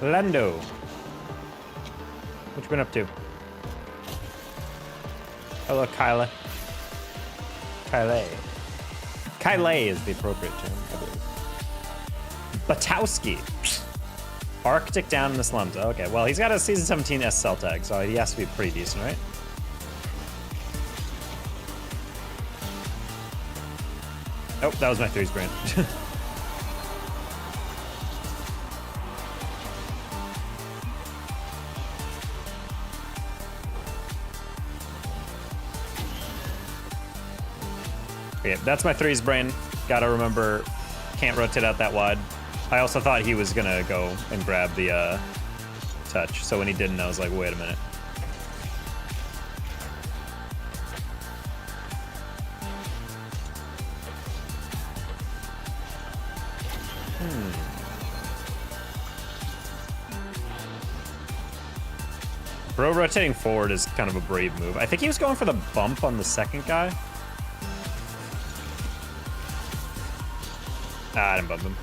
Lando. What you been up to? Hello, Kyla. Kyle is the appropriate term, I believe. Batowski. Arctic down in the slums. Okay, well, he's got a season 17 SSL tag, so he has to be pretty decent, right? Oh, that was my threes brand. Okay, that's my threes brain. Gotta remember, can't rotate out that wide. I also thought he was gonna go and grab the touch, so when he didn't, I was like, wait a minute. Bro rotating forward is kind of a brave move. I think he was going for the bump on the second guy. Ah, I didn't bump him.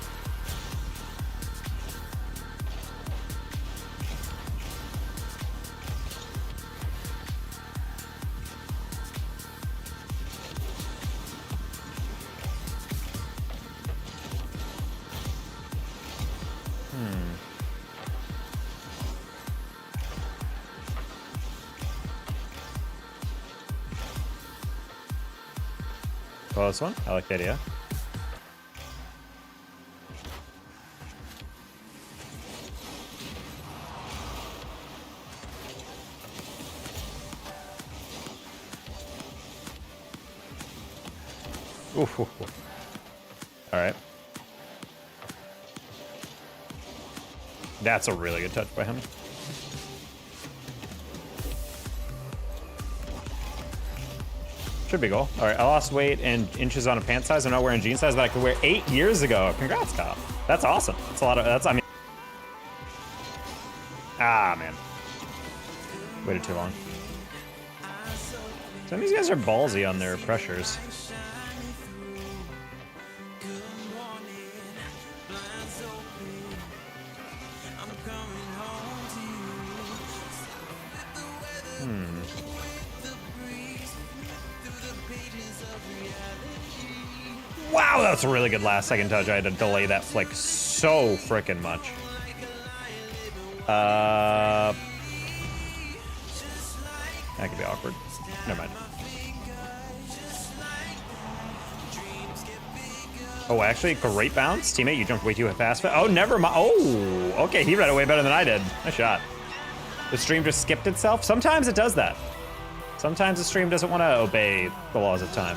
Well, this one, I like the idea. Oof, oof, oof. All right. That's a really good touch by him. Should be goal. All right, I lost weight and inches on a pant size. I'm not wearing jean size that I could wear 8 years ago. Congrats, Kyle. That's awesome. That's a lot of, I mean. Ah, man. Waited too long. Some of these guys are ballsy on their pressures. Wow, that's a really good last second touch. I had to delay that flick so freaking much. That could be awkward. Never mind. Oh, actually, great bounce. Teammate, you jumped way too fast. Oh, never mind. Oh, okay, he read it way better than I did. Nice shot. The stream just skipped itself. Sometimes it does that. Sometimes the stream doesn't want to obey the laws of time.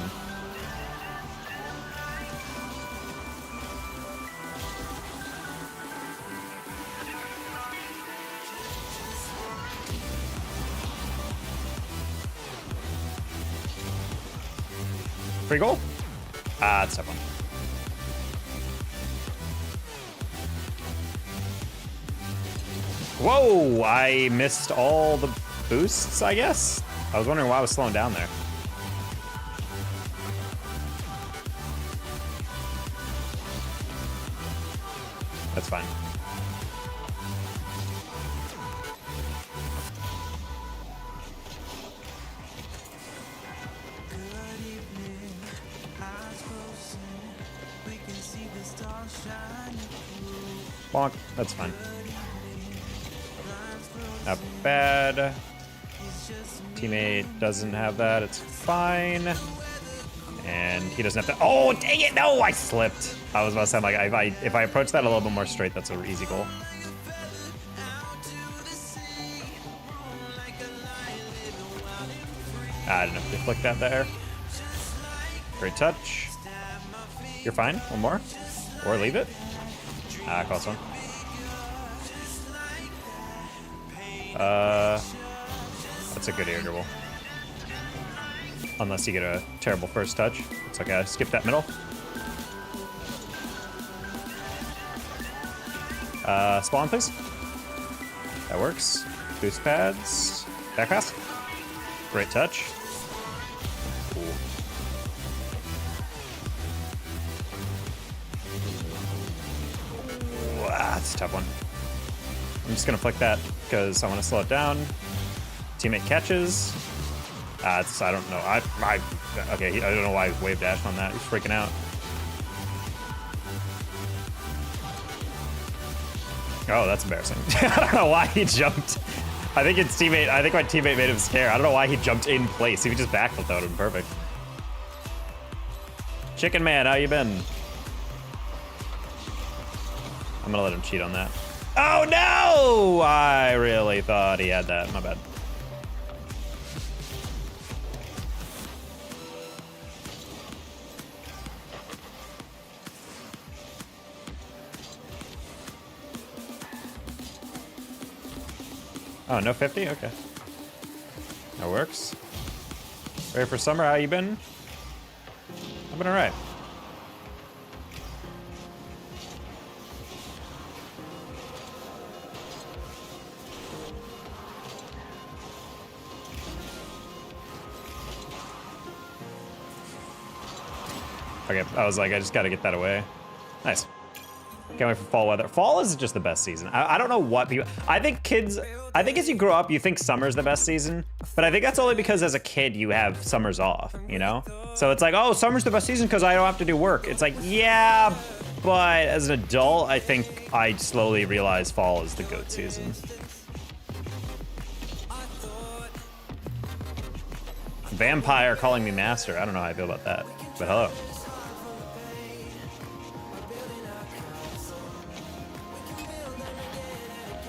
Free goal? Ah, it's a tough one. Whoa, I missed all the boosts, I guess? I was wondering why I was slowing down there. That's fine. Bonk. That's fine. Not bad. Teammate doesn't have that. It's fine. And he doesn't have to. Oh, dang it! No, I slipped. I was about to say, like, if I approach that a little bit more straight, that's an easy goal. I didn't have to flick that there. Great touch. You're fine. One more. Or leave it. Ah, close one. That's a good air dribble. Unless you get a terrible first touch. It's okay. Skip that middle. Spawn, please. That works. Boost pads. Back pass. Great touch. Ooh. That's a tough one. I'm just gonna flick that because I want to slow it down. Teammate catches. I don't know. Okay, I don't know why he wave dashed on that. He's freaking out. Oh, that's embarrassing. I don't know why he jumped. I think my teammate made him scare. I don't know why he jumped in place. If he just backflipped, that would have been perfect. Chicken Man, how you been? I'm gonna let him cheat on that. Oh no! I really thought he had that. My bad. Oh, no 50? Okay. That works. Ready for summer? How you been? I've been alright. Okay, I was like, I just gotta get that away. Nice. Can't wait for fall weather. Fall is just the best season. I don't know what people, I think as you grow up, you think summer's the best season, but I think that's only because as a kid, you have summers off, you know? So it's like, oh, summer's the best season because I don't have to do work. It's like, yeah, but as an adult, I think I slowly realize fall is the GOAT season. Vampire calling me master. I don't know how I feel about that, but hello.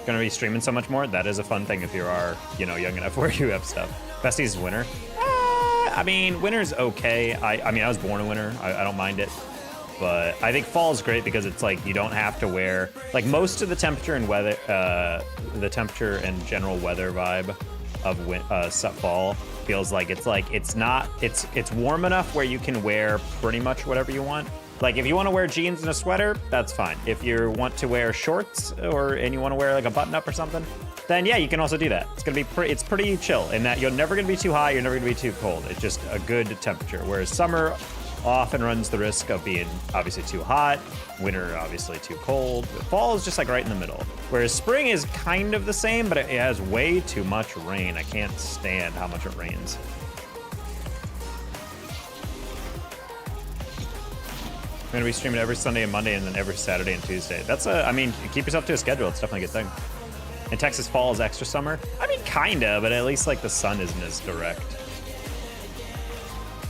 Gonna be streaming so much more. That is a fun thing if you are, you know, young enough where you have stuff. Best season's winter. I mean, winter's okay. I mean, I was born in winter. I don't mind it. But I think fall is great because it's like you don't have to wear, like most of the temperature and weather, the temperature and general weather vibe of fall feels like it's warm enough where you can wear pretty much whatever you want. Like if you want to wear jeans and a sweater, that's fine. If you want to wear shorts and you want to wear like a button up or something, then yeah, you can also do that. It's gonna be it's pretty chill in that you're never gonna be too hot, you're never gonna be too cold. It's just a good temperature. Whereas summer often runs the risk of being obviously too hot, winter obviously too cold. Fall is just like right in the middle. Whereas spring is kind of the same, but it has way too much rain. I can't stand how much it rains. I'm gonna be streaming every Sunday and Monday and then every Saturday and Tuesday. I mean, keep yourself to a schedule. It's definitely a good thing. In Texas, fall is extra summer. I mean, kinda, but at least like the sun isn't as direct.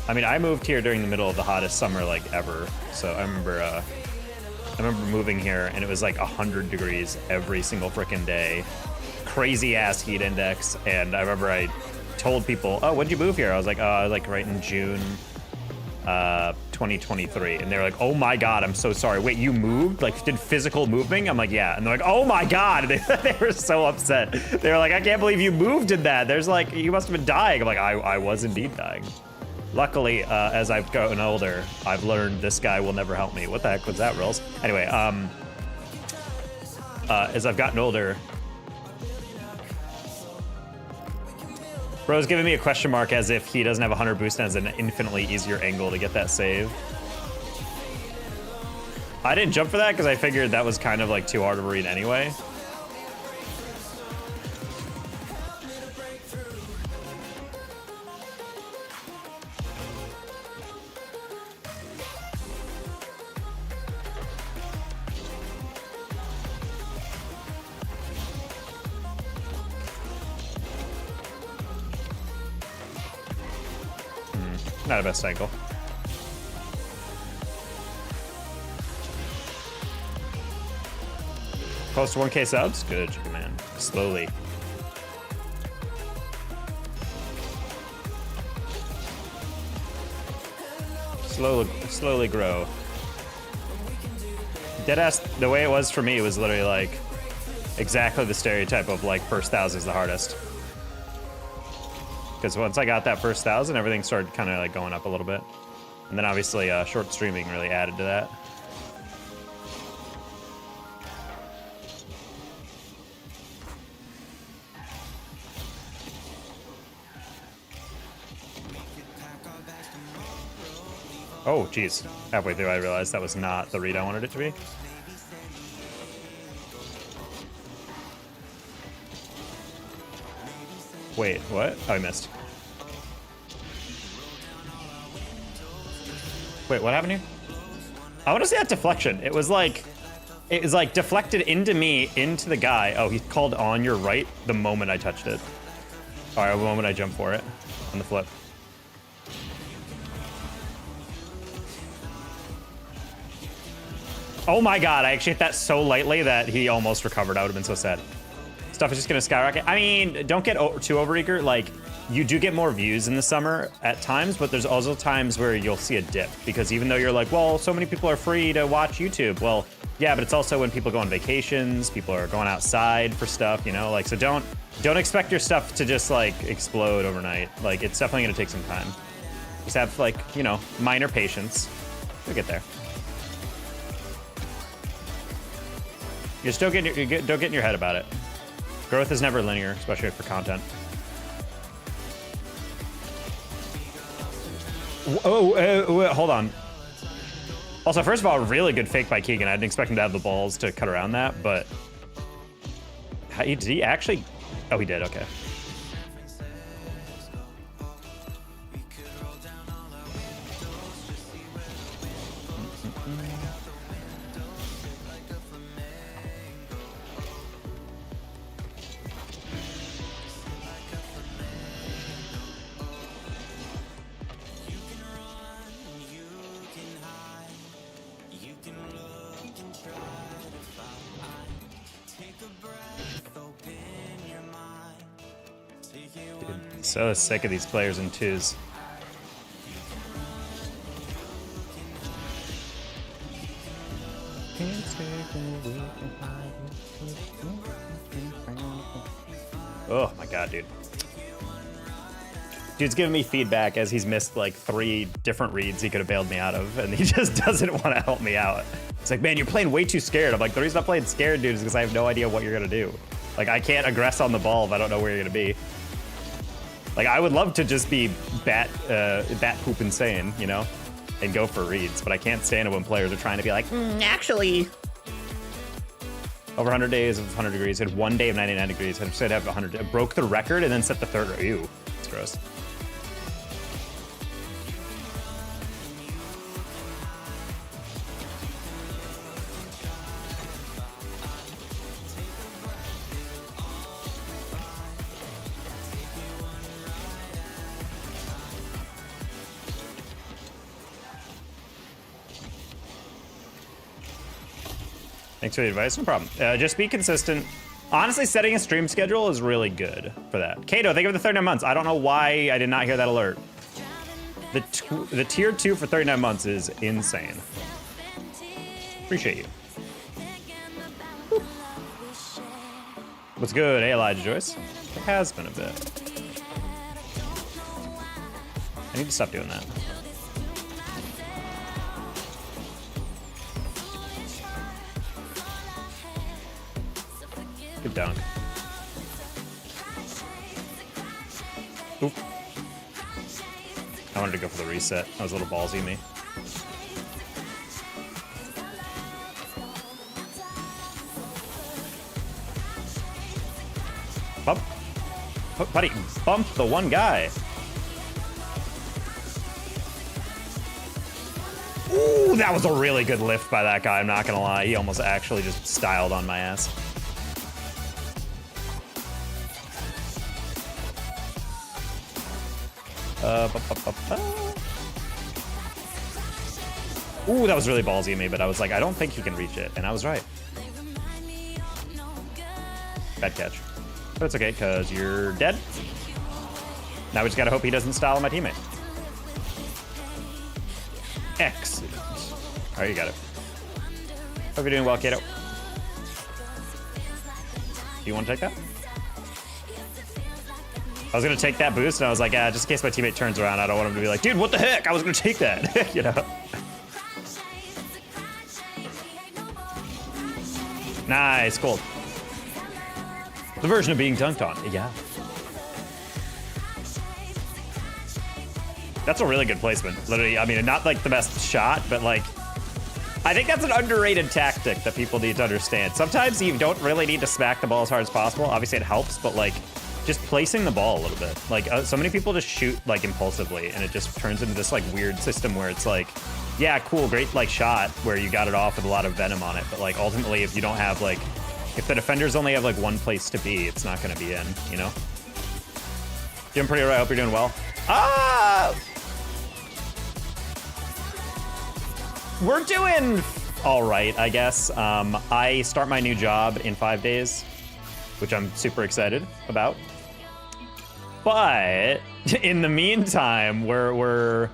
I mean, I moved here during the middle of the hottest summer like ever. So I remember moving here and it was like 100 degrees every single frickin' day. Crazy ass heat index. And I remember I told people, oh, when'd you move here? I was like, oh, like right in June. 2023, and they're like, oh my god, I'm so sorry. Wait, you moved? Like, did physical moving? I'm like, yeah. And they're like, oh my god. They were so upset. They were like, I can't believe you moved in that. There's like, you must have been dying. I'm like, I was indeed dying. Luckily, as I've gotten older, I've learned this guy will never help me. What the heck was that, Rolls? Anyway, as I've gotten older, Bro's giving me a question mark as if he doesn't have 100 boost and has an infinitely easier angle to get that save. I didn't jump for that because I figured that was kind of like too hard of a read anyway. Not a best angle. Close to 1K subs? Good, chicken man. Slowly. Slowly grow. Deadass, the way it was for me, it was literally like exactly the stereotype of like first 1,000 is the hardest. Because once I got that first 1,000, everything started kind of like going up a little bit. And then obviously short streaming really added to that. Oh, geez. Halfway through, I realized that was not the read I wanted it to be. Wait, what? Oh, I missed. Wait, what happened here? I want to see that deflection. It was like deflected into me, into the guy. Oh, he called on your right the moment I touched it. All right, the moment I jumped for it on the flip. Oh my God, I actually hit that so lightly that he almost recovered. I would have been so sad. Stuff is just gonna skyrocket. I mean, don't get too overeager. Like, you do get more views in the summer at times, but there's also times where you'll see a dip because even though you're like, well, so many people are free to watch YouTube. Well, yeah, but it's also when people go on vacations, people are going outside for stuff, you know? Like, so don't expect your stuff to just like explode overnight. Like, it's definitely gonna take some time. Just have like, you know, minor patience. We'll get there. You're still don't get in your head about it. Growth is never linear, especially for content. Oh, hold on. Also, first of all, really good fake by Keegan. I didn't expect him to have the balls to cut around that, but did he actually? Oh, he did. Okay. So sick of these players in twos. Oh my God, dude. Dude's giving me feedback as he's missed like 3 different reads he could have bailed me out of, and he just doesn't want to help me out. It's like, man, you're playing way too scared. I'm like, the reason I'm playing scared, dude, is because I have no idea what you're gonna do. Like, I can't aggress on the ball if I don't know where you're gonna be. Like, I would love to just be bat poop insane, you know, and go for reads, but I can't stand it when players are trying to be like, actually. Over 100 days of 100 degrees, had 1 day of 99 degrees, had said have 100, broke the record and then set the third. Ew, it's gross. Thanks for the advice, no problem. Just be consistent. Honestly, setting a stream schedule is really good for that. Kato, thank you for the 39 months. I don't know why I did not hear that alert. The tier 2 for 39 months is insane. Appreciate you. Whew. What's good? Hey, Elijah Joyce. It has been a bit. I need to stop doing that. Good dunk. Oop. I wanted to go for the reset. That was a little ballsy of me. Bump. Buddy, bump the one guy. Ooh, that was a really good lift by that guy. I'm not gonna lie. He almost actually just styled on my ass. Ooh, that was really ballsy of me, but I was like, I don't think he can reach it, and I was right. Bad catch. But it's okay, because you're dead. Now we just gotta hope he doesn't style my teammate. Excellent. All right, you got it. Hope you're doing well, Kato. Do you want to take that? I was gonna take that boost, and I was like, just in case my teammate turns around, I don't want him to be like, dude, what the heck? I was gonna take that, you know? Nice, cool. The version of being dunked on, yeah. That's a really good placement, literally. I mean, not like the best shot, but like, I think that's an underrated tactic that people need to understand. Sometimes you don't really need to smack the ball as hard as possible. Obviously it helps, but like, just placing the ball a little bit. Like so many people just shoot like impulsively, and it just turns into this like weird system where it's like, yeah, cool, great like shot where you got it off with a lot of venom on it, but like ultimately if you don't have like, if the defenders only have like one place to be, it's not going to be in, you know? Doing pretty all right. I hope you're doing well. We're doing all right, I guess. I start my new job in 5 days, which I'm super excited about. But in the meantime, we're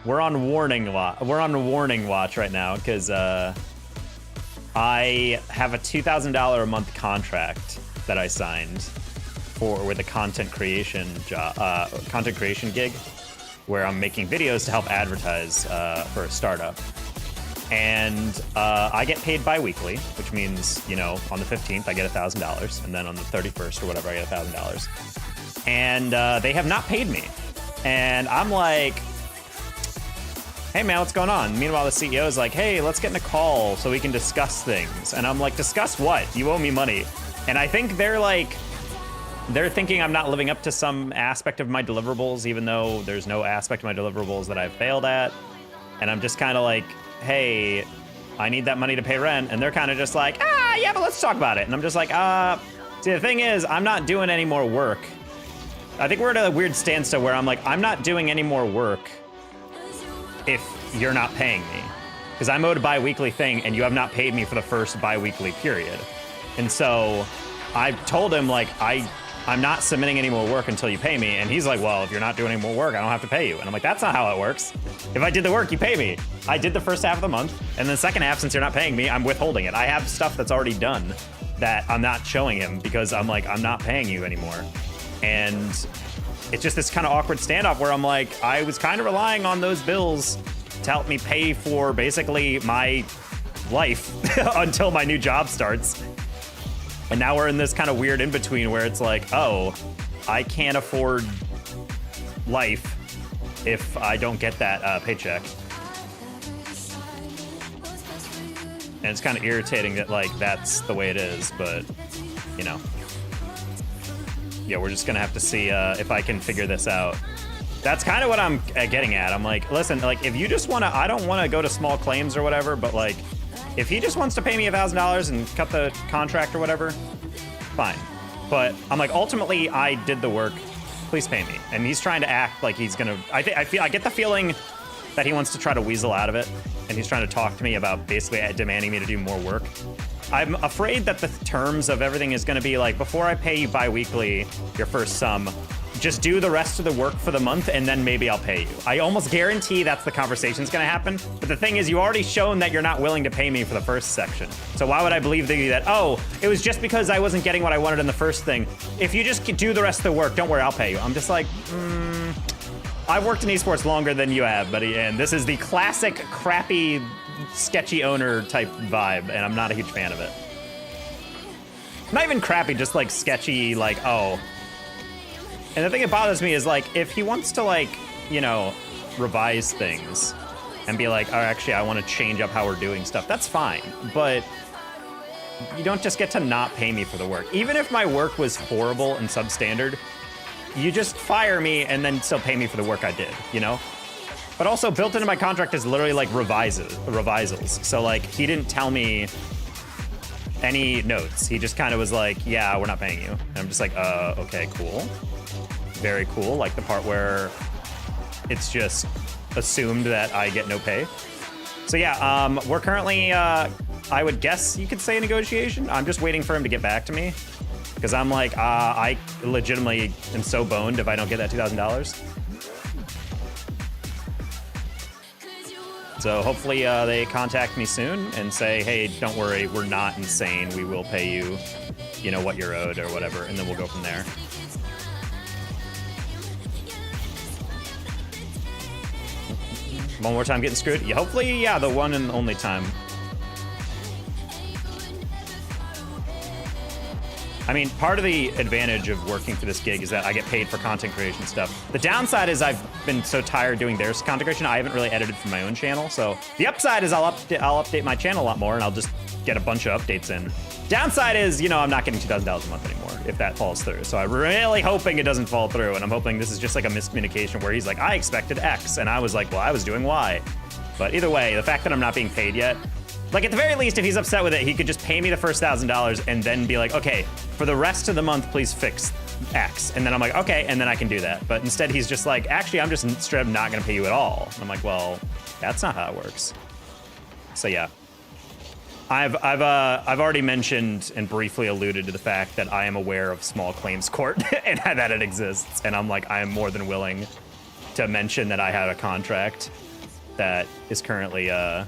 on warning watch right now because I have a $2,000 a month contract that I signed with a content creation gig, where I'm making videos to help advertise for a startup. And I get paid bi-weekly, which means, you know, on the 15th I get $1,000, and then on the 31st or whatever I get $1,000. And they have not paid me, and I'm like, hey man, what's going on? Meanwhile, the CEO is like, hey, let's get in a call so we can discuss things. And I'm like, discuss what? You owe me money. And I think they're thinking I'm not living up to some aspect of my deliverables, even though there's no aspect of my deliverables that I've failed at. And I'm just kind of like, hey, I need that money to pay rent. And they're kind of just like, yeah, but let's talk about it. And I'm just like, see, the thing is, I'm not doing any more work. I think we're at a weird standstill where I'm like, I'm not doing any more work if you're not paying me, because I'm owed a bi-weekly thing and you have not paid me for the first bi-weekly period. And so I told him, like, I'm not submitting any more work until you pay me. And he's like, well, if you're not doing any more work, I don't have to pay you. And I'm like, that's not how it works. If I did the work, you pay me. I did the first half of the month, and then the second half, since you're not paying me, I'm withholding it. I have stuff that's already done that I'm not showing him because I'm like, I'm not paying you anymore. And it's just this kind of awkward standoff where I'm like, I was kind of relying on those bills to help me pay for basically my life until my new job starts. And now we're in this kind of weird in-between where it's like, oh, I can't afford life if I don't get that paycheck. And it's kind of irritating that, like, that's the way it is, but, you know. Yeah, we're just gonna have to see if I can figure this out. That's kind of what I'm getting at. I'm like, listen, like, if you just wanna, I don't wanna go to small claims or whatever, but like, if he just wants to pay me $1,000 and cut the contract or whatever, fine. But I'm like, ultimately, I did the work. Please pay me. And he's trying to act like he's gonna. I get the feeling that he wants to try to weasel out of it, and he's trying to talk to me about basically demanding me to do more work. I'm afraid that the terms of everything is going to be like, before I pay you bi-weekly your first sum, just do the rest of the work for the month and then maybe I'll pay you. I almost guarantee that's the conversation's going to happen. But the thing is, you already shown that you're not willing to pay me for the first section. So why would I believe that, oh, it was just because I wasn't getting what I wanted in the first thing. If you just do the rest of the work, don't worry, I'll pay you. I'm just like, I've worked in esports longer than you have, buddy. And this is the classic crappy, sketchy owner type vibe, and I'm not a huge fan of it. Not even crappy, just like sketchy, like, oh. And the thing that bothers me is, like, if he wants to, like, you know, revise things and be like, oh, actually, I want to change up how we're doing stuff, that's fine. But you don't just get to not pay me for the work. Even if my work was horrible and substandard, you just fire me and then still pay me for the work I did, you know? But also, built into my contract is literally like revisals. So like, he didn't tell me any notes. He just kind of was like, yeah, we're not paying you. And I'm just like, okay, cool. Very cool. Like the part where it's just assumed that I get no pay. So yeah, we're currently, I would guess you could say, a negotiation. I'm just waiting for him to get back to me, because I'm like, I legitimately am so boned if I don't get that $2,000. So hopefully they contact me soon and say, hey, don't worry, we're not insane. We will pay you, you know, what you're owed or whatever, and then we'll go from there. One more time getting screwed? Yeah, hopefully, yeah, the one and only time. I mean, part of the advantage of working for this gig is that I get paid for content creation stuff. The downside is I've been so tired doing their content creation, I haven't really edited for my own channel. So the upside is I'll update my channel a lot more, and I'll just get a bunch of updates in. Downside is, you know, I'm not getting $2,000 a month anymore if that falls through. So I'm really hoping it doesn't fall through, and I'm hoping this is just like a miscommunication where he's like, I expected X, and I was like, well, I was doing Y. But either way, the fact that I'm not being paid yet, like at the very least, if he's upset with it, he could just pay me the first $1,000 and then be like, okay, for the rest of the month, please fix X. And then I'm like, okay, and then I can do that. But instead, he's just like, actually, I'm just straight up not gonna pay you at all. And I'm like, well, that's not how it works. So yeah. I've already mentioned and briefly alluded to the fact that I am aware of small claims court and that it exists. And I'm like, I am more than willing to mention that I had a contract that is currently, I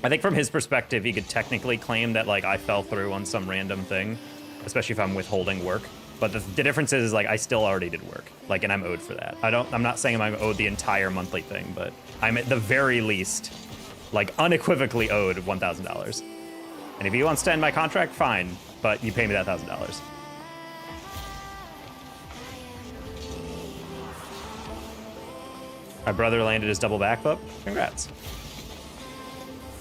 think from his perspective, he could technically claim that like I fell through on some random thing, especially if I'm withholding work. But the difference is like I still already did work, like, and I'm owed for that. I'm not saying I'm owed the entire monthly thing, but I'm at the very least, like unequivocally owed $1,000. And if he wants to end my contract, fine, but you pay me that $1,000. My brother landed his double backflip. Congrats.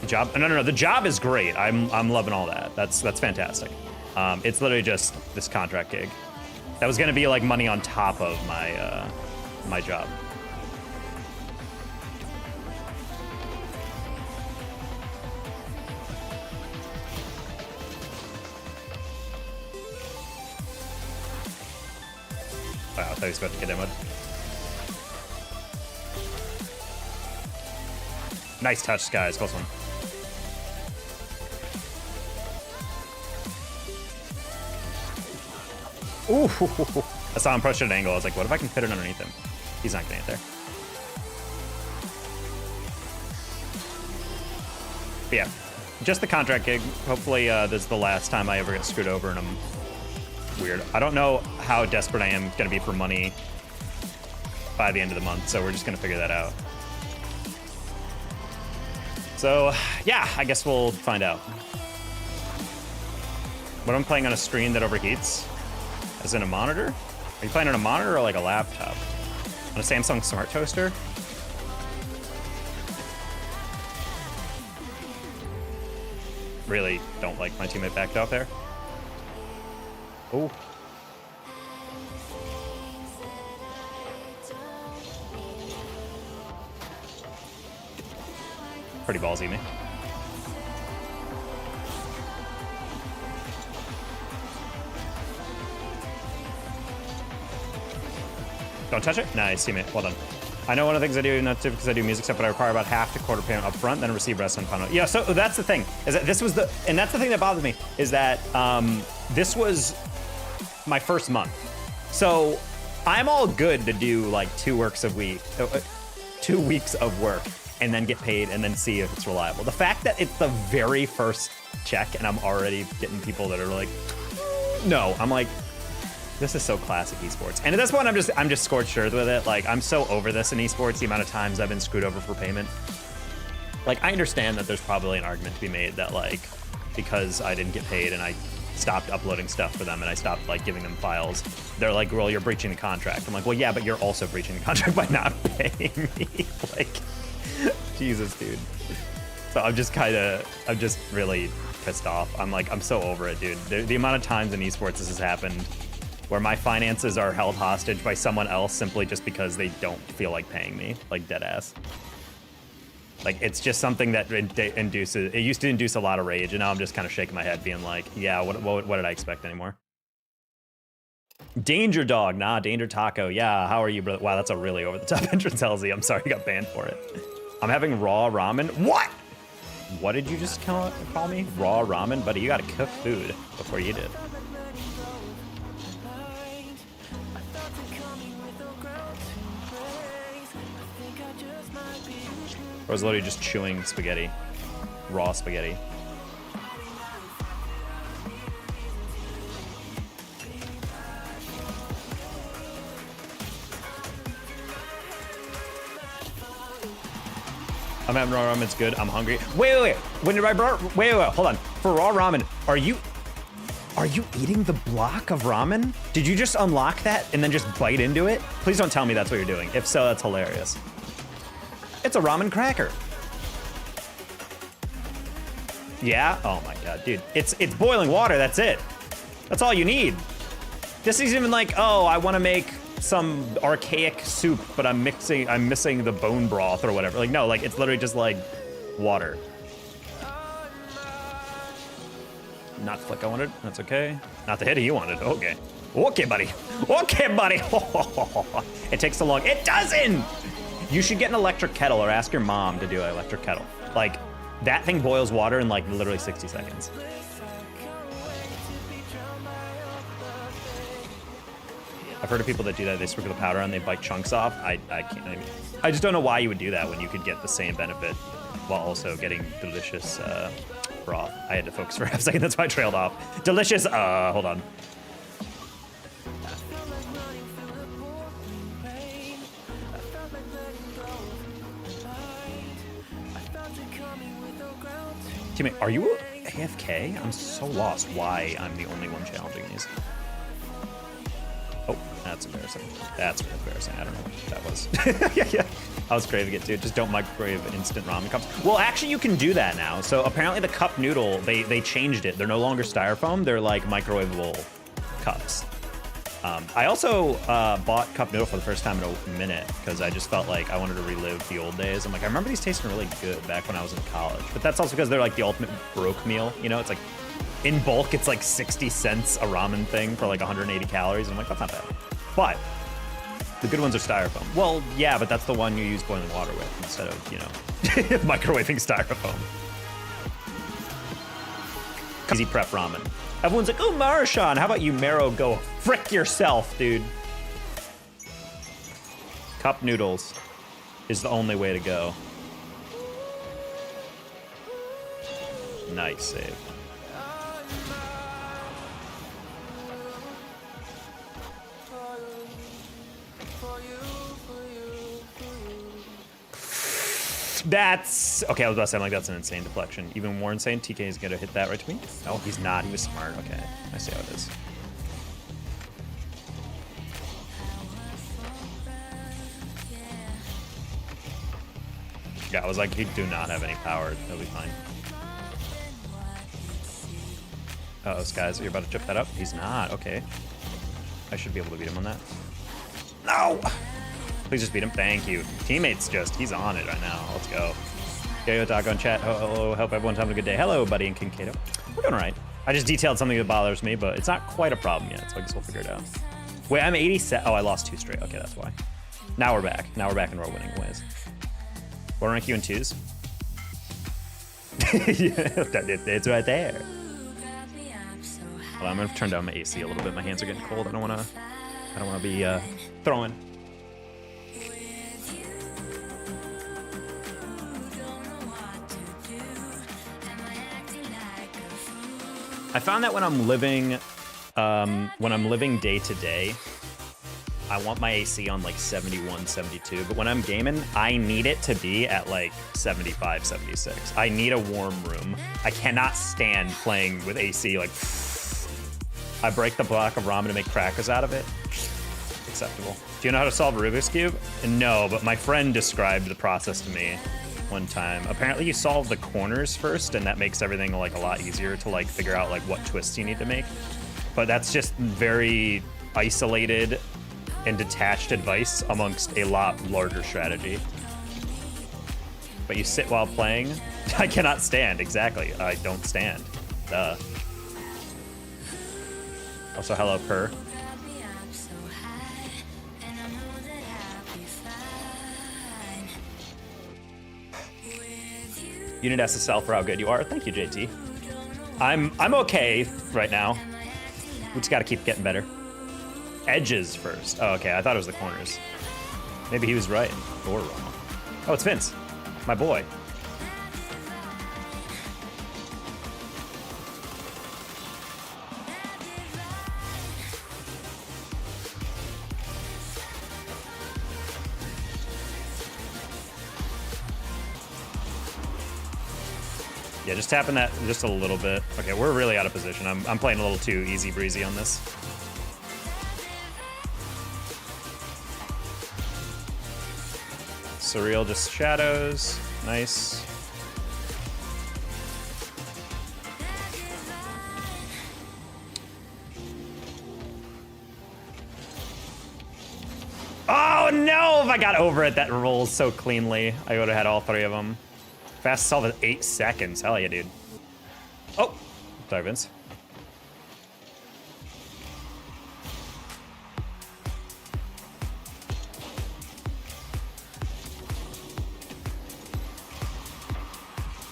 The job? No. The job is great. I'm loving all that. That's fantastic. It's literally just this contract gig. That was gonna be like money on top of my my job. Wow, I thought he was about to get in with. Nice touch, guys. Close one. Ooh, I saw him approach at an angle. I was like, what if I can fit it underneath him? He's not getting it there. But yeah, just the contract gig. Hopefully this is the last time I ever get screwed over and I'm weird. I don't know how desperate I am gonna be for money by the end of the month, so we're just gonna figure that out. So yeah, I guess we'll find out. What I'm playing on a screen that overheats, as in a monitor? Are you playing on a monitor or like a laptop? On a Samsung Smart Toaster? Really don't like my teammate backed off there. Oh. Pretty ballsy of me. Don't touch it? Nice, teammate. Well done. I know one of the things I do, not because I do music stuff, but I require about half to quarter payment up front, then receive rest on final. Yeah, so that's the thing, is that this was the, and that's the thing that bothers me, is that this was my first month. So I'm all good to do like 2 weeks of work and then get paid and then see if it's reliable. The fact that it's the very first check and I'm already getting people that are like, no, I'm like, this is so classic esports. And at this point, I'm just scorched earth with it. Like, I'm so over this in esports, the amount of times I've been screwed over for payment. Like, I understand that there's probably an argument to be made that, like, because I didn't get paid and I stopped uploading stuff for them and I stopped, like, giving them files, they're like, well, you're breaching the contract. I'm like, well, yeah, but you're also breaching the contract by not paying me. Like, Jesus, dude. So I'm just really pissed off. I'm like, I'm so over it, dude. The amount of times in esports this has happened where my finances are held hostage by someone else simply just because they don't feel like paying me, like dead ass. Like, it's just something that induces, it used to induce a lot of rage, and now I'm just kind of shaking my head being like, yeah, what did I expect anymore? Danger Dog, nah, Danger Taco, yeah, how are you, brother? Wow, that's a really over-the-top entrance, LZ. I'm sorry you got banned for it. I'm having raw ramen. What? What did you just call me? Raw ramen? Buddy, you gotta cook food before you did. I was literally just chewing spaghetti. Raw spaghetti. I'm having raw ramen, it's good. I'm hungry. Wait. When did I wait, hold on. For raw ramen, are you eating the block of ramen? Did you just unlock that and then just bite into it? Please don't tell me that's what you're doing. If so, that's hilarious. It's a ramen cracker. Yeah? Oh my god, dude. It's boiling water, that's it. That's all you need. This is even like, oh, I want to make some archaic soup, but I'm missing the bone broth or whatever. Like, no, like, it's literally just like water. Not the flick I wanted, that's okay. Not the hit you wanted, okay. Okay, buddy. Okay, buddy. It takes so long. It doesn't! You should get an electric kettle or ask your mom to do an electric kettle. Like, that thing boils water in like literally 60 seconds. I've heard of people that do that. They sprinkle the powder on, they bite chunks off. I can't. I just don't know why you would do that when you could get the same benefit while also getting delicious broth. I had to focus for a second. That's why I trailed off. Delicious. Hold on. Teammate, are you AFK? I'm so lost why I'm the only one challenging these. Oh, that's embarrassing. That's embarrassing. I don't know what that was. Yeah. I was craving it too. Just don't microwave instant ramen cups. Well, actually, you can do that now. So apparently the cup noodle, they changed it. They're no longer styrofoam. They're like microwavable cups. I also bought cup noodle for the first time in a minute because I just felt like I wanted to relive the old days. I'm like, I remember these tasting really good back when I was in college. But that's also because they're like the ultimate broke meal. You know, it's like in bulk, it's like 60 cents a ramen thing for like 180 calories. And I'm like, that's not bad. But the good ones are styrofoam. Well, yeah, but that's the one you use boiling water with instead of, you know, microwaving styrofoam. Easy prep ramen. Everyone's like, oh, Marshawn, how about you, Mero, go frick yourself, dude. Cup noodles is the only way to go. Nice save. That's okay. I was about to say, I'm like, that's an insane deflection. Even more insane. TK is gonna hit that right to me. No, he's not. He was smart. Okay, I see how it is. Yeah, I was like, he do not have any power. He'll be fine. Uh-oh, Skies, you're about to chip that up? He's not. Okay. I should be able to beat him on that. No! Please just beat him. Thank you. Teammates just, he's on it right now. Let's go. Yo, Taco in chat. Hello, hope everyone's having a good day. Hello, buddy and Kinkado. We're doing all right. I just detailed something that bothers me, but it's not quite a problem yet, so I guess we'll figure it out. Wait, I'm 87. Oh, I lost 2 straight. Okay, that's why. Now we're back. Now we're back and we're winning ways. What rank you in 2s? Yeah, it's right there. Well, I'm gonna turn down my AC a little bit. My hands are getting cold. I don't wanna be throwing. I found that when I'm living day to day, I want my AC on like 71, 72, but when I'm gaming, I need it to be at like 75, 76. I need a warm room. I cannot stand playing with AC like, I break the block of ramen to make crackers out of it. Acceptable. Do you know how to solve a Rubik's Cube? No, but my friend described the process to me one time. Apparently you solve the corners first, and that makes everything like a lot easier to like figure out like what twists you need to make. But that's just very isolated and detached advice amongst a lot larger strategy. But you sit while playing? I cannot stand, exactly. I don't stand. Duh. Also, hello, Per. You need SSL for how good you are. Thank you, JT. I'm okay right now. We just gotta keep getting better. Edges first. Oh, okay, I thought it was the corners. Maybe he was right or wrong. Oh, it's Vince, my boy. Yeah, just tapping that just a little bit. Okay, we're really out of position. I'm playing a little too easy breezy on this. Surreal, just shadows. Nice. if I got over it. That rolls so cleanly. I would have had all 3 of them. Fast solve in 8 seconds. Hell yeah, dude. Oh, sorry, Vince.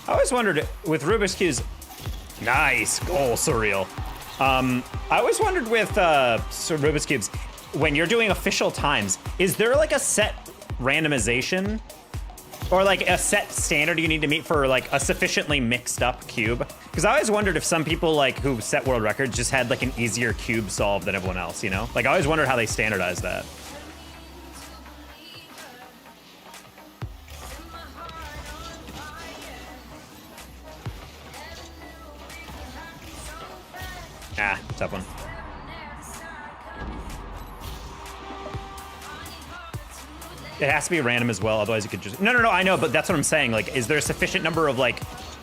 I always wondered with Rubik's Cubes. Nice goal, Surreal. I always wondered with Rubik's Cubes, when you're doing official times, is there like a set randomization or like a set standard you need to meet for like a sufficiently mixed up cube? Because I always wondered if some people like who set world records just had like an easier cube solve than everyone else, you know? Like I always wondered how they standardized that. Ah, tough one. It has to be random as well, otherwise you could just... No, I know, but that's what I'm saying. Like, is there a sufficient number of, like,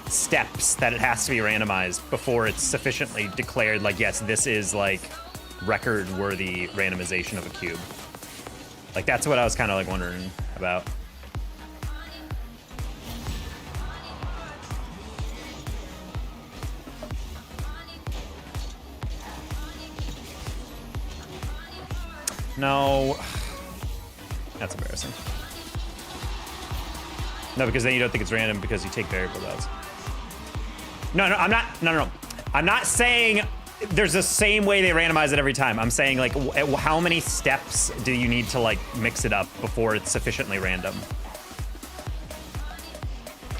steps that it has to be randomized before it's sufficiently declared, like, yes, this is, like, record-worthy randomization of a cube? Like, that's what I was kind of, like, wondering about. No. That's embarrassing. No, because then you don't think it's random because you take variable outs. No, I'm not. No. I'm not saying there's the same way they randomize it every time. I'm saying, like, how many steps do you need to, like, mix it up before it's sufficiently random?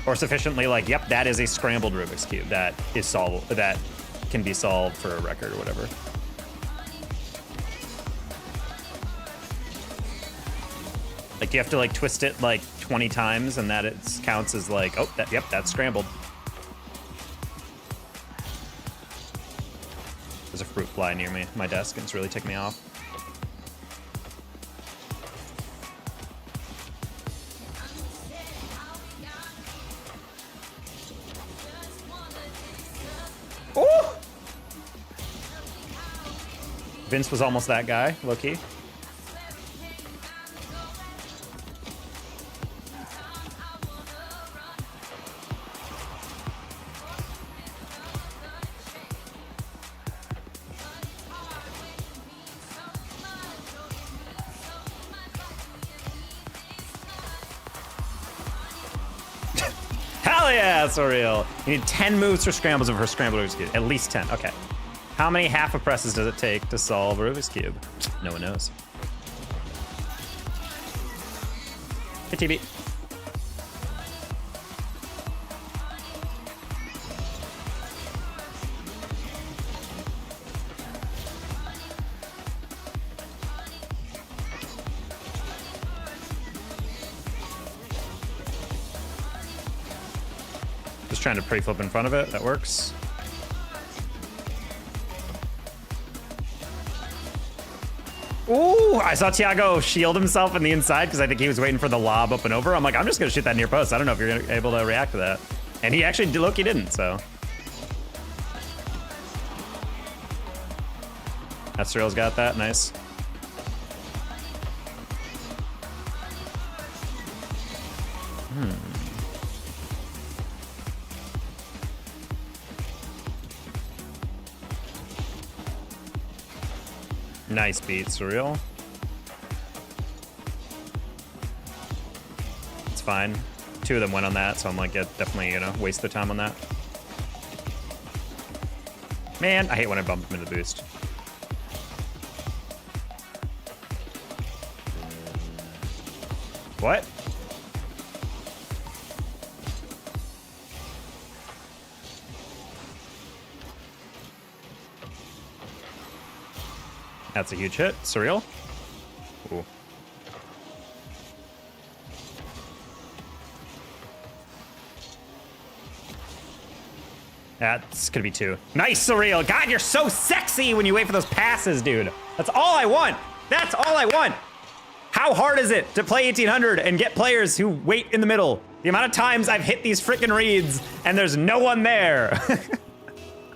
Or sufficiently, like, yep, that is a scrambled Rubik's Cube that is solvable, that can be solved for a record or whatever. Like, you have to, like, twist it, like, 20 times, and that it counts as, like, oh, yep, that's scrambled. There's a fruit fly near me, my desk, and it's really ticking me off. Oh! Vince was almost that guy, low-key. Hell yeah, Surreal. You need 10 moves for scrambles of her scrambled Rubik's Cube. At least 10. Okay. How many half of presses does it take to solve Rubik's Cube? No one knows. Hey, TB. Just trying to pre-flip in front of it. That works. Ooh, I saw Thiago shield himself in the inside because I think he was waiting for the lob up and over. I'm like, I'm just going to shoot that near post. I don't know if you're able to react to that. And he actually, look, he didn't, so. That Surreal's got that. Nice. Nice beat, Surreal. It's fine. 2 of them went on that, so I'm like, yeah, definitely, you know, waste their time on that. Man, I hate when I bump him into the boost. What? That's a huge hit. Surreal. Ooh. That's gonna be 2. Nice, Surreal. God, you're so sexy when you wait for those passes, dude. That's all I want. That's all I want. How hard is it to play 1800 and get players who wait in the middle? The amount of times I've hit these freaking reads and there's no one there.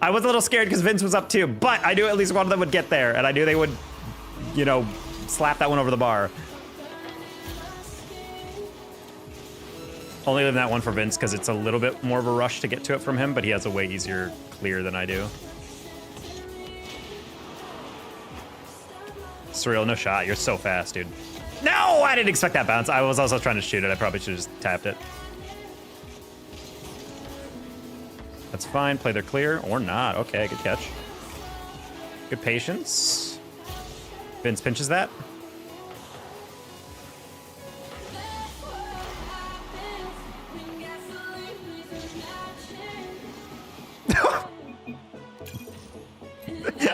I was a little scared because Vince was up too, but I knew at least one of them would get there, and I knew they would, you know, slap that one over the bar. Only leaving that one for Vince because it's a little bit more of a rush to get to it from him, but he has a way easier clear than I do. Surreal, no shot. You're so fast, dude. No, I didn't expect that bounce. I was also trying to shoot it. I probably should have just tapped it. That's fine. Play their clear or not. Okay, good catch. Good patience. Vince pinches that.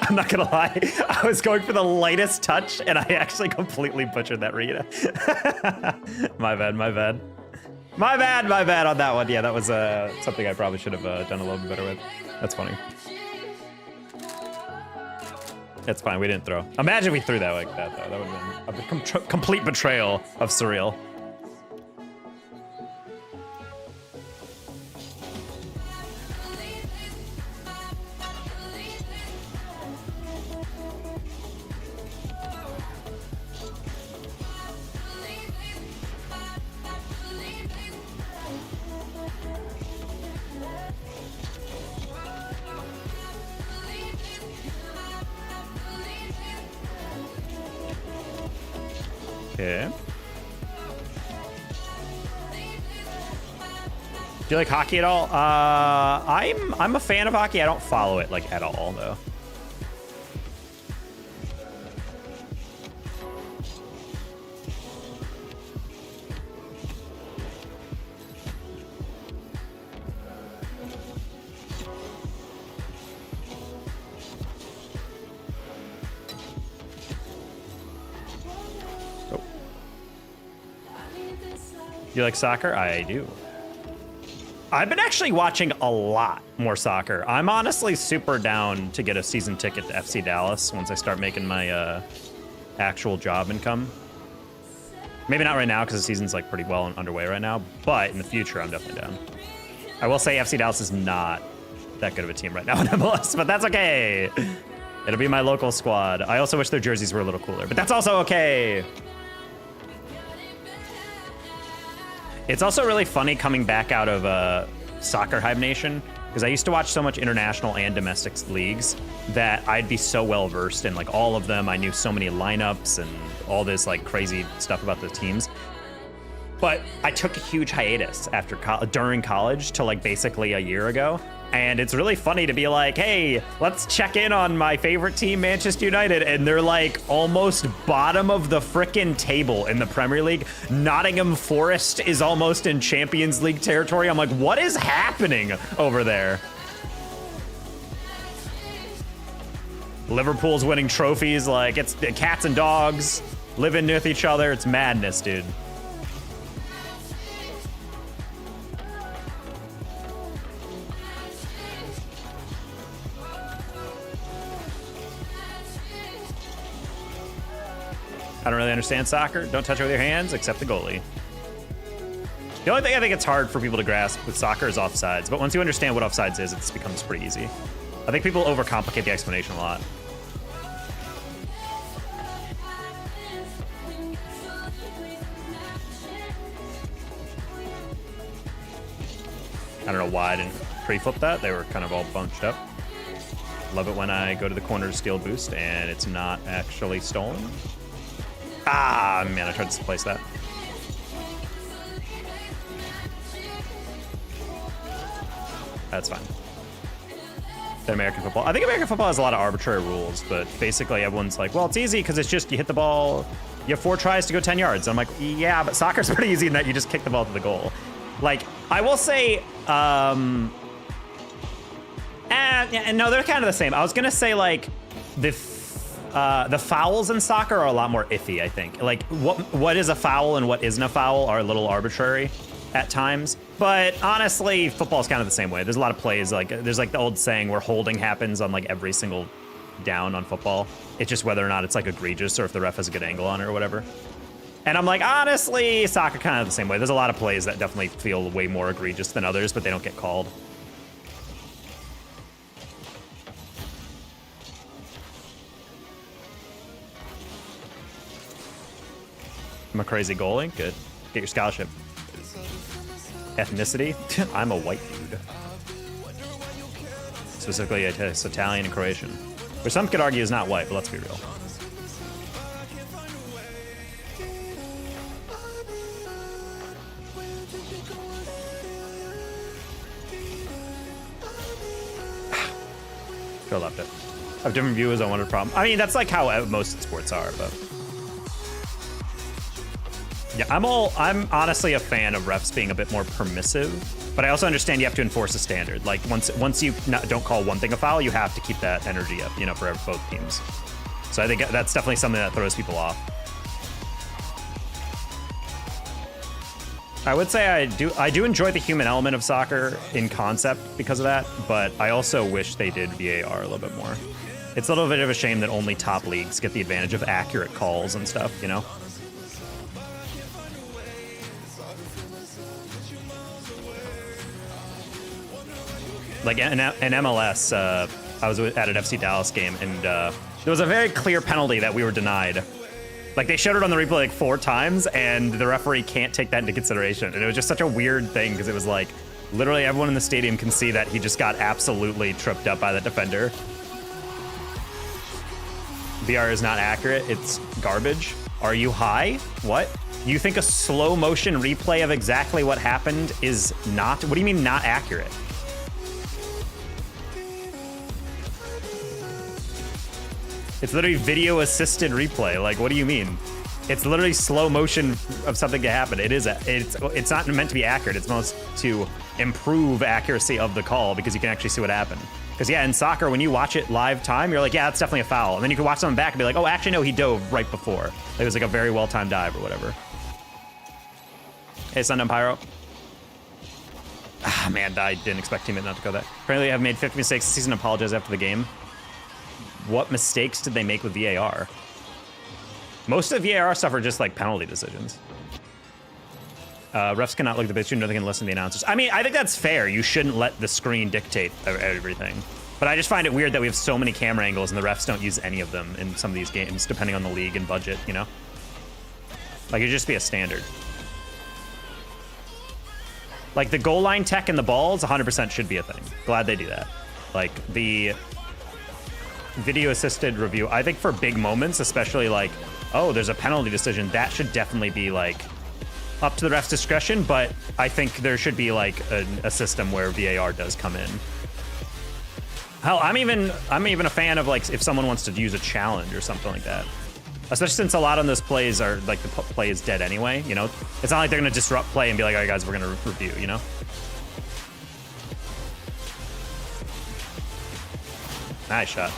I'm not gonna lie, I was going for the lightest touch and I actually completely butchered that read. My bad, my bad. My bad on that one. Yeah, that was something I probably should have done a little bit better with. That's funny. It's fine, we didn't throw. Imagine we threw that like that though. That would have been a complete betrayal of Surreal. Okay. Do you like hockey at all? I'm a fan of hockey. I don't follow it like at all though. Do you like soccer? I do. I've been actually watching a lot more soccer. I'm honestly super down to get a season ticket to FC Dallas once I start making my actual job income. Maybe not right now because the season's like pretty well underway right now, but in the future, I'm definitely down. I will say FC Dallas is not that good of a team right now in MLS, but that's okay. It'll be my local squad. I also wish their jerseys were a little cooler, but that's also okay. It's also really funny coming back out of Soccer Hype Nation, because I used to watch so much international and domestic leagues that I'd be so well versed in like all of them. I knew so many lineups and all this like crazy stuff about the teams. But I took a huge hiatus after during college to like basically a year ago. And it's really funny to be like, hey, let's check in on my favorite team, Manchester United. And they're like almost bottom of the frickin' table in the Premier League. Nottingham Forest is almost in Champions League territory. I'm like, what is happening over there? Liverpool's winning trophies. Like, it's cats and dogs living with each other. It's madness, dude. I don't really understand soccer. Don't touch it with your hands, except the goalie. The only thing I think it's hard for people to grasp with soccer is offsides. But once you understand what offsides is, it becomes pretty easy. I think people overcomplicate the explanation a lot. I don't know why I didn't pre-flip that. They were kind of all bunched up. Love it when I go to the corner to steal boost and it's not actually stolen. Ah, man, I tried to place that. That's fine. Than American football. I think American football has a lot of arbitrary rules, but basically everyone's like, well, it's easy because it's just you hit the ball, you have 4 tries to go 10 yards. And I'm like, yeah, but soccer's pretty easy in that you just kick the ball to the goal. Like, I will say, no, they're kind of the same. I was gonna say like the fouls in soccer are a lot more iffy, I think. Like, what is a foul and what isn't a foul are a little arbitrary at times. But honestly, football's kind of the same way. There's a lot of plays, like, there's like the old saying where holding happens on like every single down on football. It's just whether or not it's like egregious or if the ref has a good angle on it or whatever. And I'm like, honestly, soccer kind of the same way. There's a lot of plays that definitely feel way more egregious than others, but they don't get called. I'm a crazy goalie. Good. Get your scholarship. ethnicity? I'm a white dude. Specifically, it's Italian and Croatian. Which some could argue is not white, but let's be real. Go left it. I have different views on what a problem. I mean, that's like how most sports are, but yeah, I'm honestly a fan of refs being a bit more permissive, but I also understand you have to enforce a standard. Like once you don't call one thing a foul, you have to keep that energy up, you know, for both teams. So I think that's definitely something that throws people off. I would say I do enjoy the human element of soccer in concept because of that, but I also wish they did VAR a little bit more. It's a little bit of a shame that only top leagues get the advantage of accurate calls and stuff, you know? Like in MLS, I was at an FC Dallas game, and there was a very clear penalty that we were denied. Like, they showed it on the replay like 4 times, and the referee can't take that into consideration. And it was just such a weird thing, because it was like, literally everyone in the stadium can see that he just got absolutely tripped up by that defender. VR is not accurate, it's garbage. Are you high? What? You think a slow motion replay of exactly what happened is not? What do you mean not accurate? It's literally video assisted replay. Like, what do you mean? It's literally slow motion of something to happen. It's not meant to be accurate. It's meant to improve accuracy of the call because you can actually see what happened. Because yeah, in soccer, when you watch it live time, you're like, yeah, that's definitely a foul. And then you can watch someone back and be like, oh, actually, no, he dove right before. It was like a very well-timed dive or whatever. Hey, Sundom Pyro. Ah, man, I didn't expect teammate not to go that. Apparently, I've made 50 mistakes this season. Apologize after the game. What mistakes did they make with VAR? Most of the VAR stuff are just like penalty decisions. Refs cannot look at the pitch, nor they can listen to the announcers. I mean, I think that's fair. You shouldn't let the screen dictate everything. But I just find it weird that we have so many camera angles and the refs don't use any of them in some of these games, depending on the league and budget, you know? Like, it'd just be a standard. Like, the goal line tech and the balls, 100% should be a thing. Glad they do that. Like, the video assisted review, I think for big moments, especially like, oh, there's a penalty decision, that should definitely be like up to the ref's discretion, but I think there should be like a system where VAR does come in. Hell, I'm even a fan of like if someone wants to use a challenge or something like that. Especially since a lot of those plays are like the play is dead anyway, you know? It's not like they're gonna disrupt play and be like, all right guys, we're gonna review, you know? Nice shot.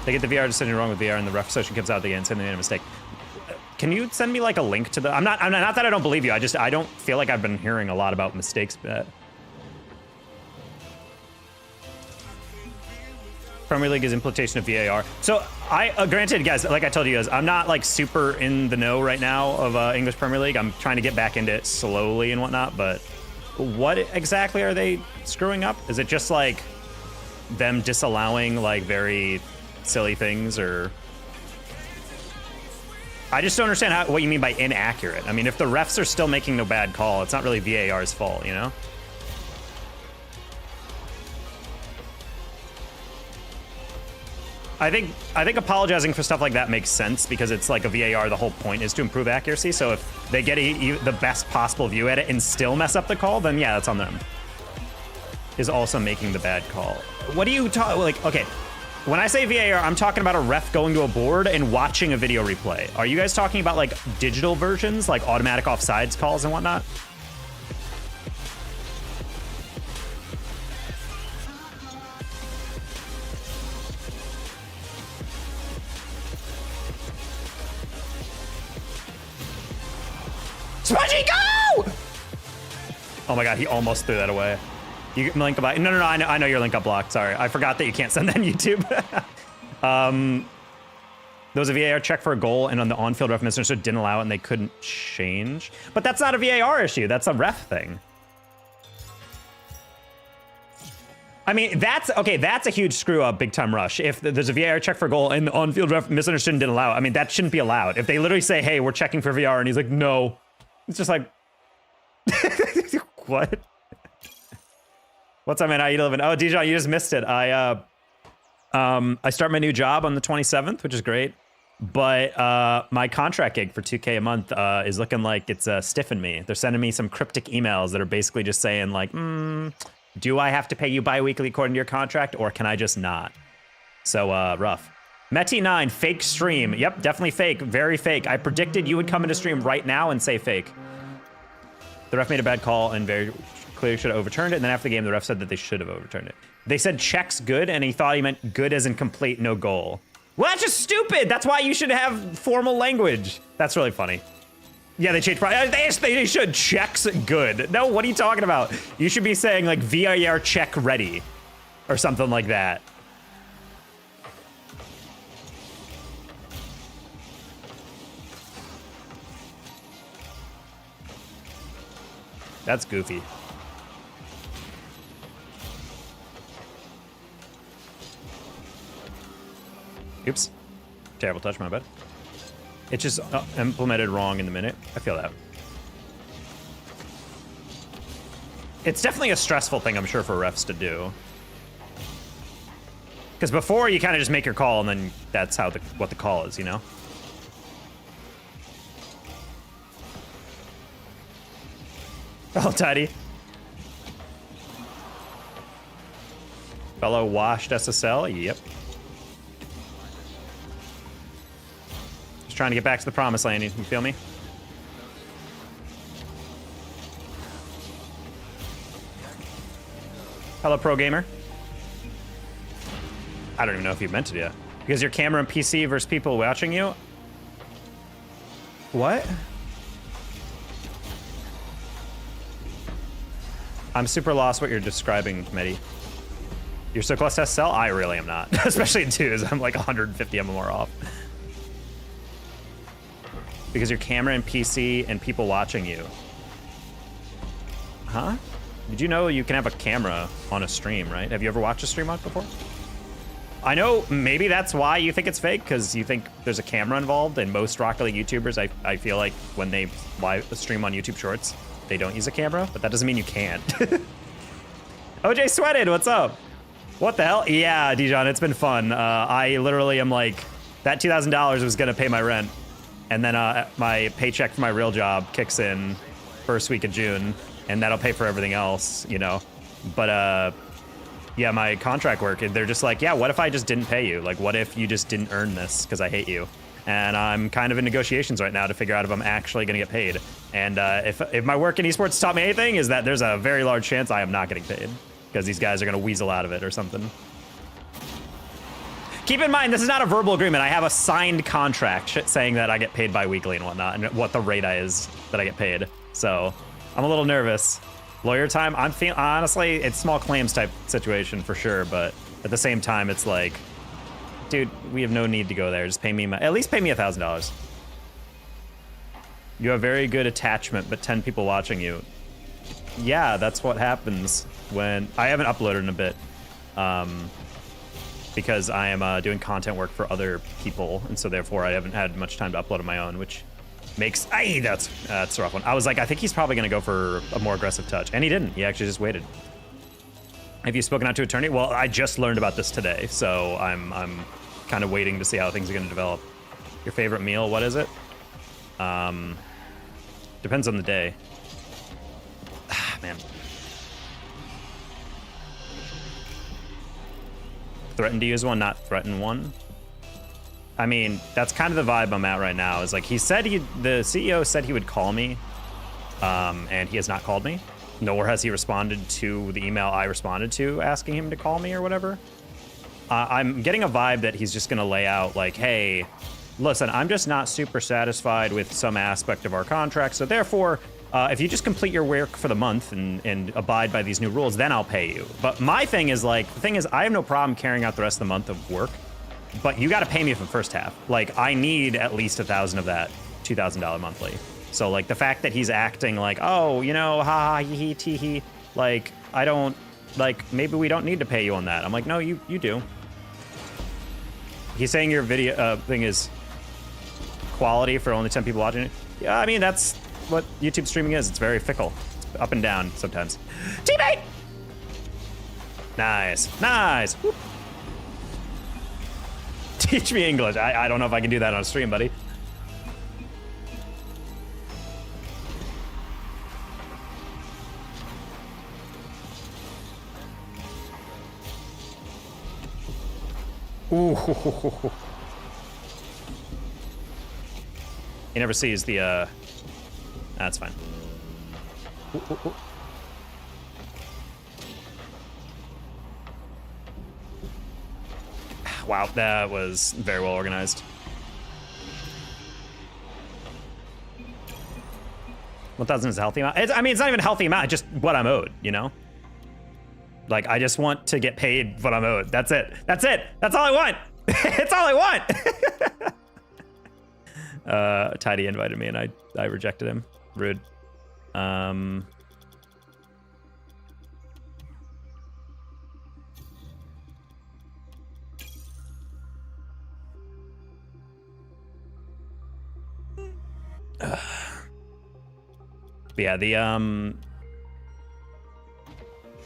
They get the VR decision wrong with VR, and the ref session comes out at the end saying they made a mistake. Can you send me like a link to the? I'm not that I don't believe you. I don't feel like I've been hearing a lot about mistakes. Premier League is implementation of VAR. So granted, guys, like I told you guys, I'm not like super in the know right now of English Premier League. I'm trying to get back into it slowly and whatnot. But what exactly are they screwing up? Is it just like them disallowing like very silly things, or I just don't understand what you mean by inaccurate. I mean, if the refs are still making no bad call, it's not really VAR's fault, you know? I think apologizing for stuff like that makes sense because it's like a VAR, the whole point is to improve accuracy. So if they get the best possible view at it and still mess up the call, then yeah, that's on them. Is also making the bad call. What do you talk like? Okay. When I say VAR, I'm talking about a ref going to a board and watching a video replay. Are you guys talking about like digital versions, like automatic offsides calls and whatnot? Smudgy, go! Oh my god, he almost threw that away. You link up? No, I know your link up blocked. Sorry, I forgot that you can't send that on YouTube. There was a VAR check for a goal, and on the on-field ref misunderstood, didn't allow it, and they couldn't change. But that's not a VAR issue. That's a ref thing. I mean, that's a huge screw up, big time rush. If there's a VAR check for a goal and the on-field ref misunderstood and didn't allow it, I mean, that shouldn't be allowed. If they literally say, hey, we're checking for VAR, and he's like, no. It's just like, what? What's up, man? How you living? Oh, Dijon, you just missed it. I start my new job on the 27th, which is great. But my contract gig for 2K a month is looking like it's stiffing me. They're sending me some cryptic emails that are basically just saying like, do I have to pay you bi-weekly according to your contract, or can I just not? So rough. Meti9, fake stream. Yep, definitely fake. Very fake. I predicted you would come into stream right now and say fake. The ref made a bad call and very clearly should have overturned it. And then after the game, the ref said that they should have overturned it. They said checks good, and he thought he meant good as in complete, no goal. Well, that's just stupid. That's why you should have formal language. That's really funny. Yeah, they changed. They should. Checks good. No, what are you talking about? You should be saying like VAR check ready or something like that. That's goofy. Oops. Terrible touch, my bad. It's just implemented wrong in the minute. I feel that. It's definitely a stressful thing, I'm sure, for refs to do. Because before, you kind of just make your call, and then that's how what the call is, you know? Oh, tidy. Fellow washed SSL? Yep. Just trying to get back to the promised land, you feel me? Hello, pro gamer. I don't even know if you meant it yet. Because your camera and PC versus people watching you? What? I'm super lost what you're describing, Medi. You're so close to SSL? I really am not. Especially in twos. I'm like 150 MMR off. Because your camera and PC and people watching you. Huh? Did you know you can have a camera on a stream, right? Have you ever watched a stream on before? I know maybe that's why you think it's fake, because you think there's a camera involved, and most Rocket League YouTubers, I feel like when they live stream on YouTube Shorts, they don't use a camera, but that doesn't mean you can't. OJ Sweated, what's up? What the hell? Yeah, Dijon, it's been fun. I literally am like, that $2,000 was gonna pay my rent, and then my paycheck for my real job kicks in first week of June, and that'll pay for everything else, you know? But yeah, my contract work, they're just like, yeah, what if I just didn't pay you? Like, what if you just didn't earn this because I hate you? And I'm kind of in negotiations right now to figure out if I'm actually gonna get paid. And if my work in esports taught me anything, is that there's a very large chance I am not getting paid, because these guys are gonna weasel out of it or something. Keep in mind, this is not a verbal agreement. I have a signed contract saying that I get paid bi-weekly and whatnot, and what the rate is that I get paid. So I'm a little nervous. Lawyer time, I'm feeling, honestly, it's small claims type situation for sure, but at the same time, it's like, dude, we have no need to go there. Just pay me, at least pay me $1,000. You have very good attachment, but 10 people watching you. Yeah, that's what happens when, I haven't uploaded in a bit, because I am doing content work for other people, and so therefore I haven't had much time to upload on my own, which makes, that's a rough one. I was like, I think he's probably gonna go for a more aggressive touch, and he didn't. He actually just waited. Have you spoken out to attorney? Well, I just learned about this today, so I'm kind of waiting to see how things are gonna develop. Your favorite meal, what is it? Depends on the day. Man. Threaten to use one, not threaten one. I mean, that's kind of the vibe I'm at right now. Is like, he said the CEO said he would call me, and he has not called me, nor has he responded to the email I responded to asking him to call me or whatever. I'm getting a vibe that he's just gonna lay out like, hey, listen, I'm just not super satisfied with some aspect of our contract, so therefore, if you just complete your work for the month and abide by these new rules, then I'll pay you. But my thing is like, the thing is, I have no problem carrying out the rest of the month of work, but you gotta pay me for the first half. Like, I need at least 1,000 of that $2,000 monthly. So like, the fact that he's acting like, oh, you know, ha ha, hee tee hee, like, I don't, like, maybe we don't need to pay you on that. I'm like, no, you do. He's saying your video thing is quality for only 10 people watching it. Yeah, I mean, that's what YouTube streaming is. It's very fickle. It's up and down sometimes. Teammate! Nice, nice. Whoop. Teach me English. I don't know if I can do that on a stream, buddy. Ooh. He never sees the, that's fine. Ooh, ooh, ooh. Wow, that was very well organized. 1,000 is a healthy amount. I mean, it's not even a healthy amount, just what I'm owed, you know? Like, I just want to get paid what I'm owed. That's it. That's it. That's all I want. It's all I want. Tidy invited me and I rejected him. Rude.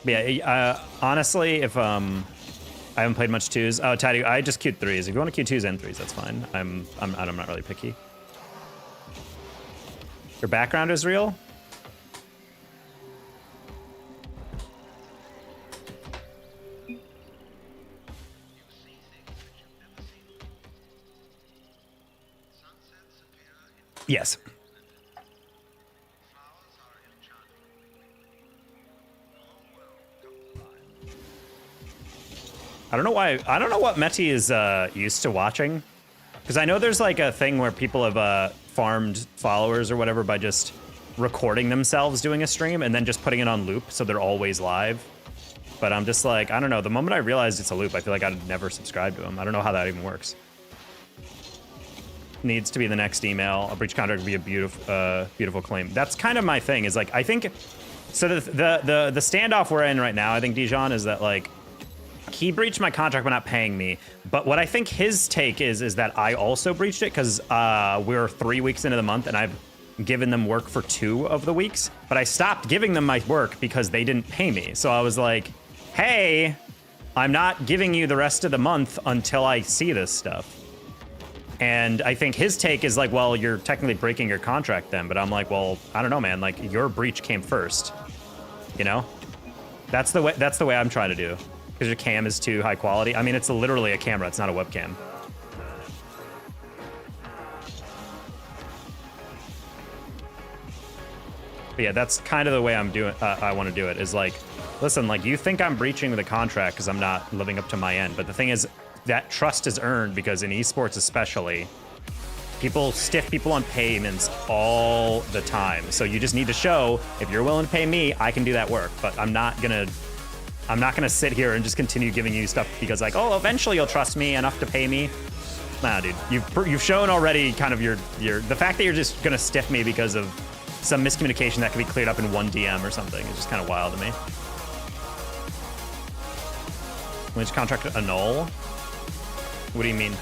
Yeah, honestly, if I haven't played much twos. Oh, Tidy, I just queued threes. If you want to queue twos and threes, that's fine. I'm not really picky. Your background is real? Yes. I don't know why. I don't know what Meti is used to watching, because I know there's like a thing where people have farmed followers or whatever by just recording themselves doing a stream and then just putting it on loop so they're always live. But I'm just like, I don't know. The moment I realized it's a loop, I feel like I'd never subscribe to him. I don't know how that even works. Needs to be the next email. A breach contract would be a beautiful, beautiful claim. That's kind of my thing. Is like I think. So the standoff we're in right now, I think Dijon, is that like. He breached my contract by not paying me, but what I think his take is that I also breached it because we're 3 weeks into the month and I've given them work for 2 of the weeks, but I stopped giving them my work because they didn't pay me. So I was like, hey, I'm not giving you the rest of the month until I see this stuff. And I think his take is like, well, you're technically breaking your contract then, but I'm like, well, I don't know, man. Like your breach came first, you know? That's the way I'm trying to do. Because your cam is too high quality. I mean, it's literally a camera. It's not a webcam. But yeah, that's kind of the way I'm doing. I want to do it. Is like, listen, like you think I'm breaching the contract because I'm not living up to my end. But the thing is, that trust is earned because in esports especially, people stiff people on payments all the time. So you just need to show if you're willing to pay me, I can do that work. But I'm not gonna sit here and just continue giving you stuff because like, oh, eventually you'll trust me enough to pay me. Nah, dude, you've shown already kind of the fact that you're just gonna stiff me because of some miscommunication that could be cleared up in one DM or something is just kind of wild to me. When does contract annul? What do you mean?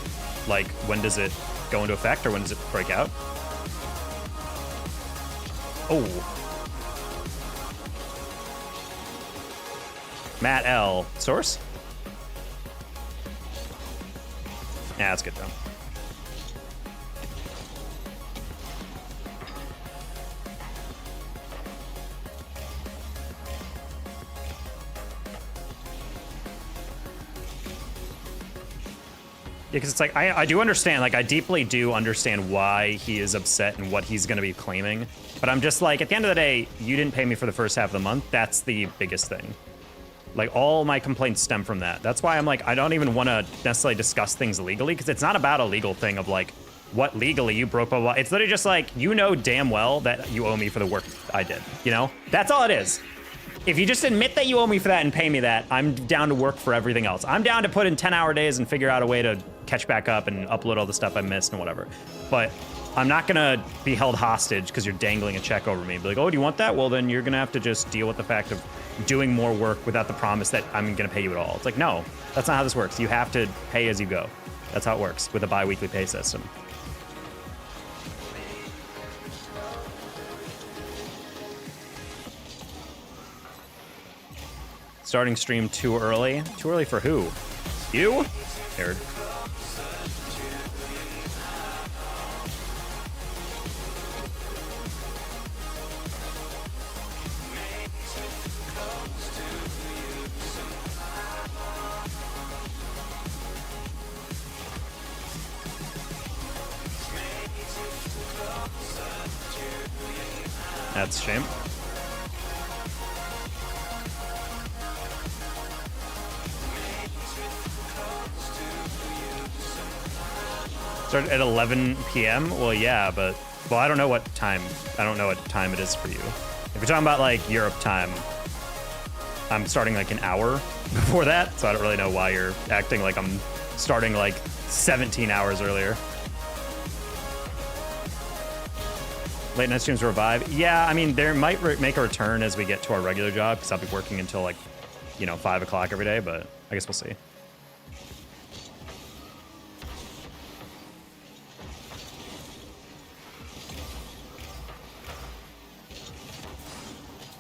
Like, when does it go into effect or when does it break out? Oh. Matt L. Source? Yeah, that's good though. Yeah, because it's like, I do understand, like I deeply do understand why he is upset and what he's going to be claiming. But I'm just like, at the end of the day, you didn't pay me for the first half of the month. That's the biggest thing. Like all my complaints stem from that. That's why I'm like, I don't even want to necessarily discuss things legally because it's not about a legal thing of like what legally you broke, blah, blah, blah. It's literally just like, you know damn well that you owe me for the work I did, you know? That's all it is. If you just admit that you owe me for that and pay me that, I'm down to work for everything else. I'm down to put in 10-hour days and figure out a way to catch back up and upload all the stuff I missed and whatever. But I'm not gonna be held hostage because you're dangling a check over me. Be like, oh, do you want that? Well, then you're gonna have to just deal with the fact of doing more work without the promise that I'm gonna pay you at all. It's like, no, that's not how this works. You have to pay as you go. That's how it works with a bi-weekly pay system. Starting stream too early. Too early for who? You? Nerd. That's a shame. Start at 11 p.m.? Well, yeah, but... Well, I don't know what time. I don't know what time it is for you. If you're talking about, like, Europe time, I'm starting, like, an hour before that, so I don't really know why you're acting like I'm starting, like, 17 hours earlier. Late night streams revive. Yeah, I mean, they might make a return as we get to our regular job, because I'll be working until, like, you know, 5 o'clock every day, but I guess we'll see.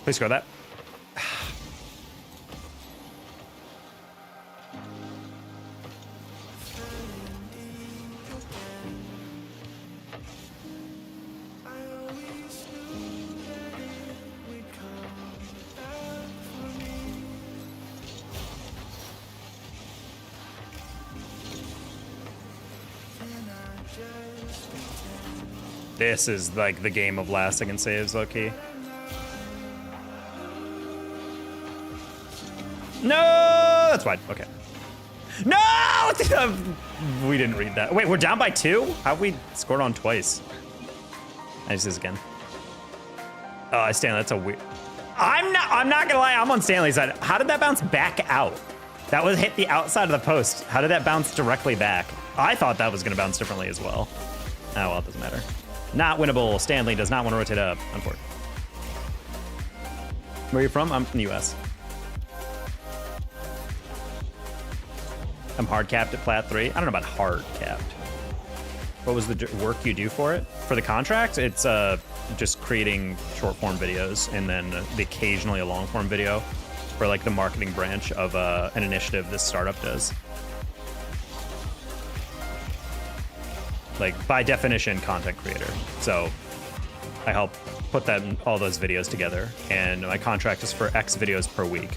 Please score that. This is like the game of last second saves, low-key. No, that's fine. Okay. No, we didn't read that. Wait, we're down by 2? How'd we scored on twice? I just this again. Oh, Stanley, that's a weird. I'm not gonna lie, I'm on Stanley's side. How did that bounce back out? That was hit the outside of the post. How did that bounce directly back? I thought that was gonna bounce differently as well. Oh, well, it doesn't matter. Not winnable. Stanley does not want to rotate up. Unfortunately. Where are you from? I'm from the US. I'm hard capped at Plat 3. I don't know about hard capped. What was the work you do for it? For the contract, it's just creating short form videos and then occasionally a long form video for like the marketing branch of an initiative this startup does. Like by definition, content creator. So I help put all those videos together, and my contract is for X videos per week.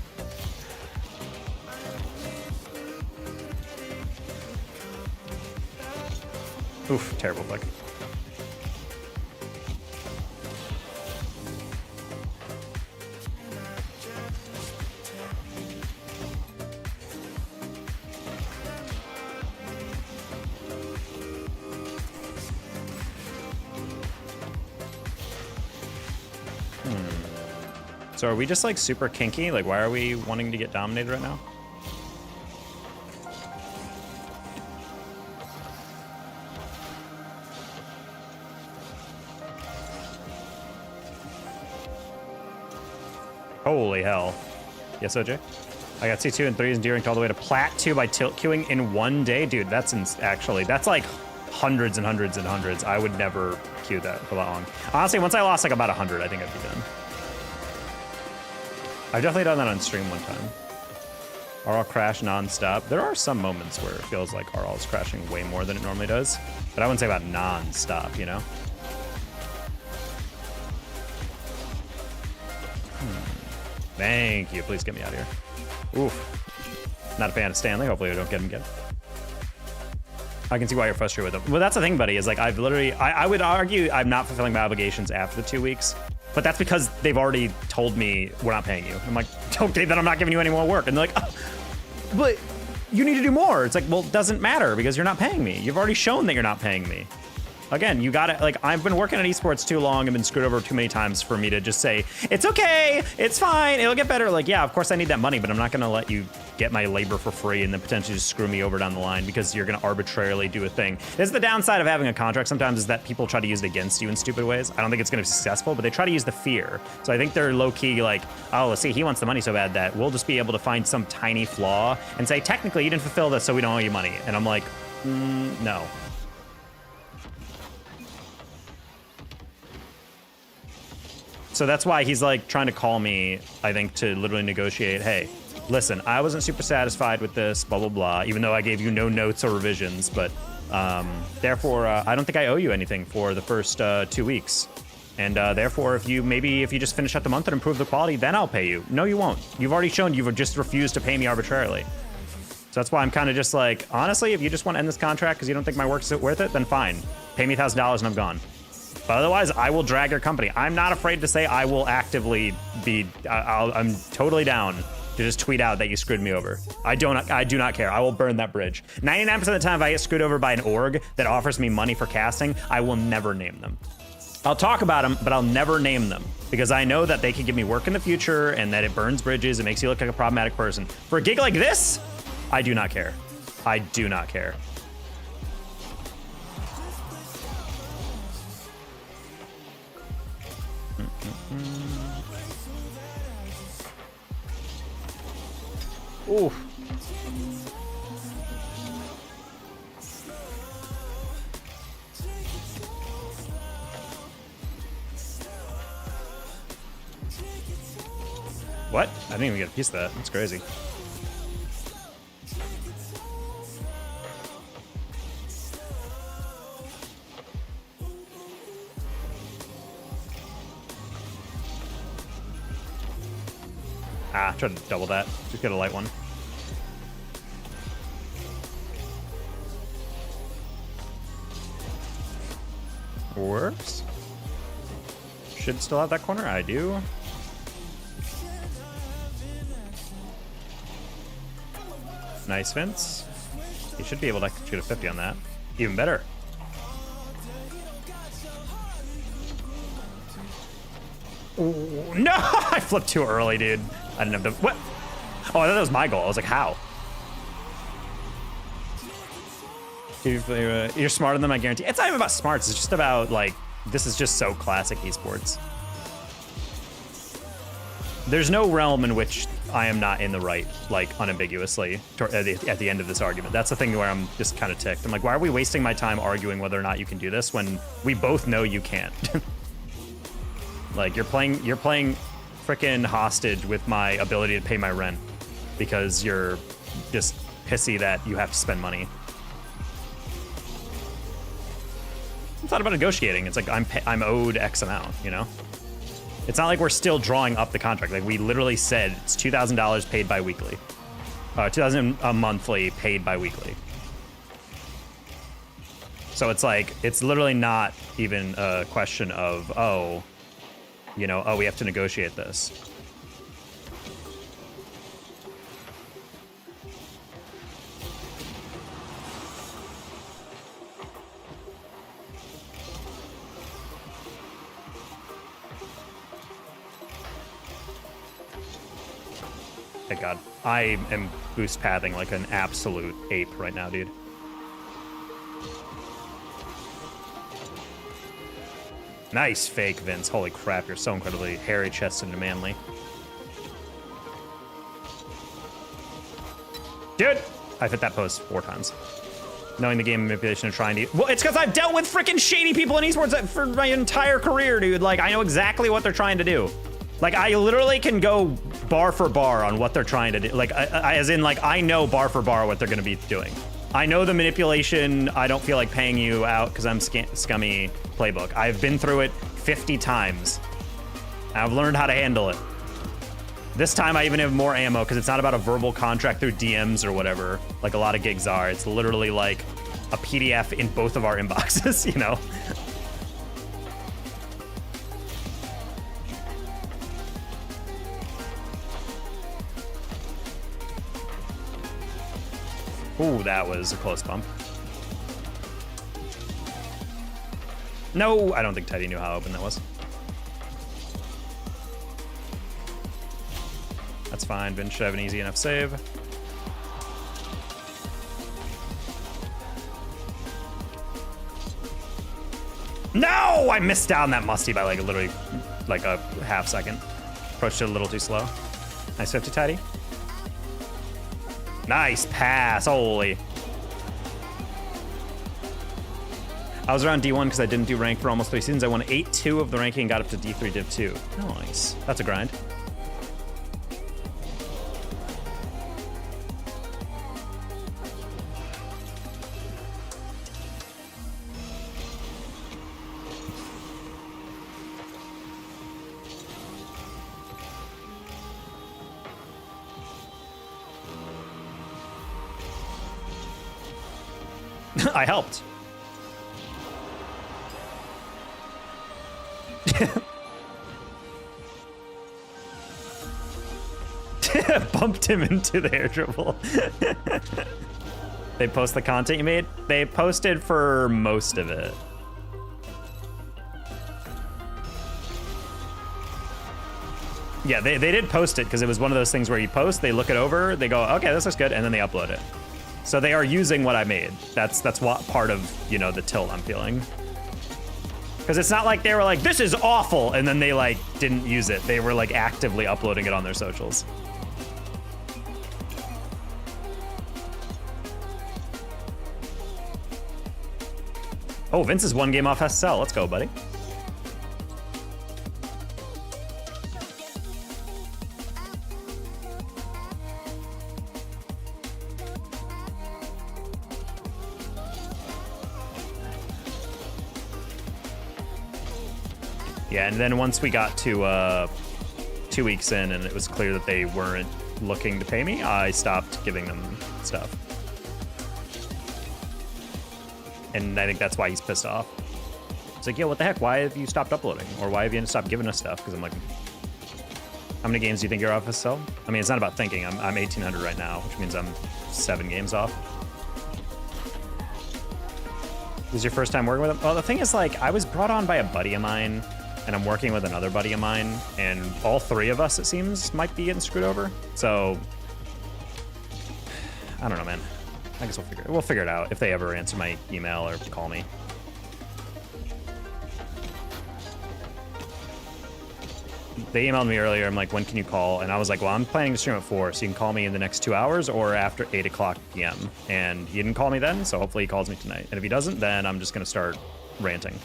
Oof, terrible flick. So are we just like super kinky? Like, why are we wanting to get dominated right now? Holy hell. Yes, OJ? I got C2 and 3s and D-ranked all the way to Plat 2 by tilt queuing in one day? Dude, that's that's like hundreds and hundreds and hundreds. I would never queue that for that long. Honestly, once I lost like about 100, I think I'd be done. I've definitely done that on stream one time. RL crash non-stop. There are some moments where it feels like RL is crashing way more than it normally does, but I wouldn't say about non-stop, you know? Thank you. Please get me out of here. Oof. Not a fan of Stanley. Hopefully we don't get him again. I can see why you're frustrated with him. Well, that's the thing, buddy, is like I've literally, I would argue I'm not fulfilling my obligations after the 2 weeks, but that's because they've already told me we're not paying you. I'm like, okay, then I'm not giving you any more work. And they're like, oh, but you need to do more. It's like, well, it doesn't matter because you're not paying me. You've already shown that you're not paying me. Again, you gotta, like, I've been working at Esports too long and been screwed over too many times for me to just say, it's okay, it's fine, it'll get better. Like, yeah, of course I need that money, but I'm not gonna let you get my labor for free and then potentially just screw me over down the line because you're gonna arbitrarily do a thing. This is the downside of having a contract sometimes, is that people try to use it against you in stupid ways. I don't think it's gonna be successful, but they try to use the fear. So I think they're low-key like, oh, let's see, he wants the money so bad that we'll just be able to find some tiny flaw and say, technically you didn't fulfill this, so we don't owe you money. And I'm like, no. So that's why he's like trying to call me, I think, to literally negotiate, hey, listen, I wasn't super satisfied with this, blah, blah, blah, even though I gave you no notes or revisions, but therefore, I don't think I owe you anything for the first 2 weeks. And therefore, if you just finish out the month and improve the quality, then I'll pay you. No, you won't. You've already shown you've just refused to pay me arbitrarily. So that's why I'm kind of just like, honestly, if you just want to end this contract because you don't think my work's worth it, then fine. Pay me $1,000 and I'm gone. But otherwise, I will drag your company. I'm not afraid to say I will actively be, I'm totally down to just tweet out that you screwed me over. I do not care. I will burn that bridge. 99% of the time, if I get screwed over by an org that offers me money for casting, I will never name them. I'll talk about them, but I'll never name them because I know that they can give me work in the future and that it burns bridges. It makes you look like a problematic person. For a gig like this, I do not care. I do not care. Ooh. What? I didn't even get a piece of that. That's crazy. Ah, try to double that. Just get a light one. Works. Should still have that corner. I do. Nice, Vince. He should be able to shoot a 50 on that. Even better. Ooh, no! I flipped too early, dude. I didn't have to. What? Oh, I thought that was my goal. I was like, how? You're smarter than them, I guarantee. It's not even about smarts. It's just about, like, this is just so classic esports. There's no realm in which I am not in the right, like, unambiguously at the end of this argument. That's the thing where I'm just kind of ticked. I'm like, why are we wasting my time arguing whether or not you can do this when we both know you can't? Like, you're playing freaking hostage with my ability to pay my rent because you're just pissy that you have to spend money. It's not about negotiating. It's like I'm owed X amount, you know? It's not like we're still drawing up the contract. Like, we literally said it's $2,000 paid bi-weekly. $2,000 monthly paid bi-weekly. So it's like, it's literally not even a question of, oh, you know, oh, we have to negotiate this. Thank God. I am boost pathing like an absolute ape right now, dude. Nice fake, Vince. Holy crap, you're so incredibly hairy-chested and manly. Dude! I've hit that post 4 times. Knowing the game manipulation and trying to... Well, it's because I've dealt with freaking shady people in esports for my entire career, dude. Like, I know exactly what they're trying to do. Like, I literally can go bar for bar on what they're trying to do. Like, as in, like, I know bar for bar what they're going to be doing. I know the manipulation, I don't feel like paying you out because I'm scummy playbook. I've been through it 50 times. I've learned how to handle it. This time I even have more ammo because it's not about a verbal contract through DMs or whatever, like a lot of gigs are. It's literally like a PDF in both of our inboxes, you know? Ooh, that was a close bump. No, I don't think Teddy knew how open that was. That's fine. Vince should have an easy enough save. No! I missed down that musty by like literally like a half second. Approached it a little too slow. Nice 50, Teddy. Nice pass, holy. I was around D1 because I didn't do rank for almost 3 seasons. I won 8-2 of the ranking and got up to D3 Div 2. Nice, that's a grind. I helped. Bumped him into the air dribble. They post the content you made? They posted for most of it. Yeah, they did post it because it was one of those things where you post, they look it over, they go, okay, this looks good, and then they upload it. So they are using what I made. That's what part of, you know, the tilt I'm feeling. Because it's not like they were like, this is awful, and then they like didn't use it. They were like actively uploading it on their socials. Oh, Vince is 1 game off SSL. Let's go, buddy. Yeah, and then once we got to 2 weeks in and it was clear that they weren't looking to pay me, I stopped giving them stuff. And I think that's why he's pissed off. It's like, yo, what the heck? Why have you stopped uploading? Or why have you stopped giving us stuff? Because I'm like, how many games do you think you're off SSL? I mean, it's not about thinking. I'm 1,800 right now, which means I'm 7 games off. This is your first time working with him? Well, the thing is, like, I was brought on by a buddy of mine, and I'm working with another buddy of mine, and all 3 of us, it seems, might be getting screwed over. So, I don't know, man. I guess we'll figure it out if they ever answer my email or call me. They emailed me earlier. I'm like, when can you call? And I was like, well, I'm planning to stream at 4, so you can call me in the next 2 hours or after 8 o'clock p.m. And he didn't call me then, so hopefully he calls me tonight. And if he doesn't, then I'm just going to start ranting.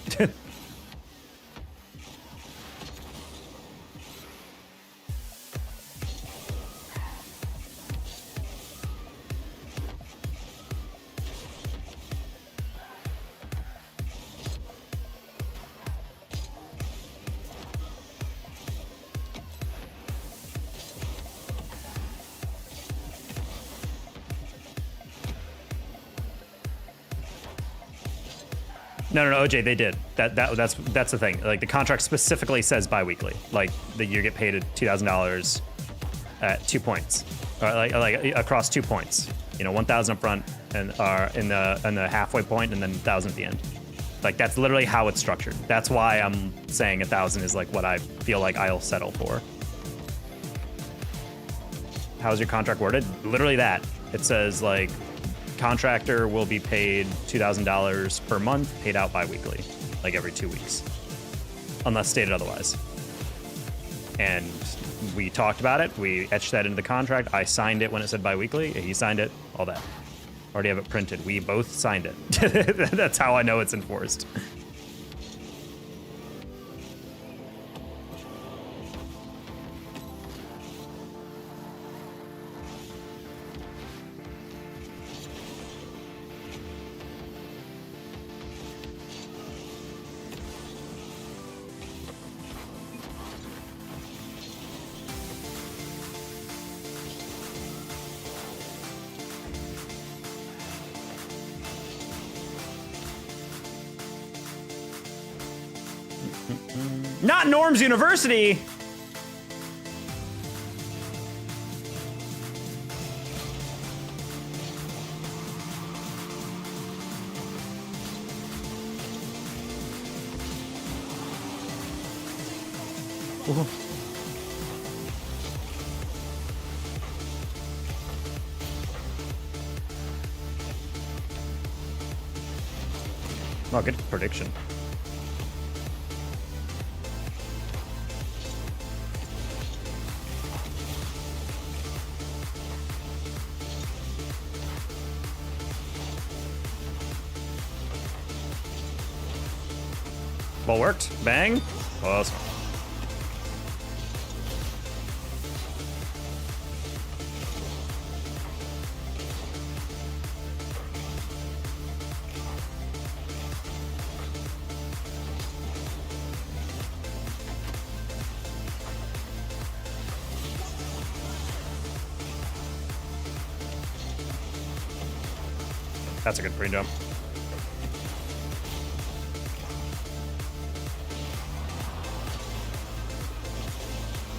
No, OJ, they did. That's the thing. Like, the contract specifically says bi-weekly. Like, that you get paid $2,000 at 2 points, or like across 2 points. You know, 1,000 up front and in the halfway point, and then 1,000 at the end. Like, that's literally how it's structured. That's why I'm saying 1,000 is like what I feel like I'll settle for. How's your contract worded? Literally that. It says like, contractor will be paid $2,000 per month, paid out bi-weekly, like every 2 weeks, unless stated otherwise. And we talked about it. We etched that into the contract. I signed it when it said bi-weekly. He signed it, all that. Already have it printed. We both signed it. That's how I know it's enforced. Not Norm's University. Ooh. Oh, good prediction. Ball worked. Bang. Awesome. That's a good pre-jump.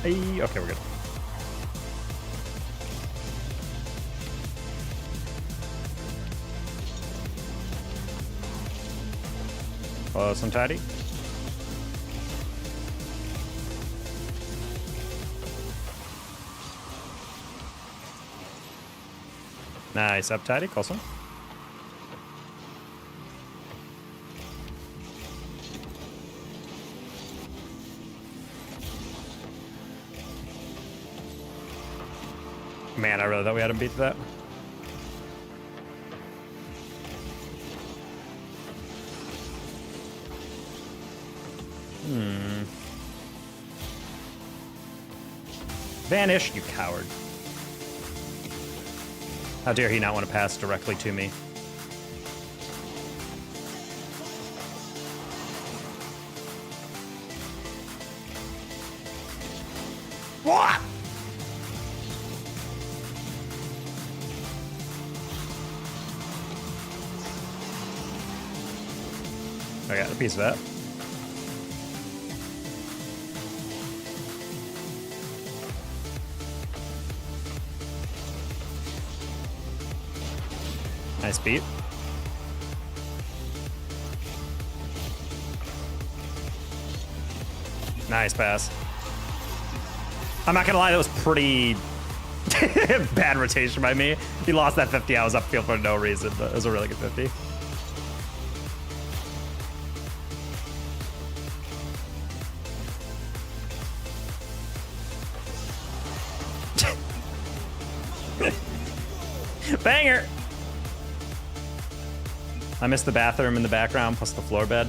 Hey, okay, we're good. Close and tidy. Nice, up tidy, close one. Man, I really thought we had him beat that. Vanish, you coward. How dare he not want to pass directly to me? What? I got a piece of that. Nice beat. Nice pass. I'm not gonna lie, that was pretty bad rotation by me. He lost that 50, I was upfield for no reason, but it was a really good 50. Banger! I missed the bathroom in the background plus the floor bed.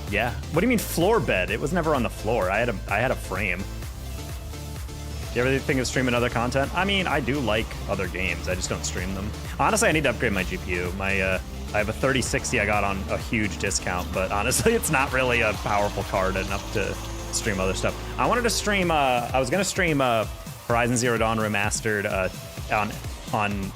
Yeah. What do you mean floor bed? It was never on the floor. I had a frame. Do you ever think of streaming other content? I mean, I do like other games. I just don't stream them. Honestly, I need to upgrade my GPU. I have a 3060 I got on a huge discount, but honestly, it's not really a powerful card enough to stream other stuff. I wanted to stream, I was gonna stream Horizon Zero Dawn Remastered on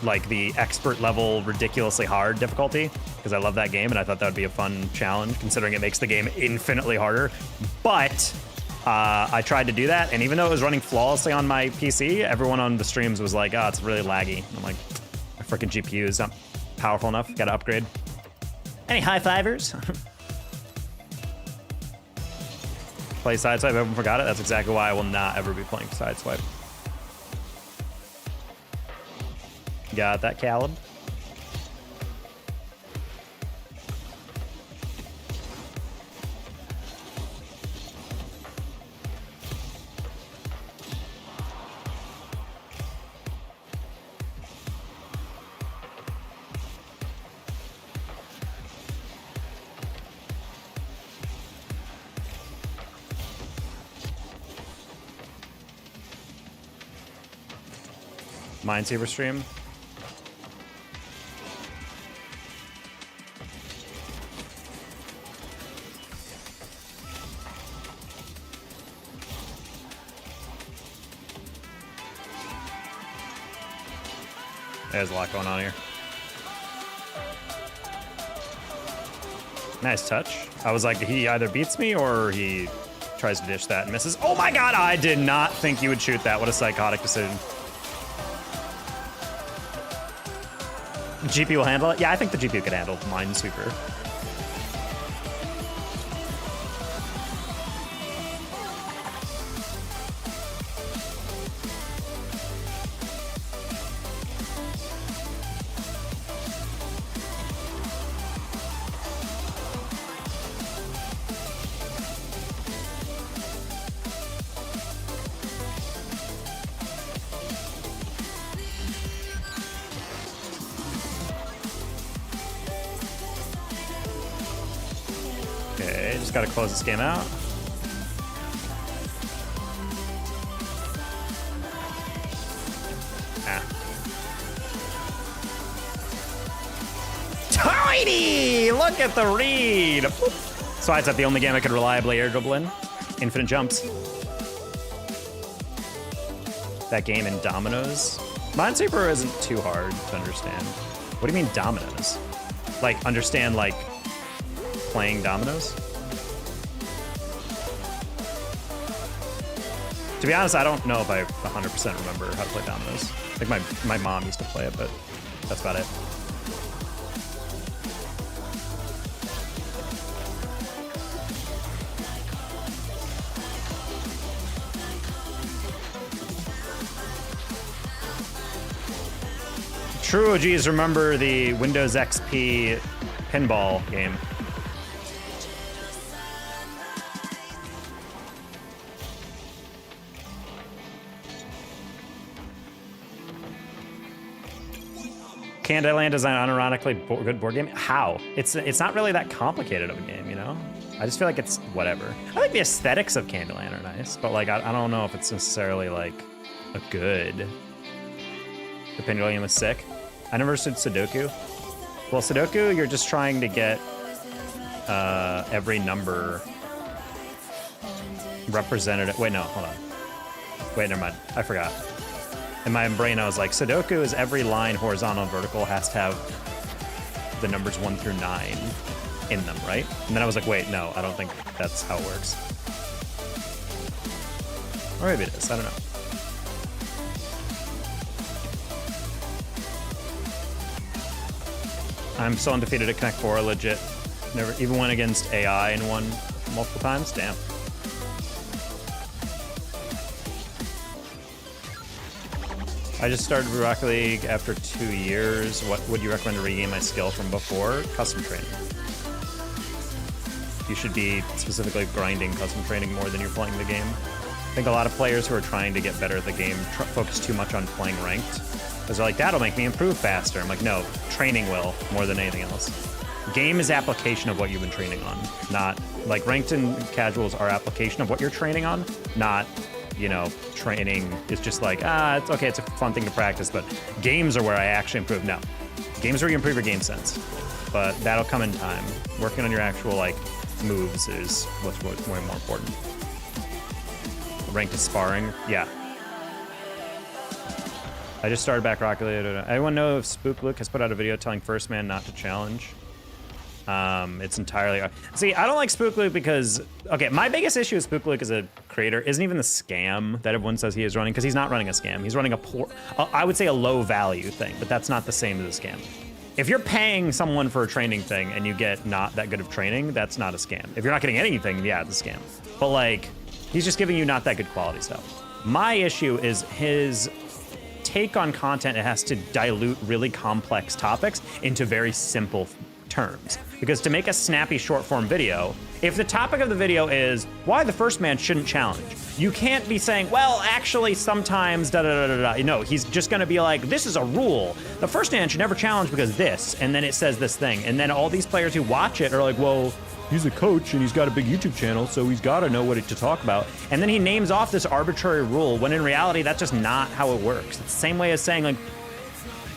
like the expert level ridiculously hard difficulty, because I love that game and I thought that would be a fun challenge considering it makes the game infinitely harder. But I tried to do that, and even though it was running flawlessly on my PC, everyone on the streams was like, oh, it's really laggy. I'm like, my freaking GPU is not powerful enough, gotta upgrade. Any high fivers? Play Sideswipe, everyone forgot it. That's exactly why I will not ever be playing Sideswipe. Got that, Caleb? Minesaver stream. There's a lot going on here. Nice touch. I was like, he either beats me or he tries to dish that and misses. Oh my god, I did not think you would shoot that. What a psychotic decision. GPU will handle it? Yeah, I think the GPU could handle Minesweeper. Okay, just gotta close this game out. Ah. Tiny! Look at the read! Boop. So it's the only game I could reliably air dribble in. Infinite jumps. That game in dominoes. Minesweeper isn't too hard to understand. What do you mean dominoes? Like, understand, like, playing dominoes? To be honest, I don't know if I 100% remember how to play dominoes. I think my mom used to play it, but that's about it. True OGs remember the Windows XP pinball game. Candyland is an unironically good board game. How? It's not really that complicated of a game, you know? I just feel like it's whatever. I think the aesthetics of Candyland are nice, but like I don't know if it's necessarily like a good. The pinball game was sick. I never understood Sudoku. Well, Sudoku, you're just trying to get every number represented. Wait, no, hold on. Wait, never mind. I forgot. In my brain, I was like, Sudoku is every line, horizontal and vertical, has to have the numbers 1 through 9 in them, right? And then I was like, wait, no, I don't think that's how it works. Or maybe it is, I don't know. I'm still undefeated at Connect 4, legit. Never even went against AI and won multiple times. Damn. I just started Rocket League after 2 years. What would you recommend to regain my skill from before? Custom training. You should be specifically grinding custom training more than you're playing the game. I think a lot of players who are trying to get better at the game focus too much on playing ranked. Because they're like, that'll make me improve faster. I'm like, no, training will more than anything else. Game is application of what you've been training on, not like ranked and casuals are application of what you're training on, not, you know, training is just like, it's okay, it's a fun thing to practice, but games are where I actually improve. No, games are where you improve your game sense, but that'll come in time. Working on your actual like moves is what's way more important. Ranked is sparring, yeah. I just started back Rocket League. Anyone know if Spook Luke has put out a video telling First Man not to challenge? It's entirely... See, I don't like Spook Luke because... Okay, my biggest issue with Spook Luke as a creator isn't even the scam that everyone says he is running, because he's not running a scam. He's running a poor... I would say a low-value thing, but that's not the same as a scam. If you're paying someone for a training thing and you get not that good of training, that's not a scam. If you're not getting anything, yeah, it's a scam. But, like, he's just giving you not that good quality stuff. My issue is his... take on content. It has to dilute really complex topics into very simple terms, because to make a snappy short form video, if the topic of the video is why the first man shouldn't challenge, you can't be saying, well, actually sometimes da da da da da. No, he's just going to be like, this is a rule, the first man should never challenge because this, and then it says this thing, and then all these players who watch it are like, well, he's a coach and he's got a big YouTube channel, so he's got to know what to talk about. And then he names off this arbitrary rule, when in reality, that's just not how it works. It's the same way as saying, like,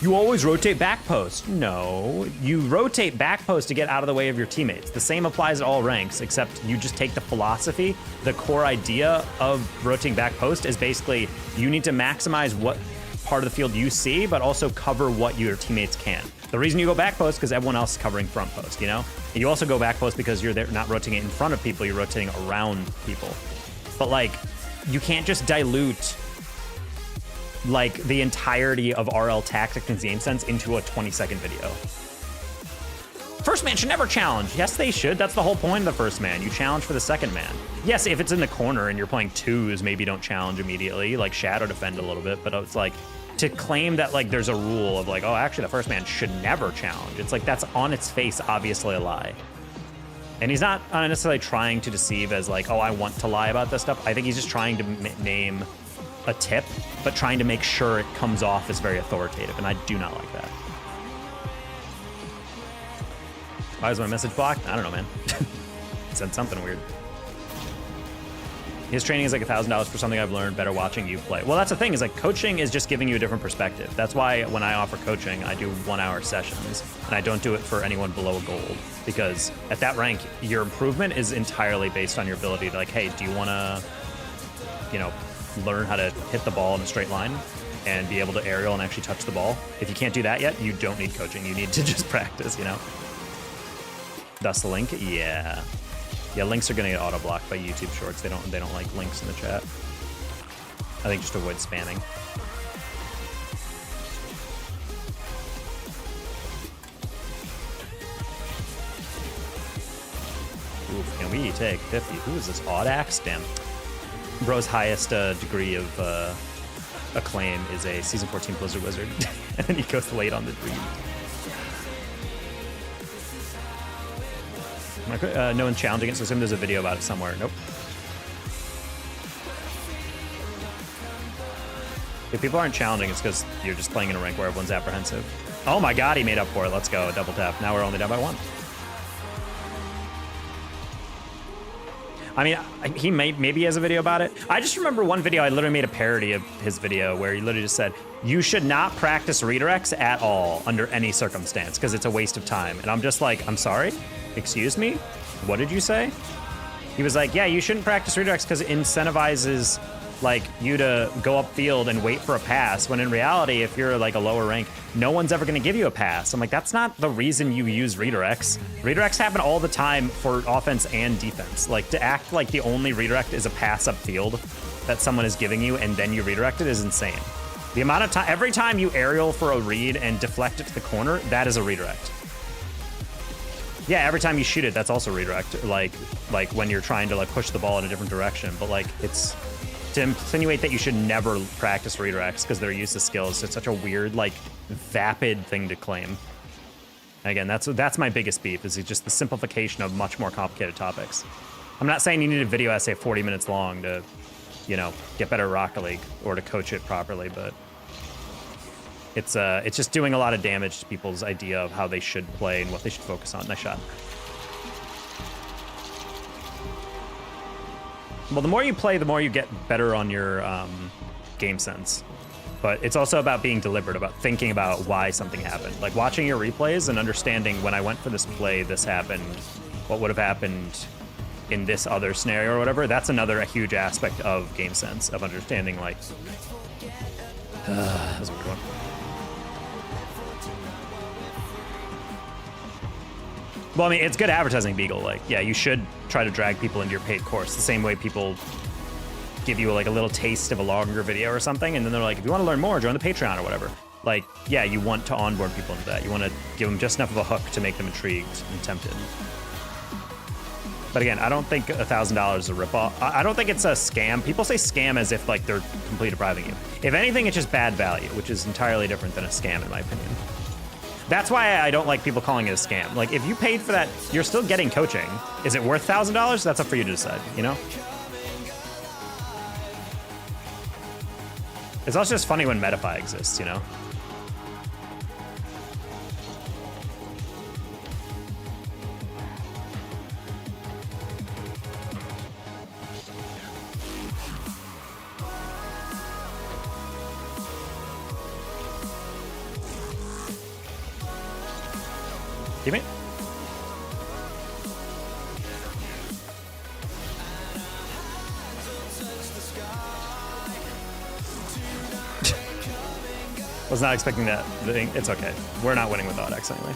you always rotate back post. No, you rotate back post to get out of the way of your teammates. The same applies at all ranks, except you just take the philosophy. The core idea of rotating back post is basically you need to maximize what part of the field you see, but also cover what your teammates can. The reason you go back post because everyone else is covering front post, you know? And you also go back post because you're there not rotating in front of people, you're rotating around people. But like, you can't just dilute like the entirety of RL tactics and game sense into a 20-second video. First man should never challenge. Yes, they should. That's the whole point of the first man. You challenge for the second man. Yes, if it's in the corner and you're playing twos, maybe don't challenge immediately, like shadow defend a little bit, but it's like, to claim that like there's a rule of like, oh, actually the first man should never challenge. It's like, that's on its face obviously a lie. And he's not necessarily trying to deceive as like, oh, I want to lie about this stuff. I think he's just trying to name a tip, but trying to make sure it comes off as very authoritative, and I do not like that. Why is my message blocked? I don't know, man. Said something weird. His training is like $1,000 for something I've learned better watching you play. Well, that's the thing, is like coaching is just giving you a different perspective. That's why when I offer coaching, I do 1-hour sessions, and I don't do it for anyone below a gold, because at that rank, your improvement is entirely based on your ability to like, hey, do you want to, you know, learn how to hit the ball in a straight line and be able to aerial and actually touch the ball? If you can't do that yet, you don't need coaching. You need to just practice, you know? Thus the link? Yeah. Yeah, links are gonna get auto-blocked by YouTube Shorts. They don't like links in the chat. I think just avoid spamming. Ooh, can we take 50? Who is this? Odd Axe? Damn. Bro's highest degree of acclaim is a Season 14 Blizzard Wizard. And then he goes late on the dream. No one's challenging it, so assume there's a video about it somewhere. Nope. If people aren't challenging, it's because you're just playing in a rank where everyone's apprehensive. Oh my god, he made up for it. Let's go. Double tap. Now we're only down by 1. I mean, maybe he has a video about it. I just remember one video, I literally made a parody of his video where he literally just said, you should not practice redirects at all under any circumstance because it's a waste of time. And I'm just like, I'm sorry? Excuse me? What did you say? He was like, yeah, you shouldn't practice redirects because it incentivizes like you to go upfield and wait for a pass, when in reality, if you're like a lower rank, no one's ever gonna give you a pass. I'm like, that's not the reason you use redirects. Redirects happen all the time for offense and defense. Like to act like the only redirect is a pass upfield that someone is giving you and then you redirect it is insane. The amount of time, every time you aerial for a read and deflect it to the corner, that is a redirect. Yeah, every time you shoot it, that's also redirect. Like when you're trying to like push the ball in a different direction, but like it's, to insinuate that you should never practice redirects because they're useless skills, it's such a weird, like, vapid thing to claim. Again, that's my biggest beef, is just the simplification of much more complicated topics. I'm not saying you need a video essay 40 minutes long to, you know, get better at Rocket League or to coach it properly, but it's just doing a lot of damage to people's idea of how they should play and what they should focus on. Nice shot. Well, the more you play, the more you get better on your game sense. But it's also about being deliberate, about thinking about why something happened. Like watching your replays and understanding when I went for this play, this happened, what would have happened in this other scenario or whatever. That's another huge aspect of game sense, of understanding like... that was a weird one. Well, I mean, it's good advertising, Beagle. Like, yeah, you should try to drag people into your paid course the same way people give you like a little taste of a longer video or something, and then they're like, if you want to learn more, join the Patreon or whatever. Like, yeah, you want to onboard people into that. You want to give them just enough of a hook to make them intrigued and tempted. But again, I don't think $1,000 is a ripoff. I don't think it's a scam. People say scam as if like they're completely depriving you. If anything, it's just bad value, which is entirely different than a scam in my opinion. That's why I don't like people calling it a scam. Like, if you paid for that, you're still getting coaching. Is it worth $1,000? That's up for you to decide, you know? It's also just funny when Metafy exists, you know? Teammate? Was not expecting that. It's okay. We're not winning with Odd X anyway.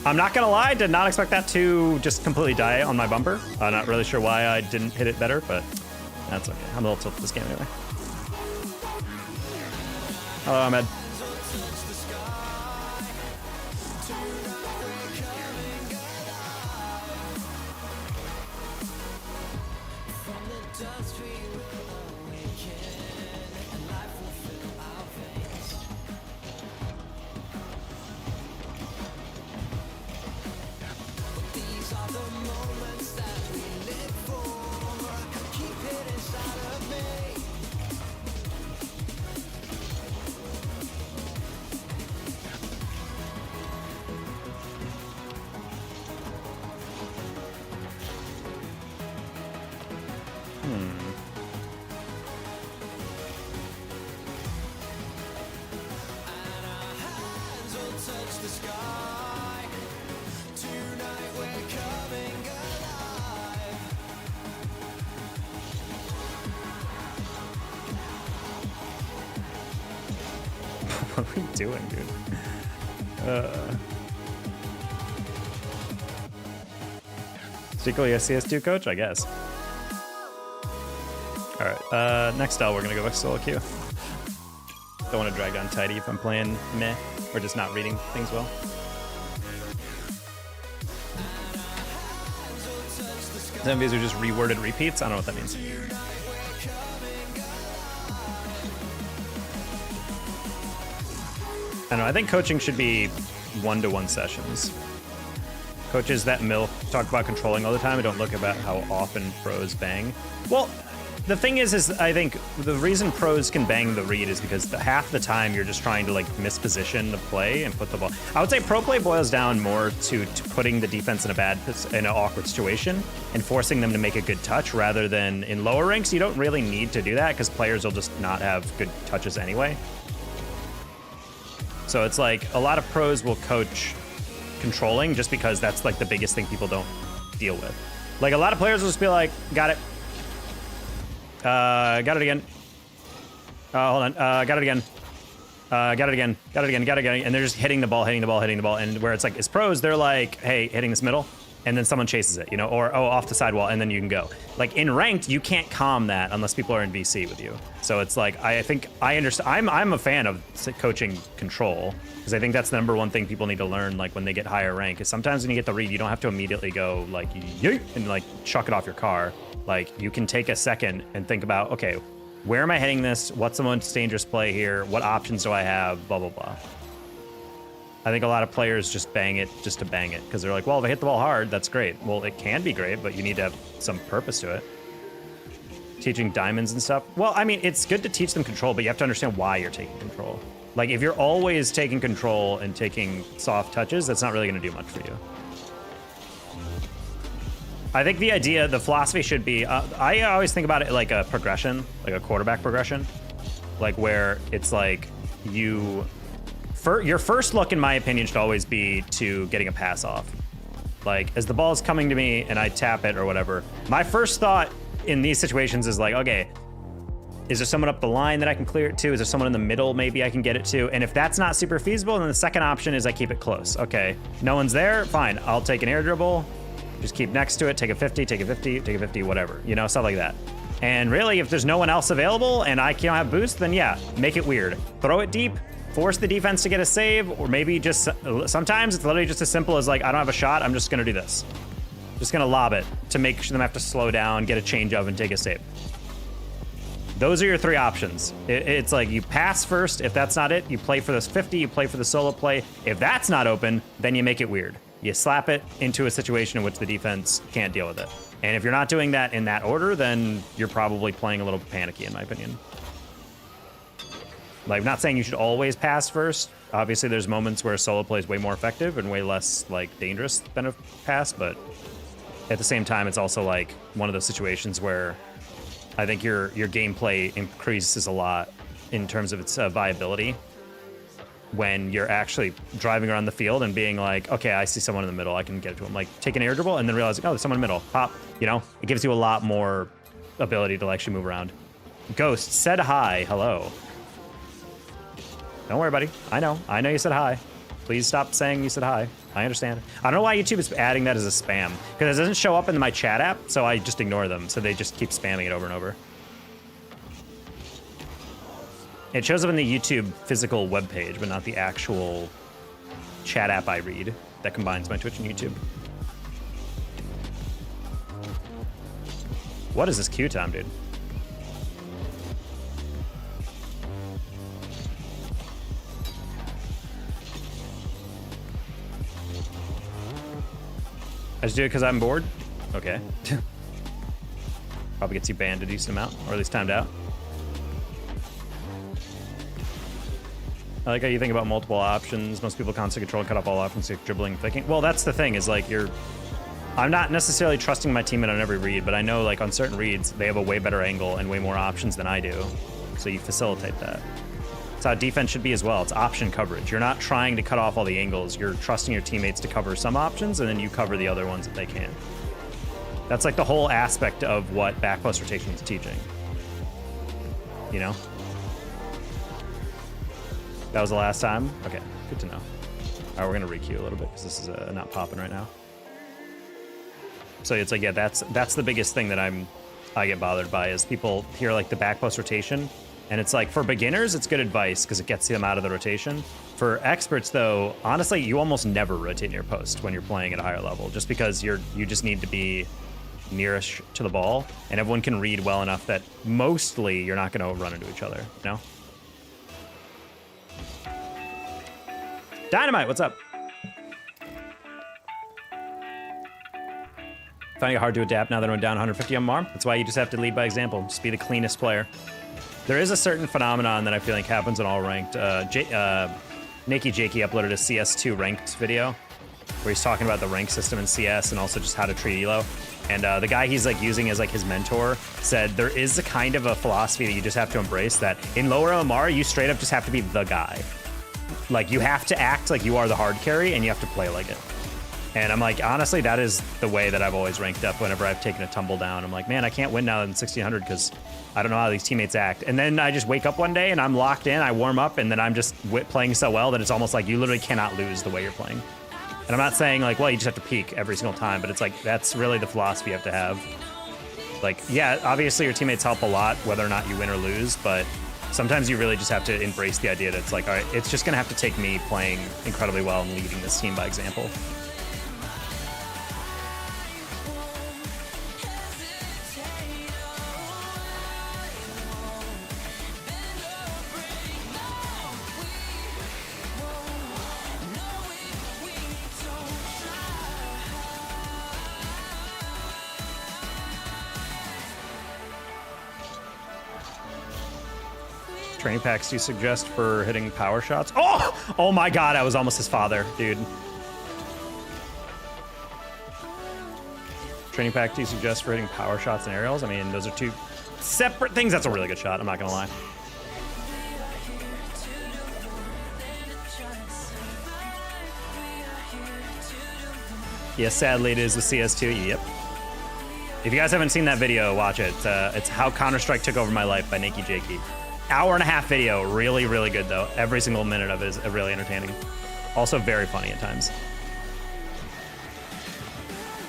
I'm not gonna lie, did not expect that to just completely die on my bumper. I'm not really sure why I didn't hit it better, but that's okay. I'm a little tilted this game anyway. Hello, Ahmed. What are we doing, dude? Secretly a CS2 coach, I guess. All right, next L, we're gonna go back solo queue. Don't want to drag down Tidy if I'm playing meh or just not reading things well. Some of these are just reworded repeats. I don't know what that means. I don't know. I think coaching should be 1-to-1 sessions. Coaches that milk talk about controlling all the time and don't look about how often pros bang. Well, the thing is I think the reason pros can bang the read is because half the time you're just trying to like misposition the play and put the ball. I would say pro play boils down more to putting the defense in an awkward situation and forcing them to make a good touch, rather than in lower ranks. You don't really need to do that because players will just not have good touches anyway. So it's like a lot of pros will coach controlling just because that's like the biggest thing people don't deal with. Like a lot of players will just be like, got it. Got it again. Hold on. Got it again. Got it again. Got it again. Got it again. And they're just hitting the ball. And where it's like, as pros, they're like, hey, hitting this middle. And then someone chases it, you know, or, oh, off the sidewall, and then you can go. Like in ranked, you can't calm that unless people are in VC with you. So it's like, I think I understand. I'm a fan of coaching control, because I think that's the number one thing people need to learn, like when they get higher rank, is sometimes when you get the read, you don't have to immediately go like, yeet, and like chuck it off your car. Like you can take a second and think about, okay, where am I hitting this? What's the most dangerous play here? What options do I have? Blah, blah, blah. I think a lot of players just bang it just to bang it because they're like, well, if I hit the ball hard, that's great. Well, it can be great, but you need to have some purpose to it. Teaching diamonds and stuff. Well, I mean, it's good to teach them control, but you have to understand why you're taking control. Like if you're always taking control and taking soft touches, that's not really going to do much for you. I think the idea, the philosophy should be, I always think about it like a progression, like a quarterback progression, like where it's like your first look, in my opinion, should always be to getting a pass off. Like as the ball is coming to me and I tap it or whatever, my first thought in these situations is like, okay, is there someone up the line that I can clear it to? Is there someone in the middle maybe I can get it to? And if that's not super feasible, then the second option is I keep it close. Okay, no one's there, fine, I'll take an air dribble. Just keep next to it, take a 50, take a 50, take a 50, whatever, you know, stuff like that. And really, if there's no one else available and I can't have boost, then yeah, make it weird. Throw it deep, force the defense to get a save, or maybe just, sometimes it's literally just as simple as like, I don't have a shot, I'm just gonna do this. Just gonna lob it to make sure them have to slow down, get a change of, and take a save. Those are your three options. It's like you pass first, if that's not it, you play for this 50, you play for the solo play. If that's not open, then you make it weird. You slap it into a situation in which the defense can't deal with it. And if you're not doing that in that order, then you're probably playing a little panicky, in my opinion. Like, I'm not saying you should always pass first. Obviously, there's moments where solo play is way more effective and way less, like, dangerous than a pass, but at the same time, it's also, like, one of those situations where I think your gameplay increases a lot in terms of its viability when you're actually driving around the field and being like, okay, I see someone in the middle, I can get it to him. Like, take an air dribble and then realize, oh, there's someone in the middle. Pop, you know? It gives you a lot more ability to actually move around. Ghost said hi, hello. Don't worry, buddy. I know you said hi. Please stop saying you said hi. I understand. I don't know why YouTube is adding that as a spam, because it doesn't show up in my chat app, so I just ignore them. So they just keep spamming it over and over. It shows up in the YouTube physical webpage, but not the actual chat app I read that combines my Twitch and YouTube. What is this queue time, dude? I just do it because I'm bored? Okay. Probably gets you banned a decent amount, or at least timed out. I like how you think about multiple options. Most people constantly control and cut off all options, like dribbling, thinking. Well, that's the thing, is like I'm not necessarily trusting my teammate on every read, but I know like on certain reads, they have a way better angle and way more options than I do. So you facilitate that. That's how defense should be as well. It's option coverage. You're not trying to cut off all the angles. You're trusting your teammates to cover some options, and then you cover the other ones that they can. That's like the whole aspect of what back post rotation is teaching. You know? That was the last time? Okay, good to know. All right, we're gonna re-queue a little bit because this is not popping right now. So it's like, yeah, that's the biggest thing that I'm I get bothered by is people hear like the back post rotation, and it's like for beginners, it's good advice because it gets them out of the rotation. For experts, though, honestly, you almost never rotate near post when you're playing at a higher level, just because you just need to be nearest to the ball, and everyone can read well enough that mostly you're not going to run into each other. You know? Dynamite, what's up? Finding it hard to adapt now that I'm down 150 MMR. That's why you just have to lead by example. Just be the cleanest player. There is a certain phenomenon that I feel like happens in all ranked. Nakey Jakey uploaded a CS2 ranked video where he's talking about the rank system in CS and also just how to treat elo. And the guy he's like using as like his mentor said there is a kind of a philosophy that you just have to embrace, that in lower MMR you straight up just have to be the guy. Like you have to act like you are the hard carry and you have to play like it. And I'm like, honestly, that is the way that I've always ranked up whenever I've taken a tumble down. I'm like, man, I can't win now in 1600 because I don't know how these teammates act. And then I just wake up one day and I'm locked in, I warm up, and then I'm just playing so well that it's almost like you literally cannot lose the way you're playing. And I'm not saying like, well, you just have to peak every single time, but it's like, that's really the philosophy you have to have. Like, yeah, obviously your teammates help a lot whether or not you win or lose, but sometimes you really just have to embrace the idea that it's like, all right, it's just gonna have to take me playing incredibly well and leading this team by example. Training packs do you suggest for hitting power shots? Oh my god, I was almost his father, dude. Training pack do you suggest for hitting power shots and aerials? I mean, those are two separate things. That's a really good shot, I'm not gonna lie. Yeah, sadly it is with CS2, yep. If you guys haven't seen that video, watch it. It's How Counter-Strike Took Over My Life by Nakey Jakey. Hour-and-a-half video, really, really good though. Every single minute of it is really entertaining. Also very funny at times.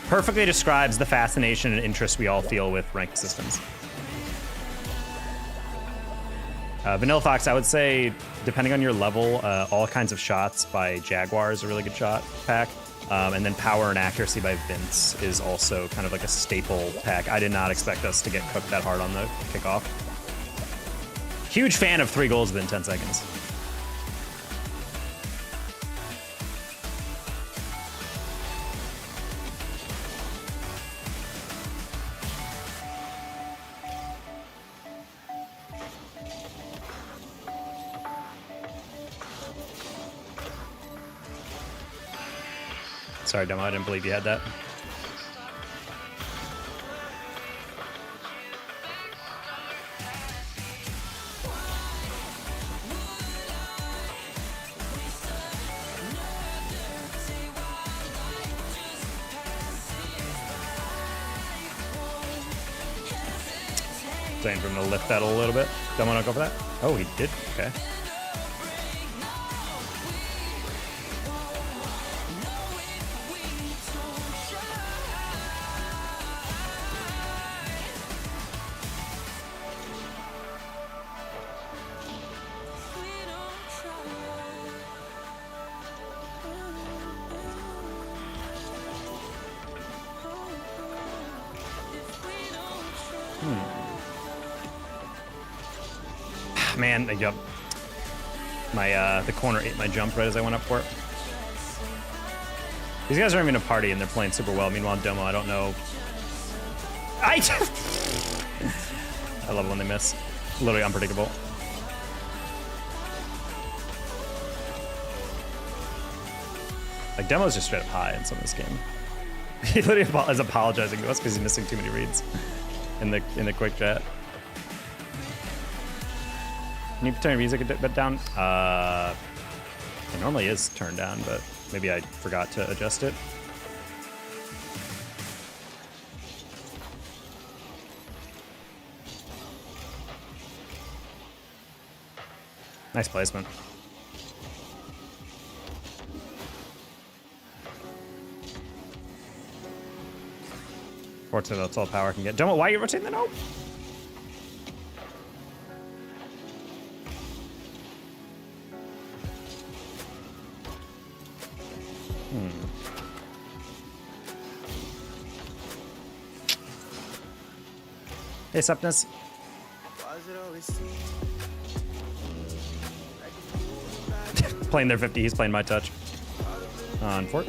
Perfectly describes the fascination and interest we all feel with ranked systems. Vanilla Fox, I would say, depending on your level, All Kinds of Shots by Jaguar is a really good shot pack. And then Power and Accuracy by Vince is also kind of like a staple pack. I did not expect us to get cooked that hard on the kickoff. Huge fan of 3 goals within 10 seconds. Sorry, Demo, I didn't believe you had that. Saying for him to lift that a little bit. Don't want to go for that? Oh, he did. Okay. Man, they jumped. The corner ate my jump right as I went up for it. These guys aren't even a party and they're playing super well. Meanwhile, Domo, I don't know. I love it when they miss. Literally unpredictable. Like, Demo's just straight up high in some of this game. He literally is apologizing to us because he's missing too many reads in the quick chat. Need to turn your music a bit down. It normally is turned down, but maybe I forgot to adjust it. Nice placement. Fortunately, that's all power can get. Don't, why are you rotating the nope? Hey, Sepnus. Playing their 50, he's playing my touch. On fort.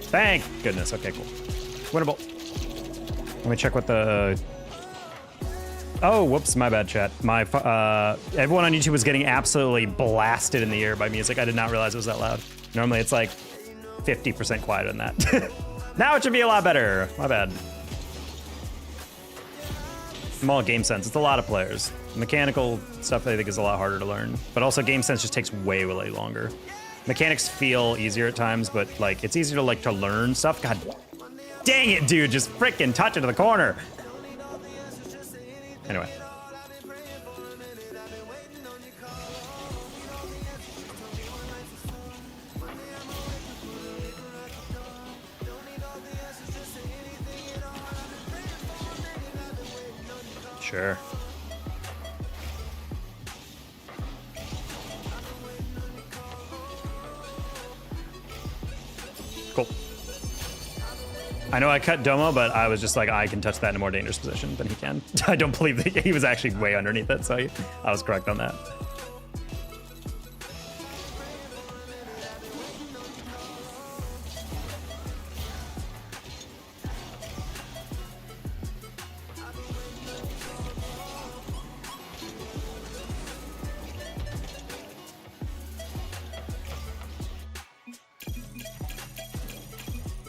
Thank goodness. Okay, cool. Winnable. Let me check what the... Oh, whoops, my bad, chat. My everyone on YouTube was getting absolutely blasted in the ear by music. I did not realize it was that loud. Normally it's like 50% quieter than that. Now it should be a lot better. My bad. I'm all game sense. It's a lot of players. Mechanical stuff I think is a lot harder to learn, but also game sense just takes way longer. Mechanics feel easier at times, but like it's easier to learn stuff. God dang it, dude! Just freaking touch it to the corner. Anyway. Sure. Cool. I know I cut Domo, but I was just like, I can touch that in a more dangerous position than he can. I don't believe that he was actually way underneath it, so I was correct on that.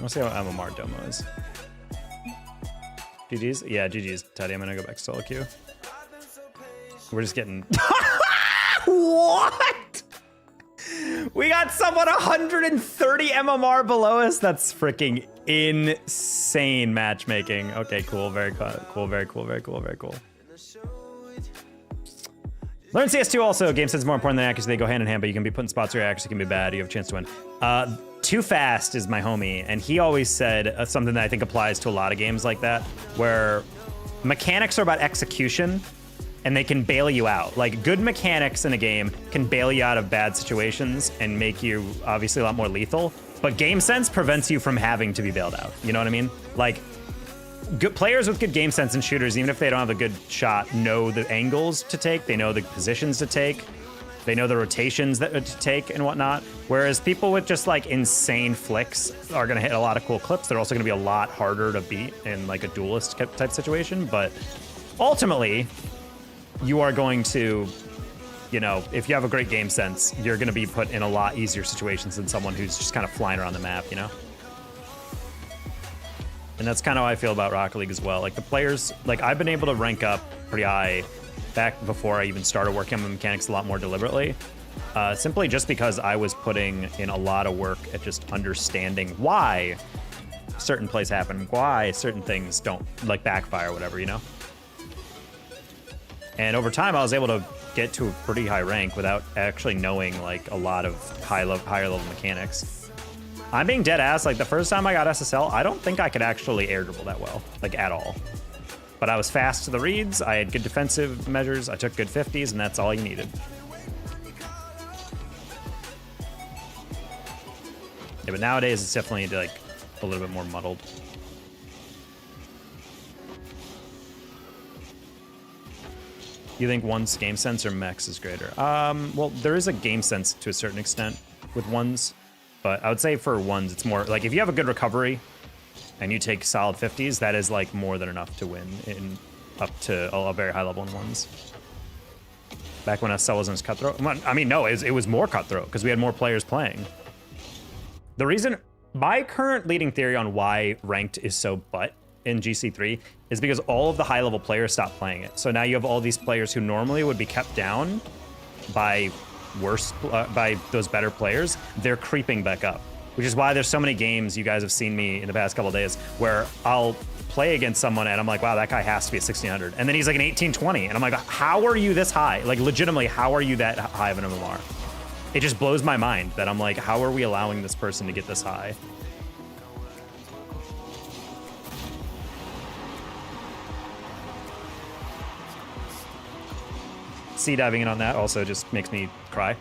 Let's see how MMR Domo is. GG's? Yeah, GG's, Teddy. I'm gonna go back to solo queue. We're just getting... What? We got someone 130 MMR below us? That's freaking insane matchmaking. Okay, cool. Very cool. Very cool. Very cool. Very cool. Learn CS2 also. Game sense is more important than accuracy. They go hand in hand, but you can be put in spots where your accuracy can be bad. You have a chance to win. Too Fast is my homie, and he always said something that I think applies to a lot of games like that, where mechanics are about execution, and they can bail you out. Like, good mechanics in a game can bail you out of bad situations and make you obviously a lot more lethal, but game sense prevents you from having to be bailed out. You know what I mean? Like, good players with good game sense in shooters, even if they don't have a good shot, know the angles to take, they know the positions to take, they know the rotations that to take and whatnot. Whereas people with just like insane flicks are gonna hit a lot of cool clips. They're also gonna be a lot harder to beat in like a duelist type situation. But ultimately, you are going to, you know, if you have a great game sense, you're gonna be put in a lot easier situations than someone who's just kind of flying around the map, you know? And that's kind of how I feel about Rocket League as well. Like the players, like I've been able to rank up pretty high back before I even started working on the mechanics a lot more deliberately, simply just because I was putting in a lot of work at just understanding why certain plays happen, why certain things don't like backfire or whatever, you know? And over time, I was able to get to a pretty high rank without actually knowing like a lot of higher level mechanics. I'm being dead ass. Like the first time I got SSL, I don't think I could actually air dribble that well, like at all. But I was fast to the reads, I had good defensive measures, I took good 50s, and that's all you needed. Yeah, but nowadays it's definitely like a little bit more muddled. You think one's game sense or mechs is greater? Well, there is a game sense to a certain extent with ones, but I would say for ones, it's more like if you have a good recovery and you take solid 50s, that is like more than enough to win in up to a very high level in ones. Back when SL wasn't as cutthroat. I mean, no, it was more cutthroat because we had more players playing. The reason, my current leading theory on why ranked is so butt in GC3 is because all of the high level players stopped playing it. So now you have all these players who normally would be kept down by by those better players. They're creeping back up. Which is why there's so many games, you guys have seen me in the past couple of days, where I'll play against someone and I'm like, wow, that guy has to be a 1600. And then he's like an 1820. And I'm like, how are you this high? Like legitimately, how are you that high of an MMR? It just blows my mind that I'm like, how are we allowing this person to get this high? Sea diving in on that also just makes me cry.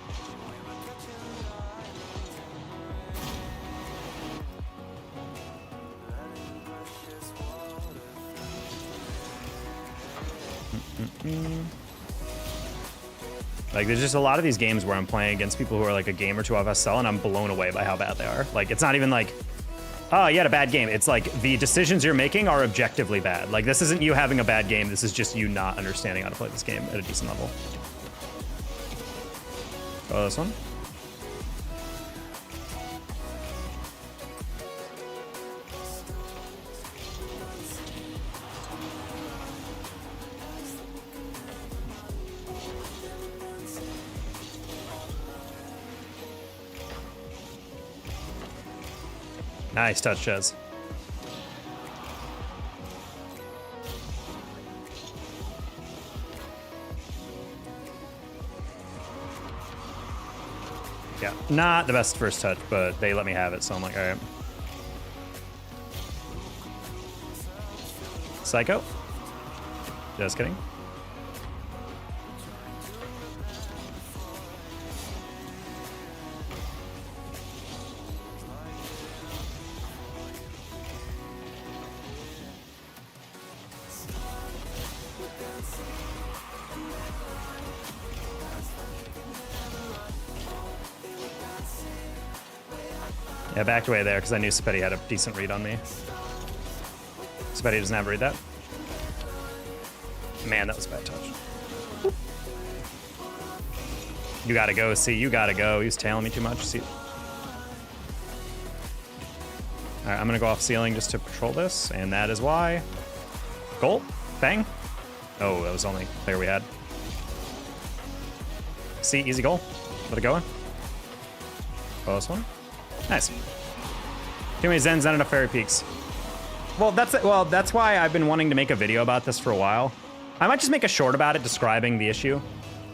Like, there's just a lot of these games where I'm playing against people who are like a game or two off SL, and I'm blown away by how bad they are. Like, it's not even like, oh, you had a bad game. It's like the decisions you're making are objectively bad. Like, this isn't you having a bad game. This is just you not understanding how to play this game at a decent level. Oh, this one. Nice touch, Chez. Yeah, not the best first touch, but they let me have it, so I'm like, all right. Psycho. Just kidding. Yeah, backed away there because I knew Spetti had a decent read on me. Spetti doesn't have a read that. Man, that was a bad touch. You gotta go, see, you gotta go. He's tailing me too much. See. All right, I'm gonna go off ceiling just to patrol this, and that is why. Goal, bang. Oh, that was the only player we had. See, easy goal. Let it go in. Close one. Nice. Too many Zens, not enough Fairy Peaks. Well, that's why I've been wanting to make a video about this for a while. I might just make a short about it describing the issue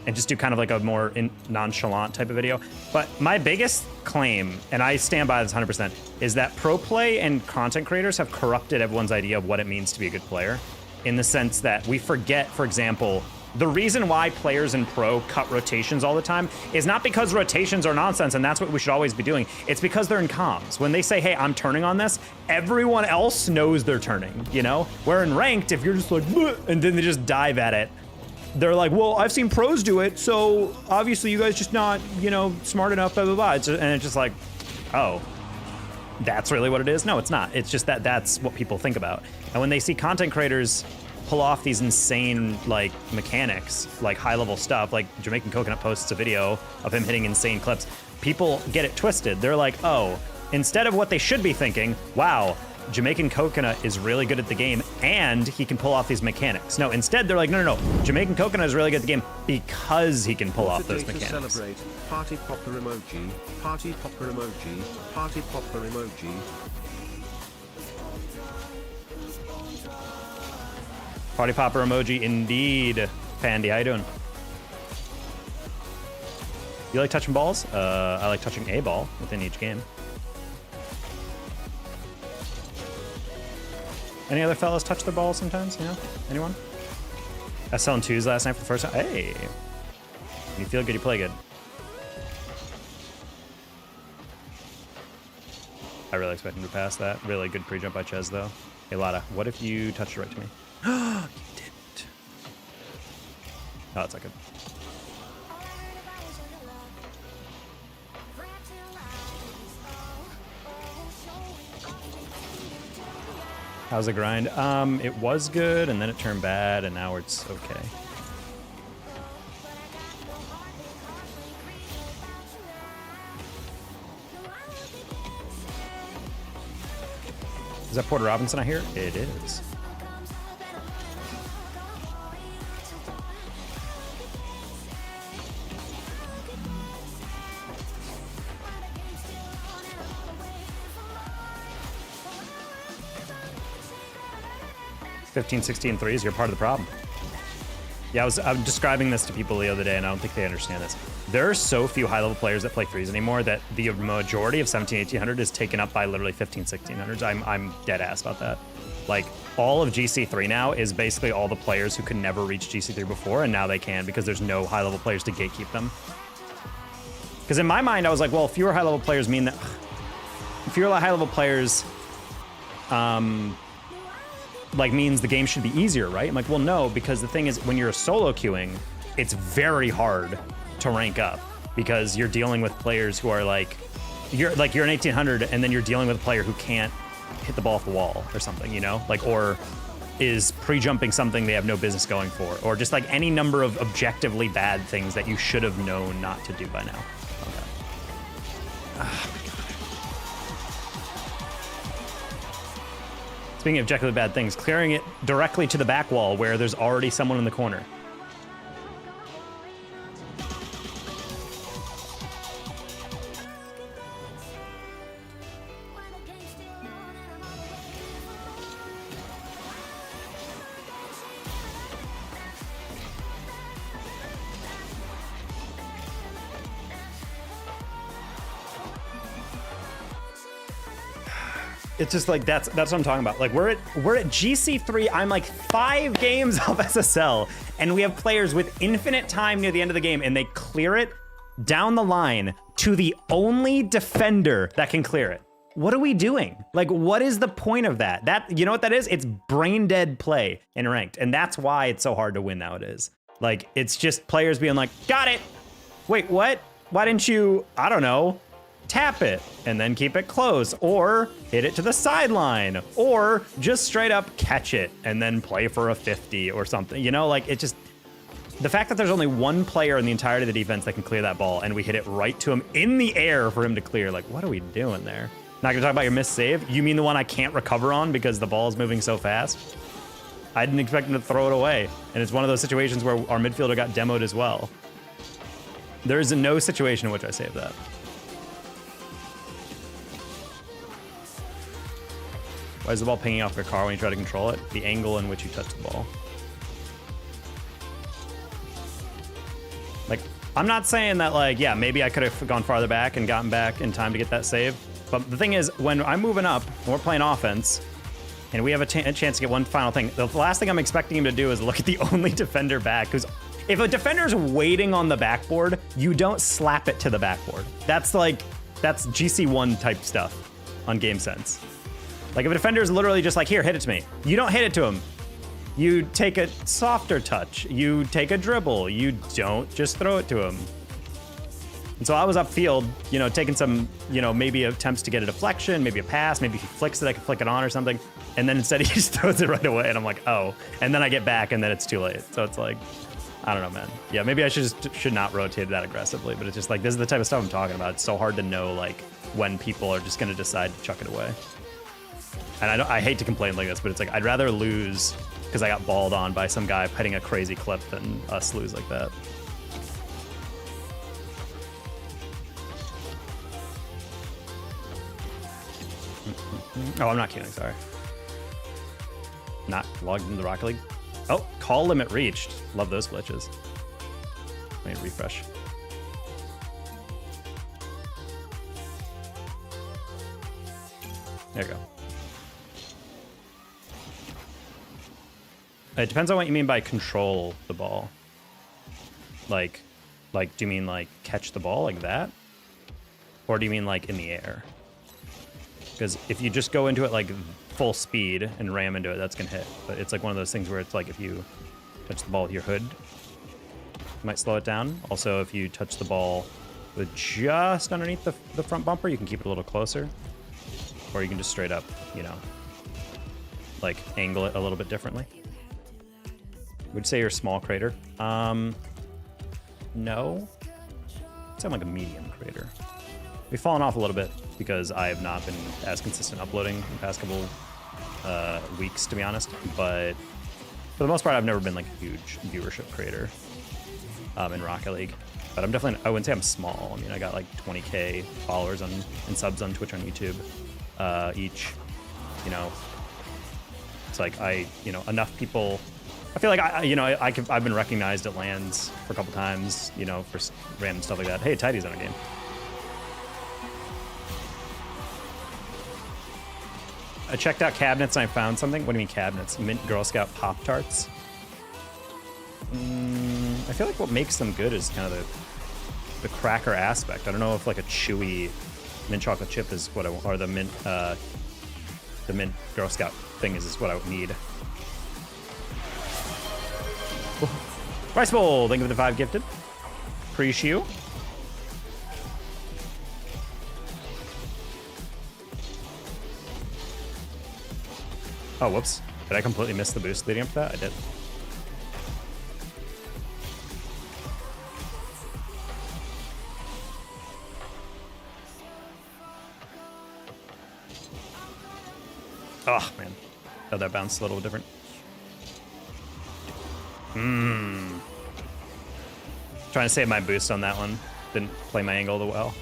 and just do kind of like a more nonchalant type of video. But my biggest claim, and I stand by this 100%, is that pro play and content creators have corrupted everyone's idea of what it means to be a good player, in the sense that we forget, for example, the reason why players in pro cut rotations all the time is not because rotations are nonsense and that's what we should always be doing. It's because they're in comms. When they say, hey, I'm turning on this, everyone else knows they're turning, you know? Where in ranked, if you're just like, bleh, and then they just dive at it, they're like, well, I've seen pros do it, so obviously you guys just not, you know, smart enough, blah, blah, blah. And it's just like, oh, that's really what it is? No, it's not. It's just that that's what people think about. And when they see content creators pull off these insane like mechanics, like high level stuff, like Jamaican Coconut posts a video of him hitting insane clips, people get it twisted. They're like, oh, instead of what they should be thinking, wow, Jamaican Coconut is really good at the game and he can pull off these mechanics. No, instead they're like, no, Jamaican Coconut is really good at the game because he can pull off those mechanics. Celebrate. Party popper emoji, party popper emoji, party popper emoji. Party popper emoji indeed. Pandy, how you doing? You like touching balls? I like touching a ball within each game. Any other fellas touch their balls sometimes, you know? Anyone? I was selling twos last night for the first time. Hey! You feel good, you play good. I really expect him to pass that. Really good pre-jump by Chez, though. Hey, Lada, what if you touched it right to me? You didn't. Oh, that's not good. How's the grind? It was good, and then it turned bad, and now it's okay. Is that Porter Robinson I hear? It is. 15, 16 threes, you're part of the problem. Yeah, I'm describing this to people the other day, and I don't think they understand this. There are so few high-level players that play threes anymore that the majority of 17, 1800 is taken up by literally 15, 1600s. I'm dead ass about that. Like, all of GC3 now is basically all the players who could never reach GC3 before, and now they can because there's no high-level players to gatekeep them. Because in my mind, I was like, well, fewer high-level players mean that... fewer high-level players... like means the game should be easier, right? I'm like, well, no, because the thing is, when you're solo queuing, it's very hard to rank up because you're dealing with players who are like you're an 1800 and then you're dealing with a player who can't hit the ball off the wall or something, you know, like, or is pre-jumping something they have no business going for, or just like any number of objectively bad things that you should have known not to do by now. Okay. Speaking of objectively bad things, clearing it directly to the back wall where there's already someone in the corner. It's just like, that's what I'm talking about. Like, we're at GC3, I'm like 5 games off SSL, and we have players with infinite time near the end of the game, and they clear it down the line to the only defender that can clear it. What are we doing? Like, what is the point of that? That, you know what that is? It's brain dead play in ranked, and that's why it's so hard to win nowadays. Like, it's just players being like, got it. Wait, what? Why didn't you, I don't know, tap it and then keep it close, or hit it to the sideline, or just straight up catch it and then play for a 50 or something, you know? Like, it just, the fact that there's only one player in the entirety of the defense that can clear that ball and we hit it right to him in the air for him to clear, like, what are we doing there? Not gonna talk about your missed save? You mean the one I can't recover on because the ball is moving so fast? I didn't expect him to throw it away, and it's one of those situations where our midfielder got demoed as well. There is no situation in which I saved that. Why is the ball pinging off your car when you try to control it? The angle in which you touch the ball. Like, I'm not saying that, like, yeah, maybe I could have gone farther back and gotten back in time to get that save. But the thing is, when I'm moving up, and we're playing offense, and we have a chance to get one final thing, the last thing I'm expecting him to do is look at the only defender back. Because if a defender's waiting on the backboard, you don't slap it to the backboard. That's like, that's GC1 type stuff on Game Sense. Like, if a defender's literally just like, here, hit it to me. You don't hit it to him. You take a softer touch. You take a dribble. You don't just throw it to him. And so I was upfield, you know, taking some, you know, maybe attempts to get a deflection, maybe a pass, maybe if he flicks it, I can flick it on or something. And then instead he just throws it right away. And I'm like, oh. And then I get back and then it's too late. So it's like, I don't know, man. Yeah, maybe I should not rotate that aggressively. But it's just like, this is the type of stuff I'm talking about. It's so hard to know, like, when people are just going to decide to chuck it away. And I hate to complain like this, but it's like, I'd rather lose because I got balled on by some guy hitting a crazy clip than us lose like that. Oh, I'm not kidding, sorry. Not logged into the Rocket League. Oh, call limit reached. Love those glitches. Let me refresh. There you go. It depends on what you mean by control the ball. Like, do you mean like catch the ball like that? Or do you mean like in the air? Because if you just go into it like full speed and ram into it, that's gonna hit. But it's like one of those things where it's like if you touch the ball with your hood, it might slow it down. Also, if you touch the ball with just underneath the front bumper, you can keep it a little closer. Or you can just straight up, you know, like angle it a little bit differently. Would you say you're a small crater? No. I'd say I'm like a medium crater. We've fallen off a little bit because I have not been as consistent uploading in the past couple weeks, to be honest. But for the most part, I've never been like a huge viewership creator in Rocket League. But I'm definitely, I wouldn't say I'm small. I mean, I got like 20K followers and subs on Twitch, on YouTube each, you know. It's like enough people. I feel like I've been recognized at LANs for a couple times, for random stuff like that. Hey, Tidy's on a game. I checked out cabinets and I found something. What do you mean cabinets? Mint Girl Scout Pop-Tarts. I feel like what makes them good is kind of the cracker aspect. I don't know if like a chewy mint chocolate chip is what I want, or the mint Girl Scout thing is what I would need. Rice Bowl, thank you for the 5 gifted. Appreciate you. Oh, whoops. Did I completely miss the boost leading up to that? I did. Oh, man. Oh, that bounced a little different. Trying to save my boost on that one. Didn't play my angle well.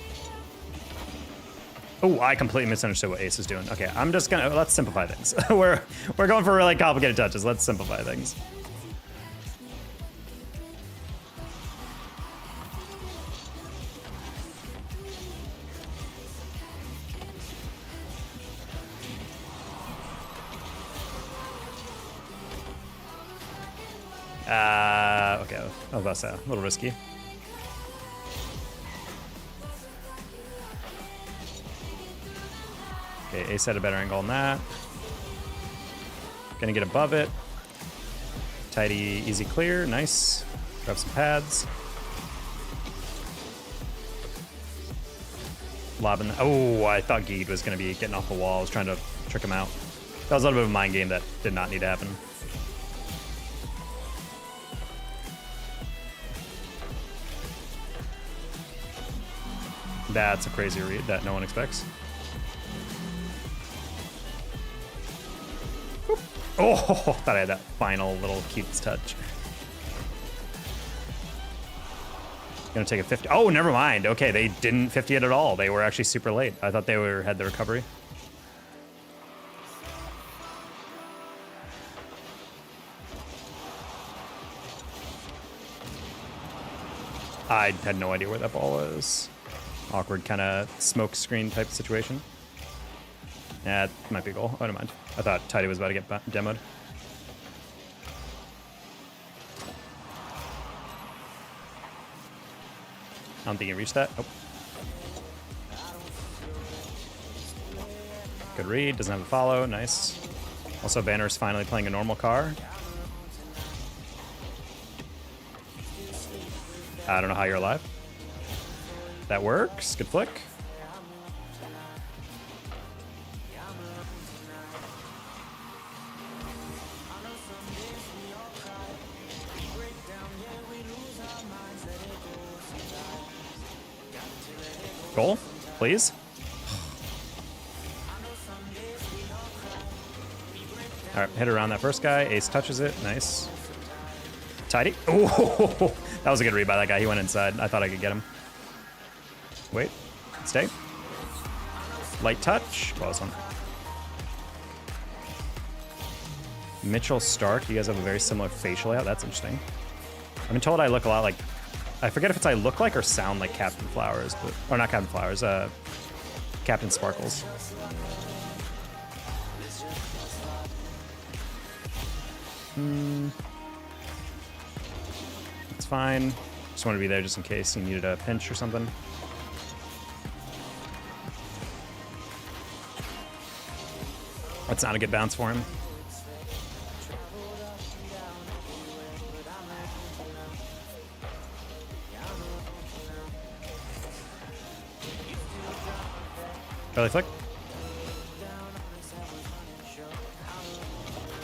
Oh, I completely misunderstood what Ace is doing. Okay, I'm just gonna, let's simplify things. We're going for really complicated touches. Let's simplify things. Okay, I was about to say, a little risky. Okay, Ace had a better angle on that. Gonna get above it. Tidy, easy clear, nice. Grab some pads. Lobbing, oh, I thought Geed was gonna be getting off the wall. I was trying to trick him out. That was a little bit of a mind game that did not need to happen. That's a crazy read that no one expects. Oop. Oh, thought I had that final little cute touch. Gonna take a 50. Oh, never mind. Okay, they didn't 50 it at all. They were actually super late. I thought they had the recovery. I had no idea where that ball was. Awkward kind of smoke screen type situation. Yeah, it might be a goal. Oh, never mind. I thought Tidy was about to get demoed. I don't think he reached that. Oh. Good read. Doesn't have a follow. Nice. Also, Banner's finally playing a normal car. I don't know how you're alive. That works. Good flick. Goal, please. All right, hit around that first guy. Ace touches it. Nice. Tidy. Oh, that was a good read by that guy. He went inside. I thought I could get him. Wait, stay. Light touch. Well, this one. Mitchell Stark. You guys have a very similar facial layout. That's interesting. I've been told I look a lot like, I forget if it's I look like or sound like Captain Flowers, but, or not Captain Flowers, Captain Sparkles. It's fine. Just want to be there just in case you needed a pinch or something. That's not a good bounce for him. Belly flick.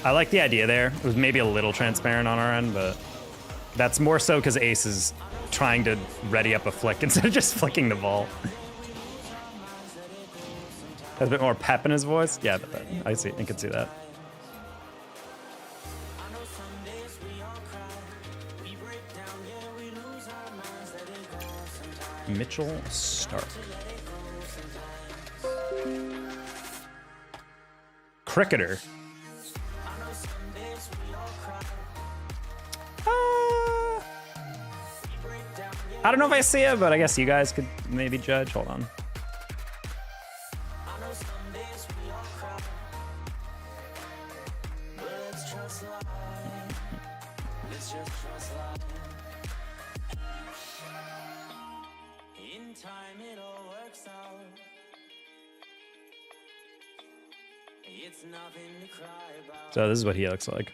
I like the idea there. It was maybe a little transparent on our end, but that's more so because Ace is trying to ready up a flick instead of just flicking the ball. Has a bit more pep in his voice. Yeah, but I see. I can see that. Mitchell Stark. Cricketer. I don't know if I see it, but I guess you guys could maybe judge. Hold on. So this is what he looks like.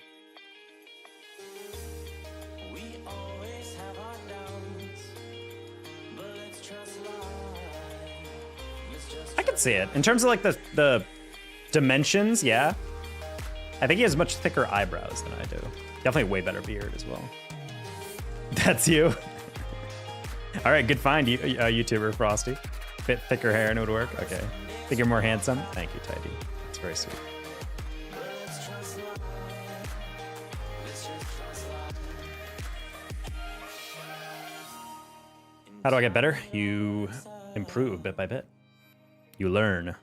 I can see it. In terms of like the dimensions, yeah. I think he has much thicker eyebrows than I do. Definitely way better beard as well. That's you. All right, good find, YouTuber Frosty. Bit thicker hair and it would work. Okay. Think you're more handsome? Thank you, Tidy. It's very sweet. How do I get better? You improve bit by bit. You learn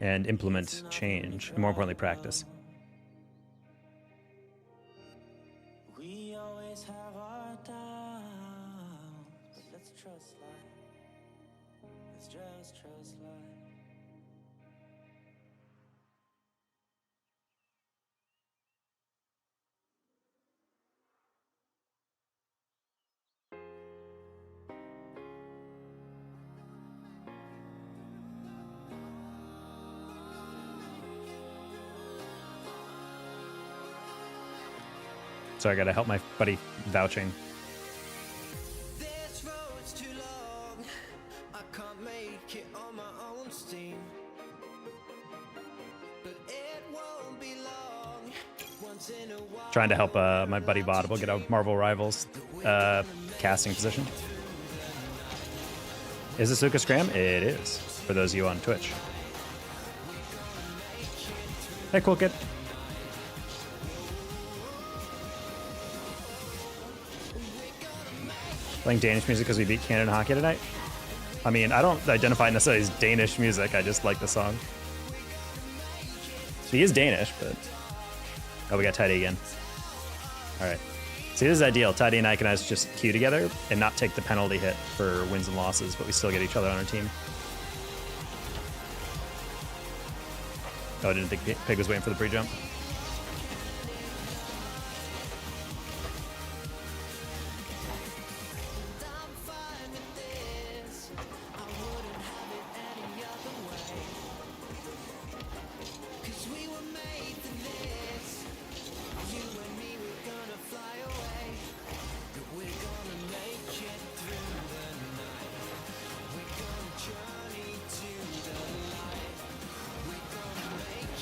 and implement change, and more importantly, practice. We always have our doubts, but let's trust life. Let's just trust life. So I gotta help my buddy vouching. This road's too long. I can't make it on my own steam. But it won't be long. Once in a while. Trying to help my buddy Botable get out Marvel Rivals casting position. Is this Lucas Graham? It is. For those of you on Twitch. Hey, cool kid. Playing Danish music because we beat Canada in hockey tonight? I mean, I don't identify necessarily as Danish music. I just like the song. He is Danish, but... Oh, we got Tidy again. All right. See, this is ideal. Tidy and I can just queue together and not take the penalty hit for wins and losses, but we still get each other on our team. Oh, I didn't think Pig was waiting for the pre-jump.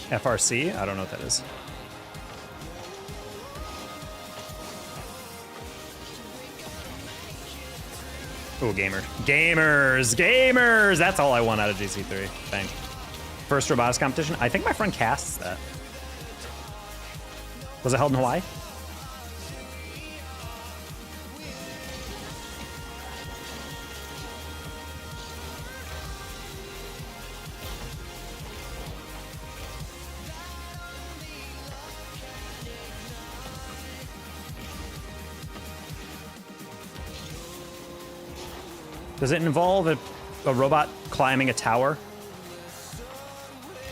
FRC? I don't know what that is. Oh, gamer. Gamers! Gamers! That's all I want out of GC3. Bang. First robotics competition? I think my friend casts that. Was it held in Hawaii? Does it involve a robot climbing a tower?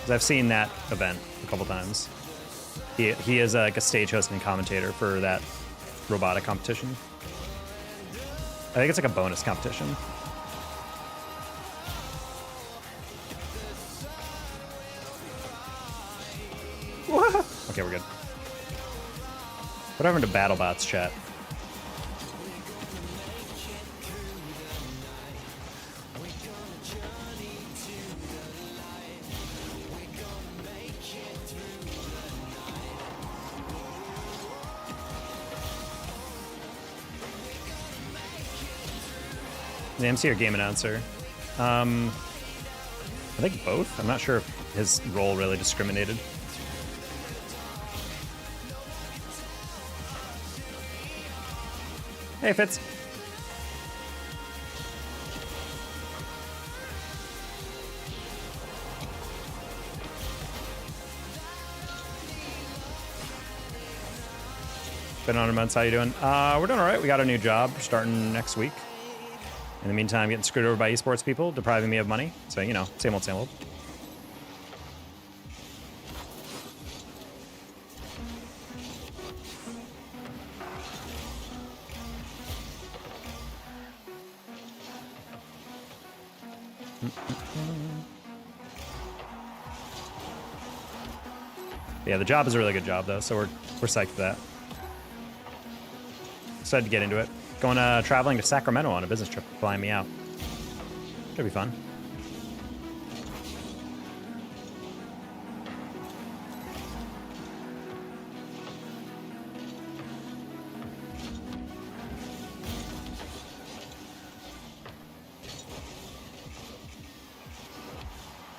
'Cause I've seen that event a couple times. He is like a stage host and commentator for that robotic competition. I think it's like a bonus competition. Okay, we're good. What happened to BattleBots chat? The MC or game announcer? I think both. I'm not sure if his role really discriminated. Hey, Fitz. Been on a month. How you doing? We're doing all right. We got a new job starting next week. In the meantime, getting screwed over by esports people, depriving me of money. So, you know, same old, same old. Yeah, the job is a really good job, though, so we're psyched for that. Excited to get into it. Going traveling to Sacramento on a business trip, flying me out. Should be fun.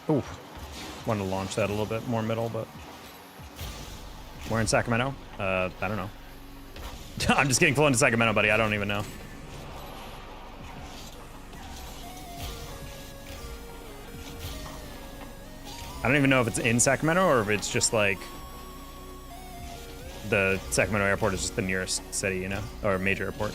Ooh, wanted to launch that a little bit more middle, but we're in Sacramento. I don't know. I'm just getting flown to Sacramento, buddy. I don't even know. I don't even know if it's in Sacramento or if it's just like the Sacramento airport is just the nearest city, you know, or major airport.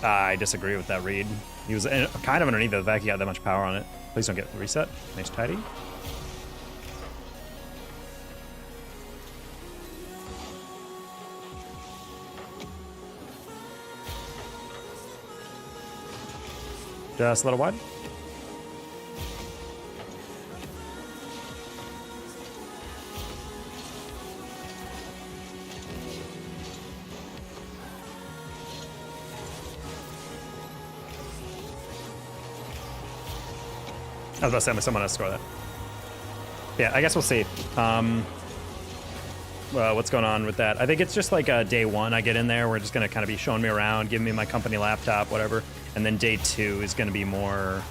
I disagree with that read. He was kind of underneath the fact he got that much power on it. Please don't get reset. Nice tidy. Just a little wide. I was about to say someone else score that. Yeah, I guess we'll see. What's going on with that? I think it's just like day one. I get in there. We're just going to kind of be showing me around, giving me my company laptop, whatever. And then day two is going to be more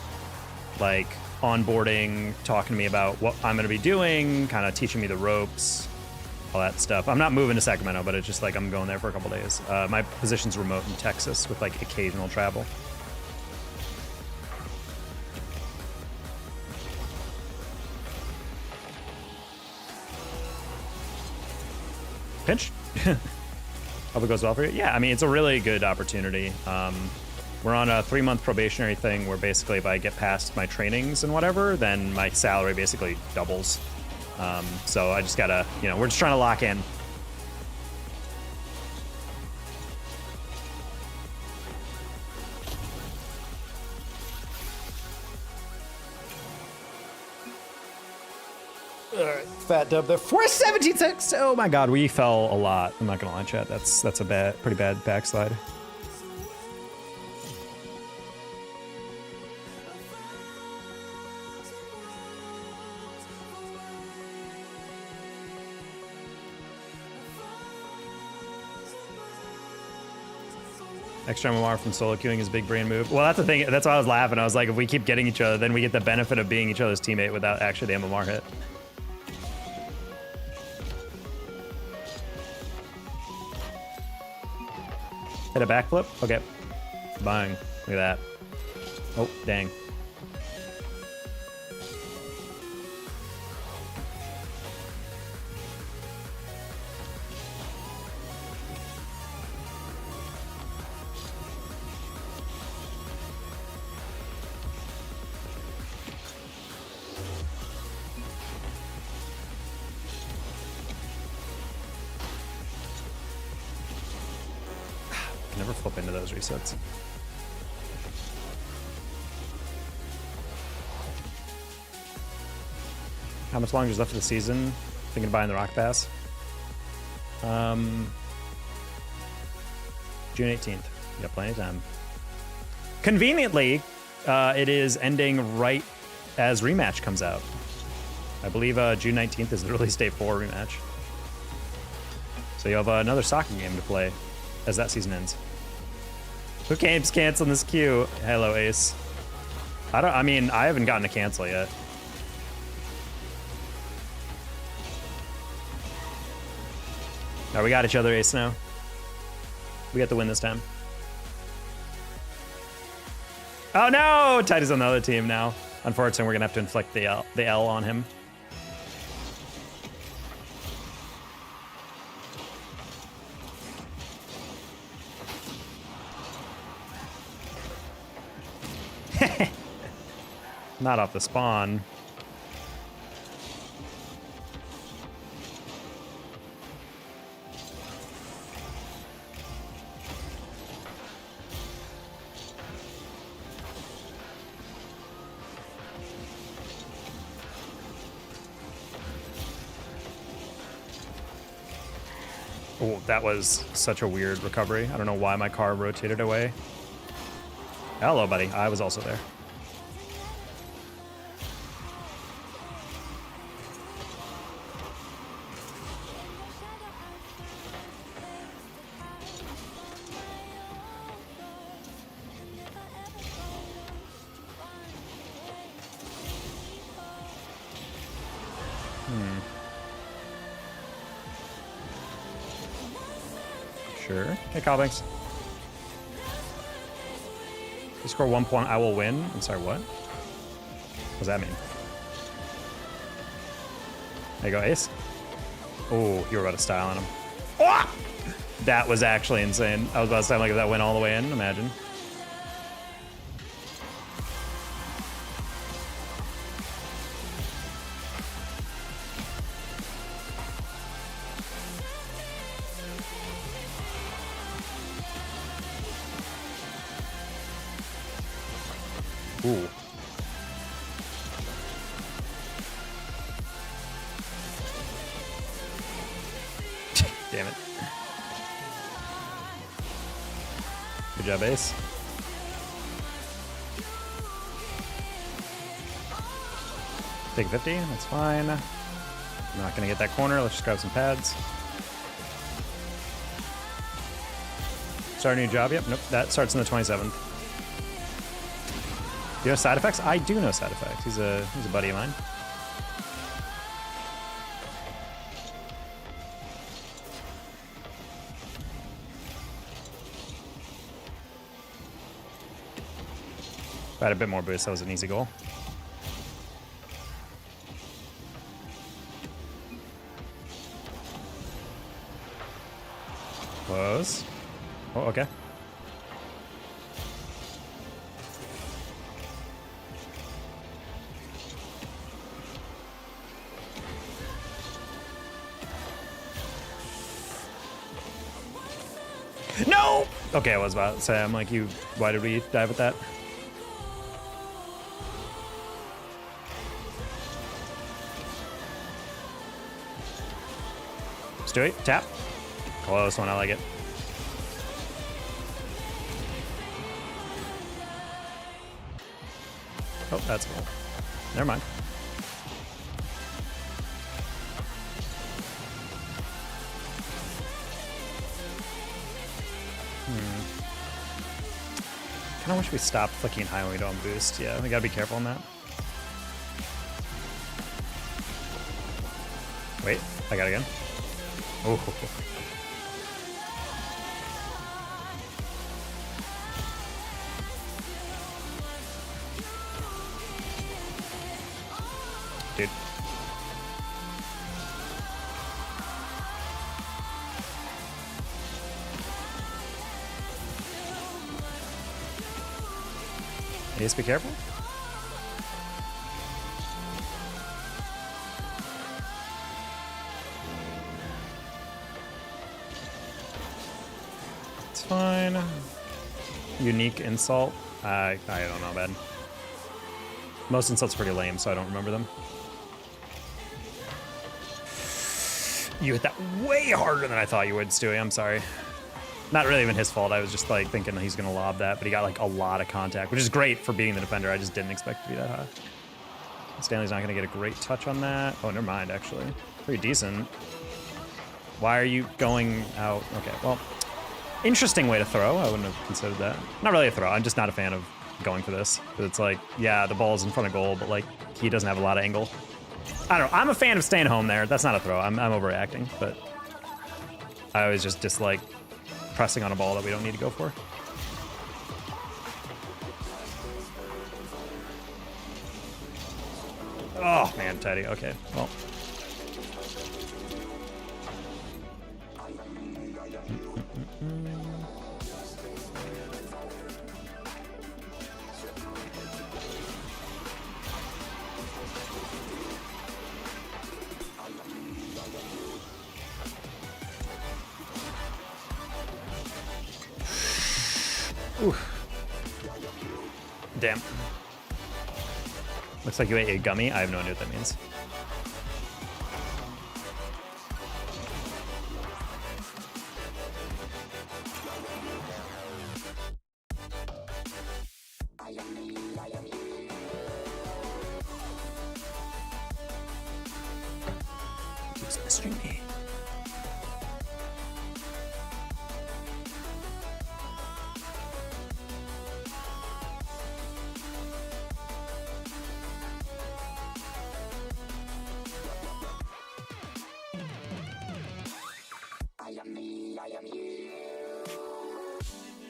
like onboarding, talking to me about what I'm going to be doing, kind of teaching me the ropes, all that stuff. I'm not moving to Sacramento, but it's just like I'm going there for a couple days. My position's remote in Texas with like occasional travel. Pinch. Hope it goes well for you. Yeah, I mean, it's a really good opportunity. We're on a 3-month probationary thing where basically if I get past my trainings and whatever, then my salary basically doubles. So I just gotta, you know, we're just trying to lock in. Fat dub there. 417.6. Oh my god, we fell a lot. I'm not gonna lie, chat. That's a pretty bad backslide. Extra MMR from solo queuing is big brain move. Well, that's the thing. That's why I was laughing. I was like, if we keep getting each other, then we get the benefit of being each other's teammate without actually the MMR hit. Hit a backflip? Okay. Bang. Look at that. Oh, dang. Never flip into those resets. How much longer is left of the season? Thinking of buying the Rock Pass. June 18th. You got plenty of time. Conveniently, it is ending right as Rematch comes out. I believe June 19th is the release date for Rematch. So you have another soccer game to play as that season ends. Who keeps canceling this queue? Hello, Ace. I mean, I haven't gotten a cancel yet. Alright, we got each other, Ace, now. We got the win this time. Oh no! Tidy's on the other team now. Unfortunately, we're gonna have to inflict the L on him. Not off the spawn. Oh, that was such a weird recovery. I don't know why my car rotated away. Hello, buddy. I was also there. Sure. Hey, Cowbanks. You score 1 point, I will win. I'm sorry, what? What does that mean? There you go, ace. Oh, you were about to style on him. Oh! That was actually insane. I was about to say, like, if that went all the way in, imagine. Ooh. Damn it. Good job, ace. Take 50, that's fine. I'm not gonna get that corner, let's just grab some pads. Start a new job, yep, nope, that starts on the 27th. Do you know side effects? I do know side effects. He's a buddy of mine. If I had a bit more boost, that was an easy goal. Close. Oh, okay. No! Okay, I was about to say, I'm like, why did we dive with that? Let's do it. Tap. Close one, I like it. Oh, that's cool. Never mind. I wish we stopped flicking high when we don't boost. Yeah, we gotta be careful on that. Wait, I got it again. Oh. Dude. Ace, be careful. It's fine. Unique insult. I don't know, man. Most insults are pretty lame, so I don't remember them. You hit that way harder than I thought you would, Stewie. I'm sorry. Not really even his fault. I was just like thinking he's gonna lob that, but he got like a lot of contact, which is great for beating the defender. I just didn't expect it to be that high. Stanley's not gonna get a great touch on that. Oh, never mind, actually. Pretty decent. Why are you going out? Okay, well, interesting way to throw. I wouldn't have considered that. Not really a throw. I'm just not a fan of going for this. It's like, yeah, the ball's in front of goal, but like he doesn't have a lot of angle. I don't know. I'm a fan of staying home there. That's not a throw. I'm overreacting, but I always just dislike pressing on a ball that we don't need to go for. Oh man, Teddy. Okay, well. Oof. Damn. Looks like you ate a gummy. I have no idea what that means. Keeps messaging me.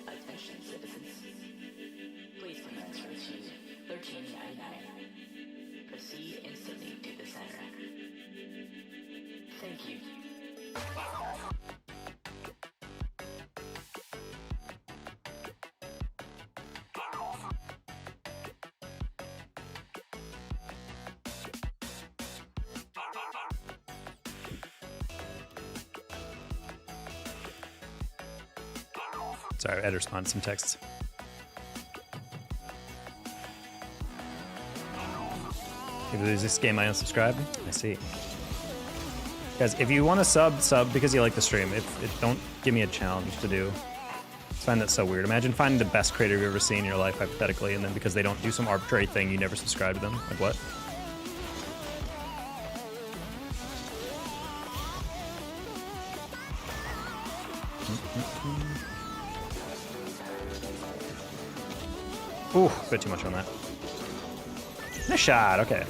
Attention citizens. Please commence from to 1399. Proceed instantly to the center. Thank you. Sorry, I had to respond to some texts. If there's this game, I unsubscribe. I see. Guys, if you want to sub because you like the stream. If don't give me a challenge to do. I find that so weird. Imagine finding the best creator you've ever seen in your life, hypothetically, and then because they don't do some arbitrary thing, you never subscribe to them. Like what? Ooh, bit too much on that. Nice shot, okay.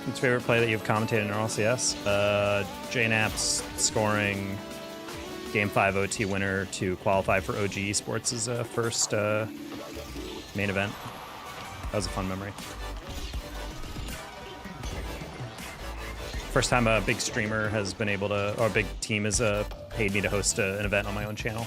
What's your favorite play that you've commentated in RLCS? JNAP's scoring Game 5 OT winner to qualify for OG Esports' first main event. That was a fun memory. First time a big streamer has been able to, or a big team has paid me to host an event on my own channel.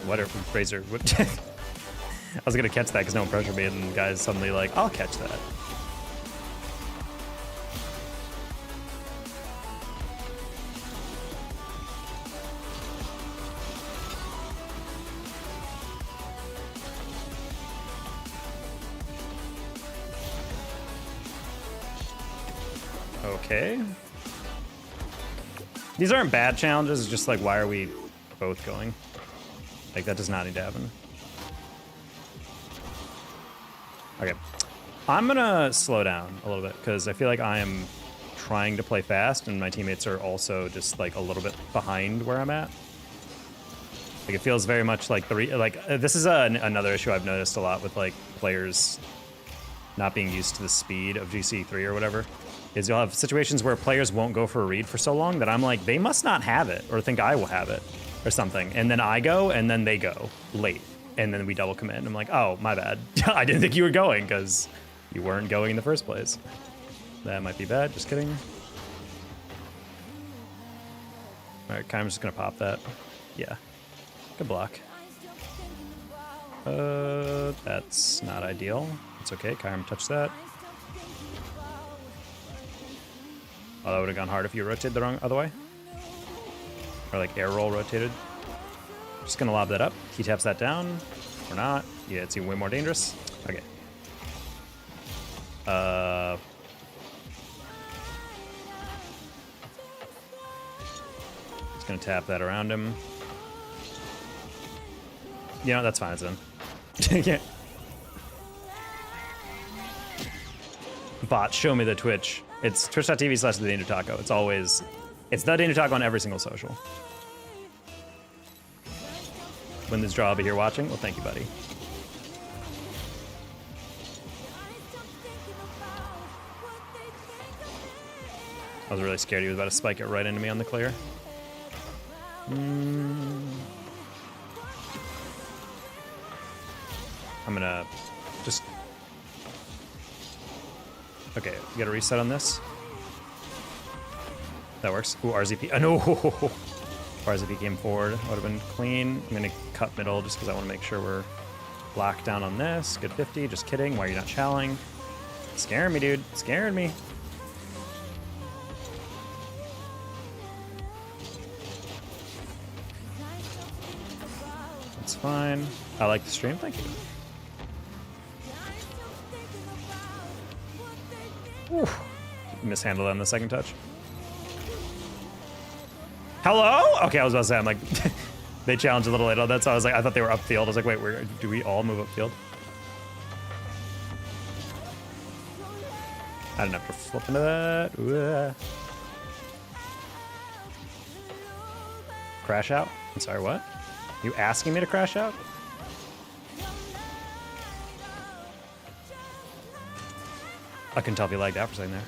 Whatever, Razor. I was gonna catch that because no one pressured me, and the guy's suddenly like, I'll catch that. Okay. These aren't bad challenges, it's just like, why are we both going? Like, that does not need to happen. Okay. I'm gonna slow down a little bit, because I feel like I am trying to play fast, and my teammates are also just, like, a little bit behind where I'm at. Like, it feels very much like this is another issue I've noticed a lot with, like, players not being used to the speed of GC3 or whatever. Is you'll have situations where players won't go for a read for so long that I'm like, they must not have it or think I will have it or something. And then I go and then they go late and then we double commit. And I'm like, oh, my bad. I didn't think you were going because you weren't going in the first place. That might be bad. Just kidding. All right, I'm just going to pop that. Yeah. Good block. That's not ideal. It's okay. Kyram touched that. Oh, that would have gone hard if you rotated the wrong other way. Or like air roll rotated. Just gonna lob that up. He taps that down. Or not. Yeah, it's even way more dangerous. Okay. Just gonna tap that around him. You know, that's fine, it's done. Yeah. Bot, show me the Twitch. It's twitch.tv/TheDangerTaco. It's always, it's the Danger Taco on every single social. Win this draw, I'll be here watching. Well, thank you, buddy. I was really scared he was about to spike it right into me on the clear. I'm gonna just... Okay, you gotta reset on this. That works. Ooh, RZP. Oh, no! far as if he came forward, would have been clean. I'm gonna cut middle just because I want to make sure we're locked down on this. Good 50, just kidding. Why are you not challenging? Scaring me, dude. Scaring me. That's fine. I like the stream, thank you. Whew. Mishandled on the second touch. Hello? Okay, I was about to say, I'm like, they challenged a little later. That's why I was like, I thought they were upfield. I was like, wait, do we all move upfield? I didn't have to flip into that. Ooh. Crash out? I'm sorry, what? You asking me to crash out? I couldn't tell if you lagged out for a second there.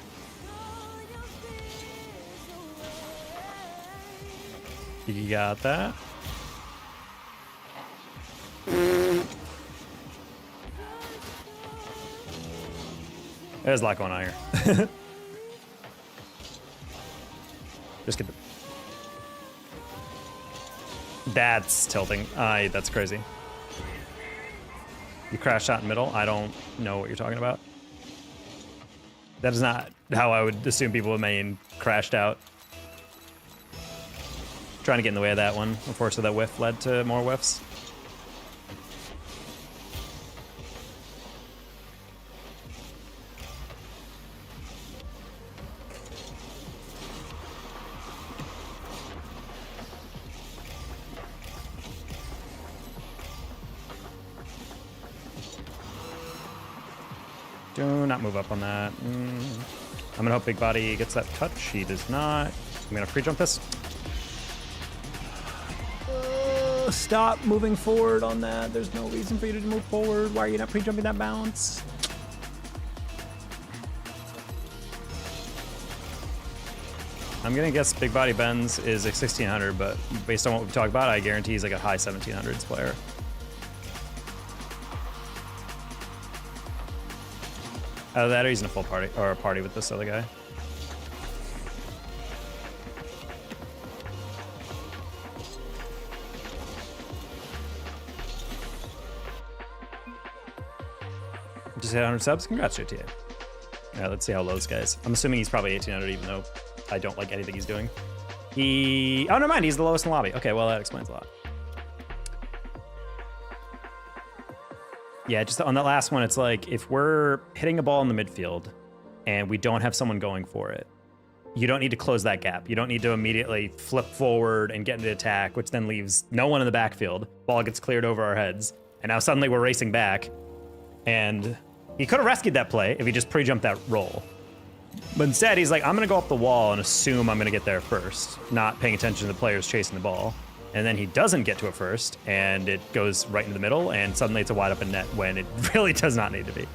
You got that? There's a lot going on here. Just get the... That's tilting. That's crazy. You crash shot in middle? I don't know what you're talking about. That is not how I would assume people would main crashed out. Trying to get in the way of that one. Unfortunately, that whiff led to more whiffs. Do not move up on that. I'm gonna hope Big Body gets that touch. He does not. I'm gonna pre-jump this. Stop moving forward on that. There's no reason for you to move forward. Why are you not pre-jumping that bounce? I'm gonna guess Big Body Benz is a 1600, but based on what we've talked about, I guarantee he's like a high 1700s player. Either that or he's in a full party or a party with this other guy. Just hit 100 subs. Congrats, JTA. All right, let's see how low this guy's. I'm assuming he's probably 1800, even though I don't like anything he's doing. Oh, never mind. He's the lowest in the lobby. Okay, well, that explains a lot. Yeah, just on that last one, it's like if we're hitting a ball in the midfield and we don't have someone going for it, you don't need to close that gap. You don't need to immediately flip forward and get into attack, which then leaves no one in the backfield. Ball gets cleared over our heads. And now suddenly we're racing back. And he could have rescued that play if he just pre-jumped that roll. But instead, he's like, I'm going to go up the wall and assume I'm going to get there first, not paying attention to the players chasing the ball. And then he doesn't get to it first, and it goes right into the middle, and suddenly it's a wide open net when it really does not need to be.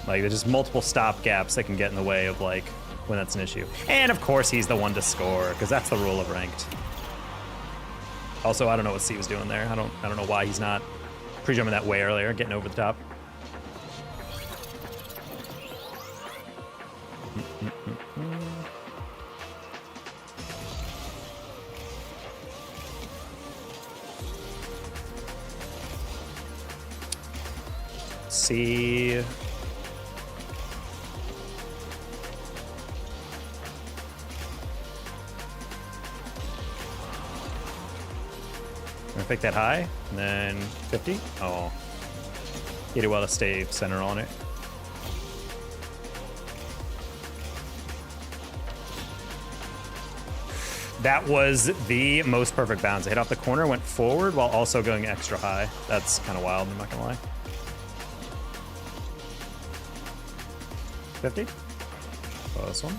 Like, there's just multiple stop gaps that can get in the way of, like, when that's an issue. And, of course, he's the one to score, because that's the rule of ranked. Also, I don't know what C was doing there. I don't know why he's not pre-jumping that way earlier, getting over the top. See. I'm gonna pick that high, and then 50. Oh. You do well to stay center on it. That was the most perfect bounce. I hit off the corner, went forward while also going extra high. That's kind of wild, I'm not gonna lie. 50. Close one.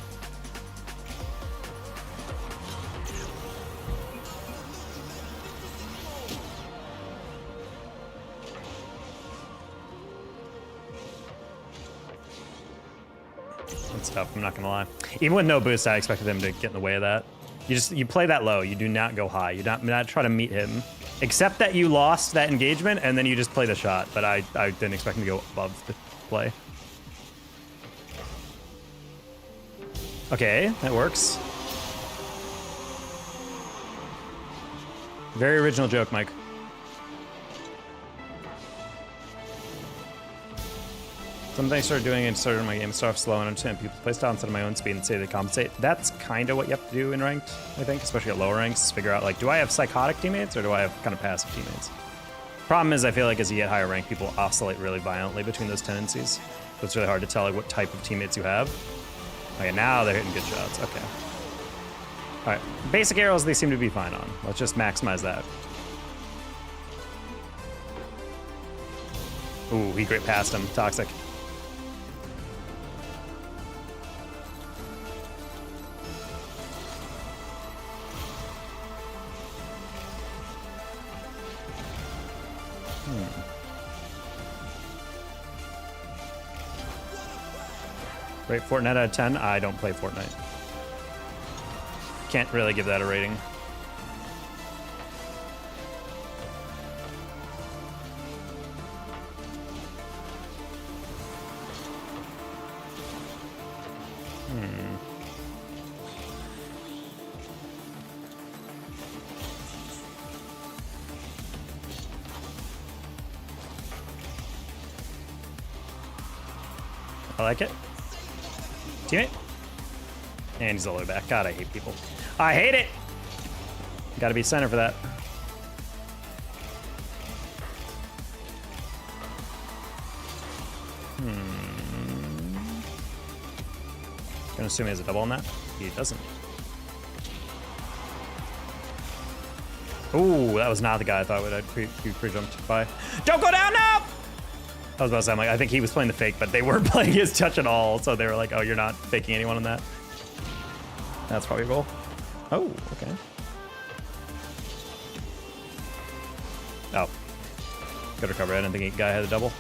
That's tough, I'm not gonna lie. Even with no boost, I expected him to get in the way of that. You play that low, you do not go high. You not try to meet him. Except that you lost that engagement and then you just play the shot, but I didn't expect him to go above the play. Okay, that works. Very original joke, Mike. Something I started doing and started my game stuff slow and understand people's playstyle instead of my own speed and say they compensate. That's kind of what you have to do in ranked, I think, especially at lower ranks. Figure out, like, do I have psychotic teammates or do I have kind of passive teammates? Problem is, I feel like as you get higher rank, people oscillate really violently between those tendencies. So it's really hard to tell, like, what type of teammates you have. Okay, now they're hitting good shots. Okay. All right, basic arrows they seem to be fine on. Let's just maximize that. Ooh, he great past him. Toxic. Rate Fortnite out of 10? I don't play Fortnite. Can't really give that a rating. I like it. Teammate. And he's all the way back. God, I hate people. I hate it! Gotta be center for that. Gonna assume he has a double on that. He doesn't. Ooh, that was not the guy I thought I'd be pre-jumped by. Don't go down now! I was about to say, I'm like, I think he was playing the fake, but they weren't playing his touch at all, so they were like, oh, you're not faking anyone on that. That's probably a goal. Oh, okay. Oh. Good recovery. I didn't think a guy had a double.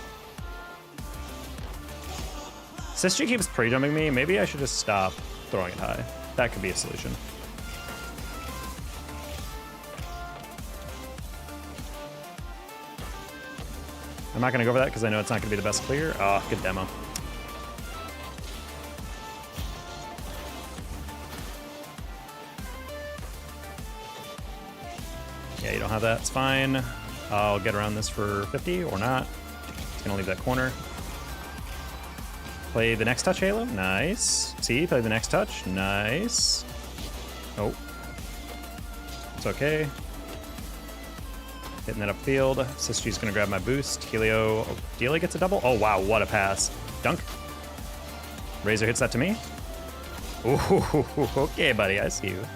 Sistri keeps pre-jumping me. Maybe I should just stop throwing it high. That could be a solution. I'm not going to go for that because I know it's not going to be the best clear. Oh, good demo. Yeah, you don't have that. It's fine. I'll get around this for 50 or not. It's going to leave that corner. Play the next touch, Halo. Nice. See, play the next touch. Nice. Oh. It's okay. Hitting that upfield. Sistri's gonna grab my boost. Helio. Oh, Delia gets a double. Oh, wow. What a pass. Dunk. Razor hits that to me. Ooh, okay, buddy. I see you.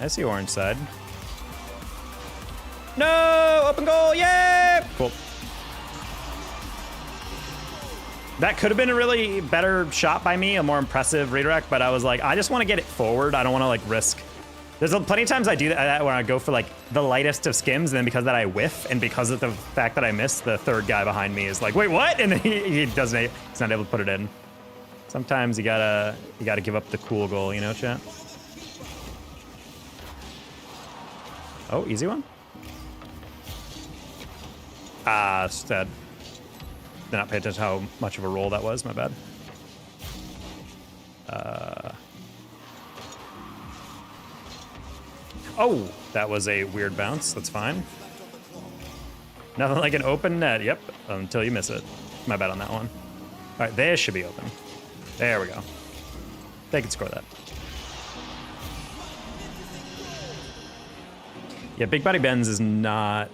I see orange side. No! Open goal! Yeah! Cool. That could have been a really better shot by me, a more impressive redirect, but I was like, I just want to get it forward. I don't want to, like, risk. There's plenty of times I do that where I go for, like, the lightest of skims, and then because of that I whiff, and because of the fact that I miss, the third guy behind me is like, wait, what? And then he doesn't, he's not able to put it in. Sometimes you gotta give up the cool goal, you know, chat? Oh, easy one? Ah, did not pay attention to how much of a roll that was, my bad. Oh, that was a weird bounce. That's fine. Nothing like an open net. Yep, until you miss it. My bad on that one. All right, this should be open. There we go. They can score that. Yeah, big body bends is not...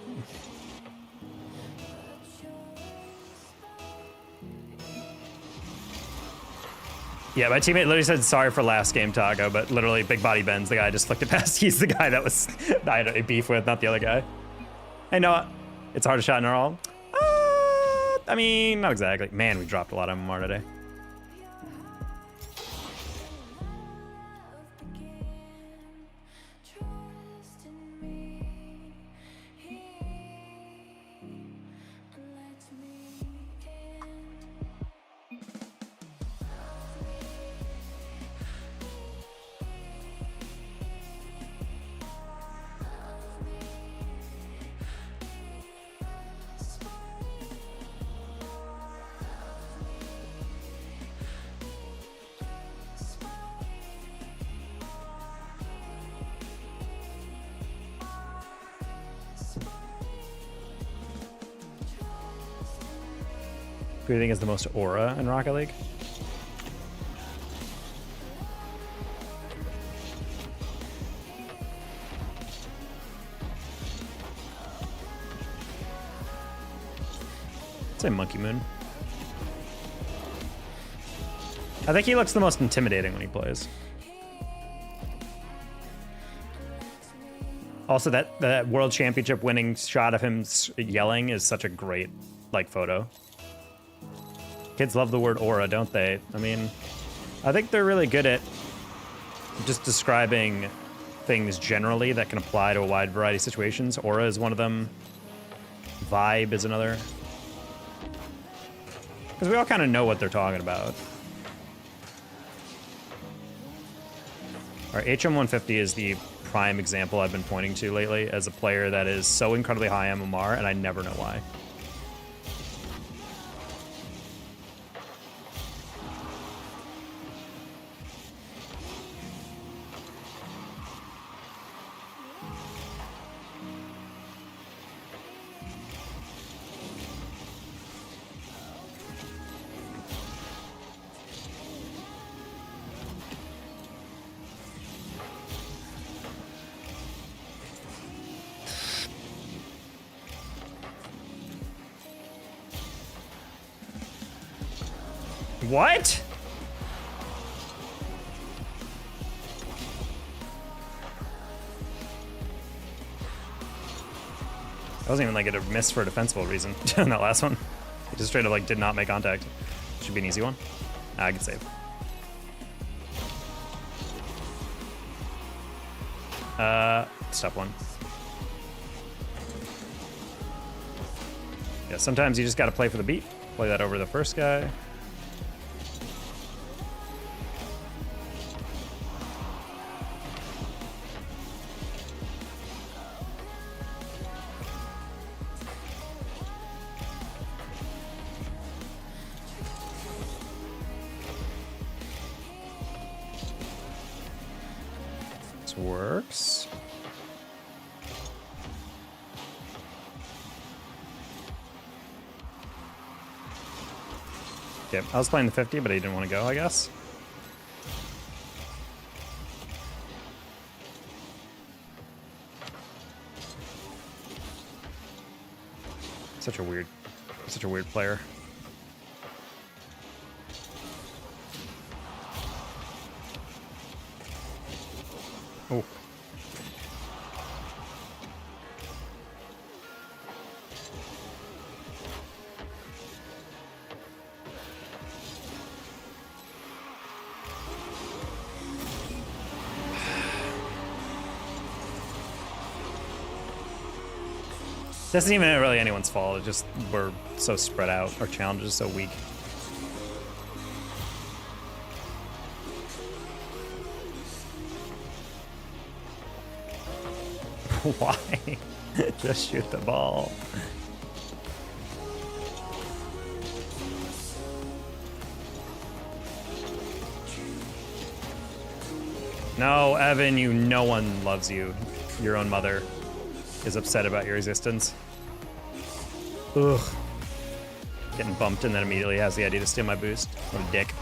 Yeah, my teammate literally said sorry for last game, Taco, but literally Big Body Ben's the guy I just flicked it past. He's the guy that was I had a beef with, not the other guy. Hey, Noah, it's hard to shot in our all. I mean, not exactly. Man, we dropped a lot of MMR today. do you think is the most aura in Rocket League? I'd say Monkey Moon. I think he looks the most intimidating when he plays. Also, that World Championship winning shot of him yelling is such a great, like, photo. Kids love the word aura, don't they? I mean, I think they're really good at just describing things generally that can apply to a wide variety of situations. Aura is one of them. Vibe is another. Because we all kind of know what they're talking about. Our HM150 is the prime example I've been pointing to lately as a player that is so incredibly high MMR, and I never know why. What? That wasn't even like a miss for a defensible reason in that last one. It just straight up like did not make contact. Should be an easy one. I can save. Step one. Yeah, sometimes you just gotta play for the beat. Play that over the first guy. This works. Okay, I was playing the 50, but he didn't want to go, I guess. Such a weird player. Oh. This isn't even really anyone's fault. It's just we're so spread out. Our challenge is so weak. Why? Just shoot the ball. No, Evan, no one loves you. Your own mother is upset about your existence. Ugh. Getting bumped and then immediately has the idea to steal my boost. What a dick.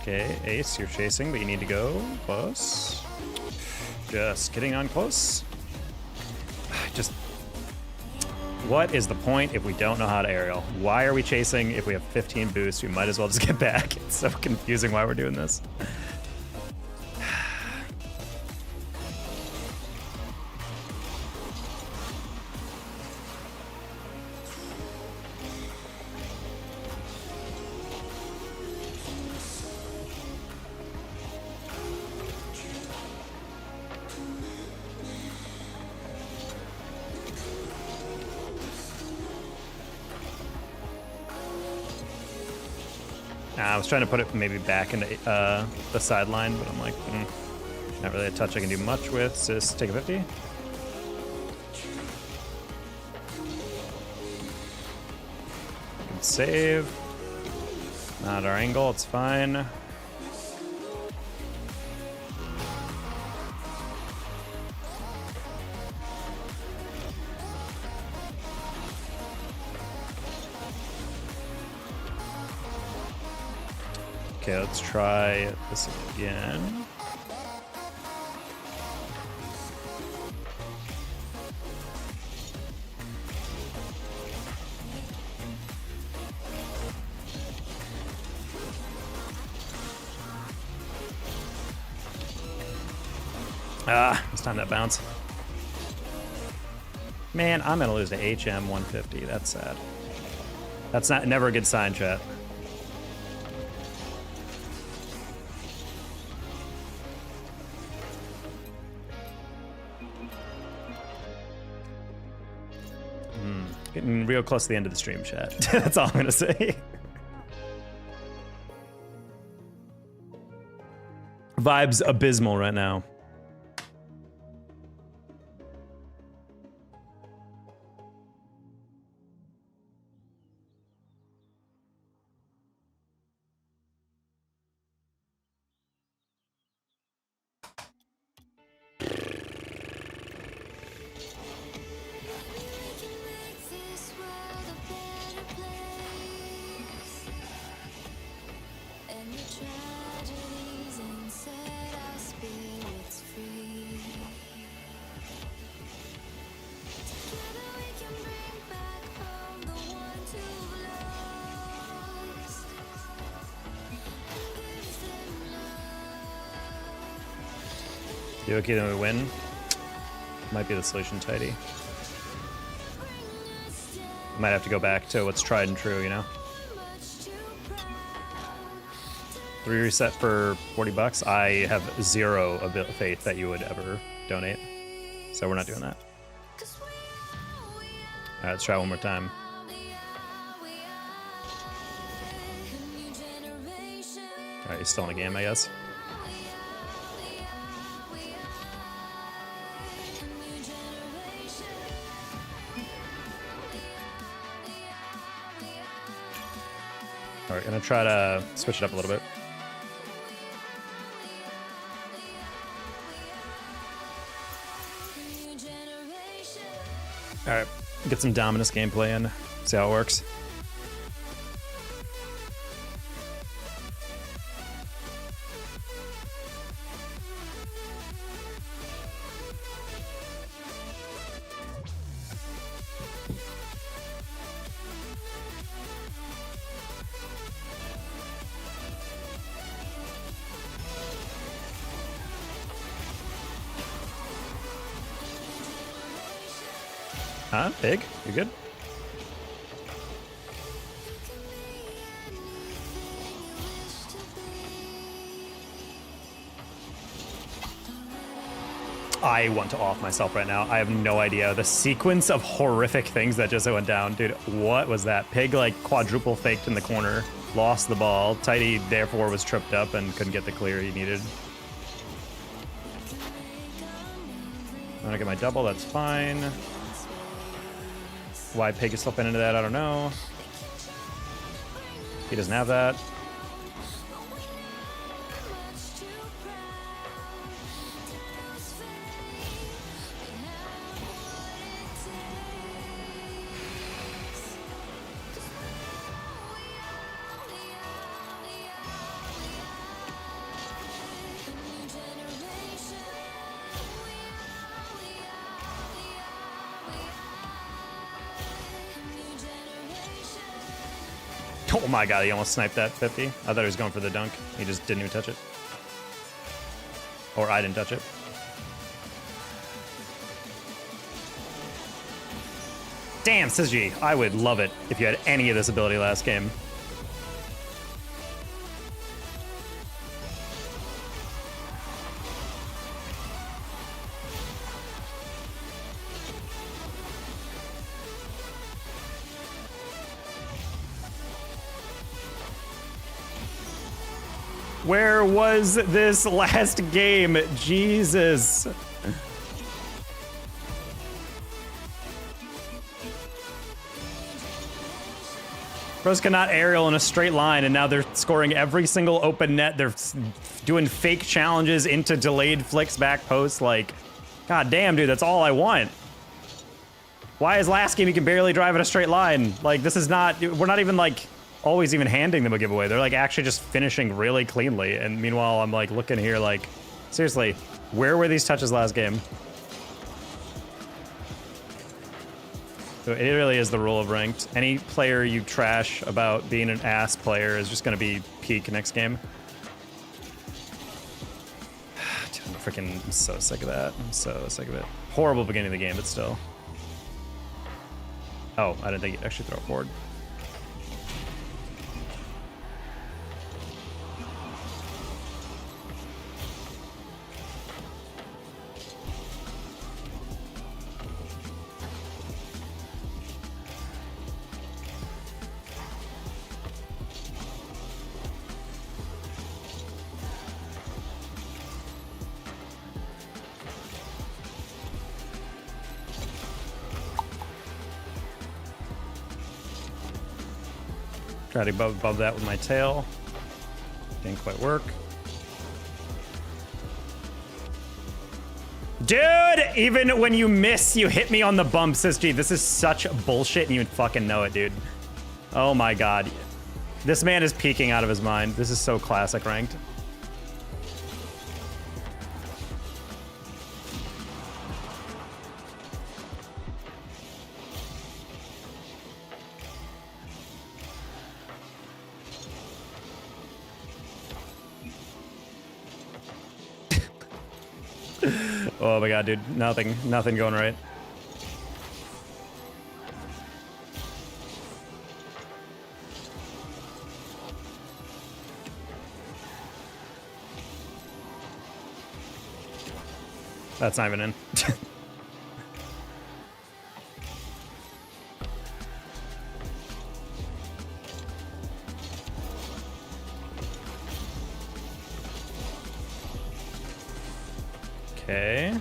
Okay, Ace, you're chasing, but you need to go close. Just getting on close. Just... What is the point if we don't know how to aerial? Why are we chasing if we have 15 boosts? We might as well just get back. It's so confusing why we're doing this. I was trying to put it maybe back into the sideline, but I'm like, not really a touch I can do much with. So just take a 50. Good save. Not our angle, it's fine. Okay, let's try this again. Ah, it's time that bounce. Man, I'm gonna lose to HM 150. That's sad. That's never a good sign, chat. Getting real close to the end of the stream, chat. That's all I'm gonna say. Vibes abysmal right now. You okay, then we win? Might be the solution, Tidy. Might have to go back to what's tried and true, you know? 3 reset for 40 bucks. I have zero faith that you would ever donate. So we're not doing that. Alright, let's try one more time. Alright, he's still in the game, I guess. Alright, gonna try to switch it up a little bit. Alright, get some Dominus gameplay in, see how it works. Huh? Pig? You good? I want to off myself right now. I have no idea. The sequence of horrific things that just went down. Dude, what was that? Pig, like, quadruple faked in the corner. Lost the ball. Tidy, therefore, was tripped up and couldn't get the clear he needed. I'm gonna get my double. That's fine. Why Pig is slipping into that, I don't know. He doesn't have that. Oh my god, he almost sniped that 50. I thought he was going for the dunk. He just didn't even touch it. Or I didn't touch it. Damn, Syzygy, I would love it if you had any of this ability last game. Where was this last game? Jesus. Bros cannot aerial in a straight line, and now they're scoring every single open net. They're doing fake challenges into delayed flicks back post. Like, god damn, dude, that's all I want. Why is last game you can barely drive in a straight line? Like, this is not, we're not even like always even handing them a giveaway. They're like actually just finishing really cleanly. And meanwhile, I'm like looking here like, seriously, where were these touches last game? So it really is the rule of ranked. Any player you trash about being an ass player is just going to be peak next game. Dude, I'm so sick of that. I'm so sick of it. Horrible beginning of the game, but still. Oh, I didn't think you'd actually throw it forward. Try to above that with my tail. Didn't quite work. Dude, even when you miss, you hit me on the bump, says G. This is such bullshit and you fucking know it, dude. Oh my god. This man is peeking out of his mind. This is so classic ranked. Oh my god, dude. Nothing going right. That's not even in. Okay.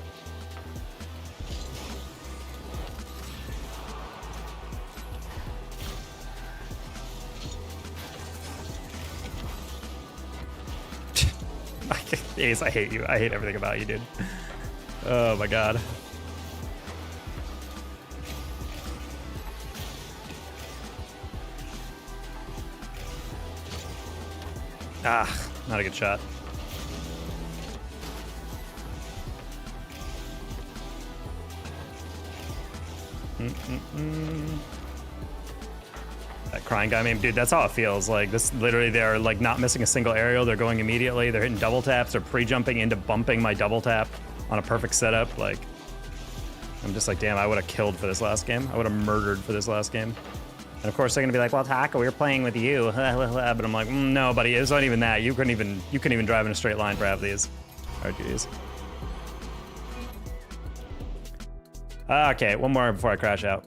Ace, I hate you. I hate everything about you, dude. Oh my god. Ah, not a good shot. That crying guy, I mean, dude, that's how it feels. Like, this literally, they're like not missing a single aerial. They're going immediately. They're hitting double taps. They're pre-jumping into bumping my double tap on a perfect setup. Like, I'm just like, damn, I would have killed for this last game. I would have murdered for this last game. And of course, they're gonna be like, well, Taco, we were playing with you. But I'm like, no, buddy, it's not even that. You couldn't even drive in a straight line for half these. RGs. Okay, one more before I crash out.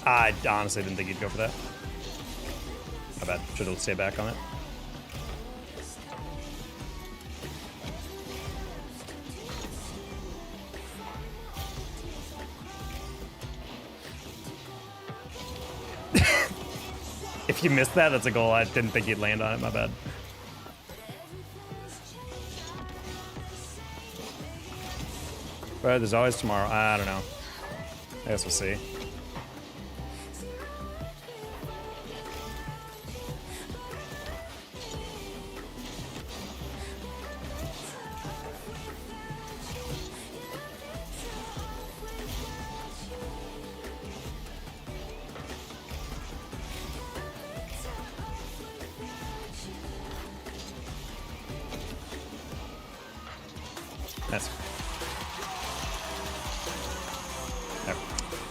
I honestly didn't think you'd go for that. I bet. Should have stayed back on it. If you missed that, that's a goal. I didn't think you'd land on it. My bad. But there's always tomorrow. I don't know. I guess we'll see.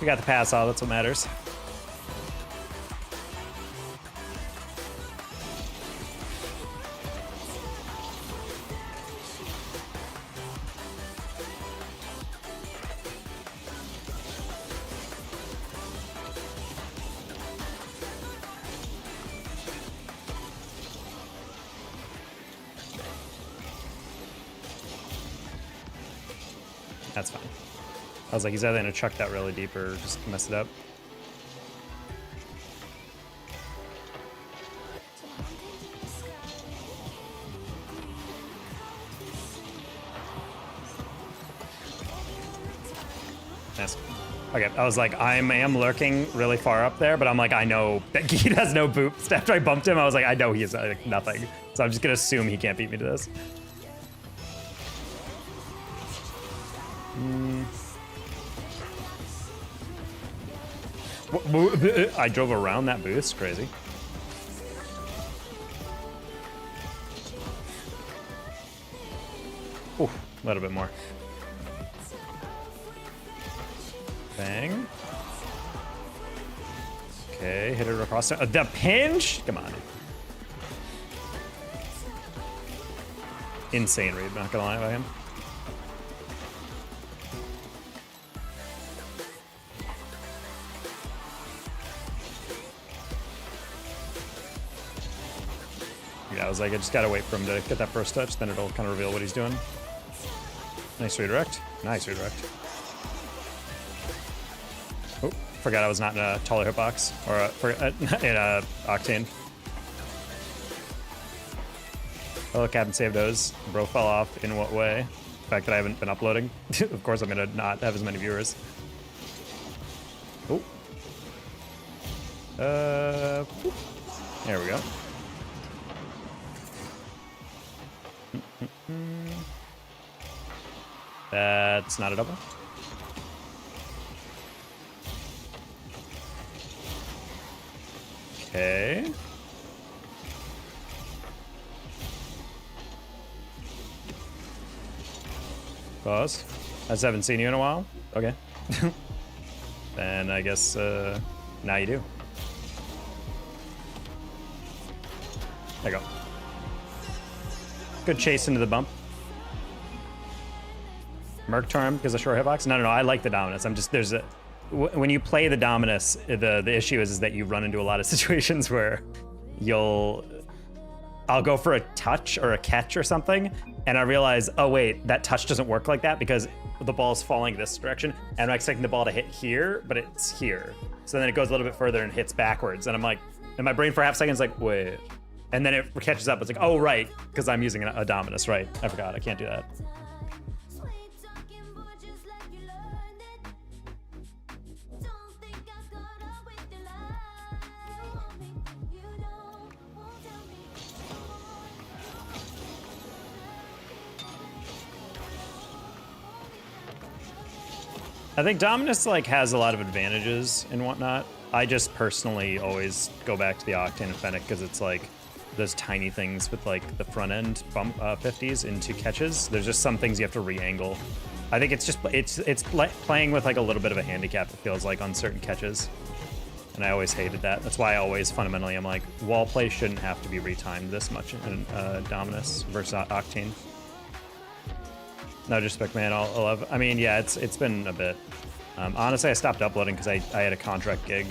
We got the pass off, that's what matters. That's fine. I was like, he's either gonna chuck that really deep or just mess it up. Nice. Okay, I was like, I am lurking really far up there, but I'm like, I know that he has no boost. After I bumped him, I was like, I know he has like, nothing. So I'm just gonna assume he can't beat me to this. I drove around that boost, crazy. Ooh, a little bit more. Bang. Okay, hit it across the pinch. Come on. Insane read, not gonna lie about him. Yeah, I was like, I just gotta wait for him to get that first touch, then it'll kind of reveal what he's doing. Nice redirect. Nice redirect. Oh, forgot I was not in a taller hitbox, or in a Octane. Oh, look, I haven't saved those. Bro fell off. In what way? The fact that I haven't been uploading. Of course, I'm gonna not have as many viewers. Oh. There we go. That's not a double. Okay. Pause. I just haven't seen you in a while. Okay. Then I guess now you do. There you go. Good chase into the bump. Merc Charm because of short hitbox? No, I like the Dominus. I'm just, there's a, when you play the Dominus, the issue is that you run into a lot of situations where I'll go for a touch or a catch or something, and I realize, oh wait, that touch doesn't work like that because the ball's falling this direction, and I'm expecting the ball to hit here, but it's here. So then it goes a little bit further and hits backwards, and I'm like, and my brain for half a second is like, wait. And then it catches up, it's like, oh right, because I'm using a Dominus, right. I forgot, I can't do that. I think Dominus like has a lot of advantages and whatnot. I just personally always go back to the Octane and Fennec because it's like those tiny things with like the front end bump 50s into catches. There's just some things you have to re-angle. I think it's just it's playing with like a little bit of a handicap, it feels like, on certain catches. And I always hated that. That's why I always fundamentally I'm like, wall play shouldn't have to be retimed this much in Dominus versus Octane. No disrespect, man. I'll love. I mean, yeah, it's been a bit. Honestly, I stopped uploading because I had a contract gig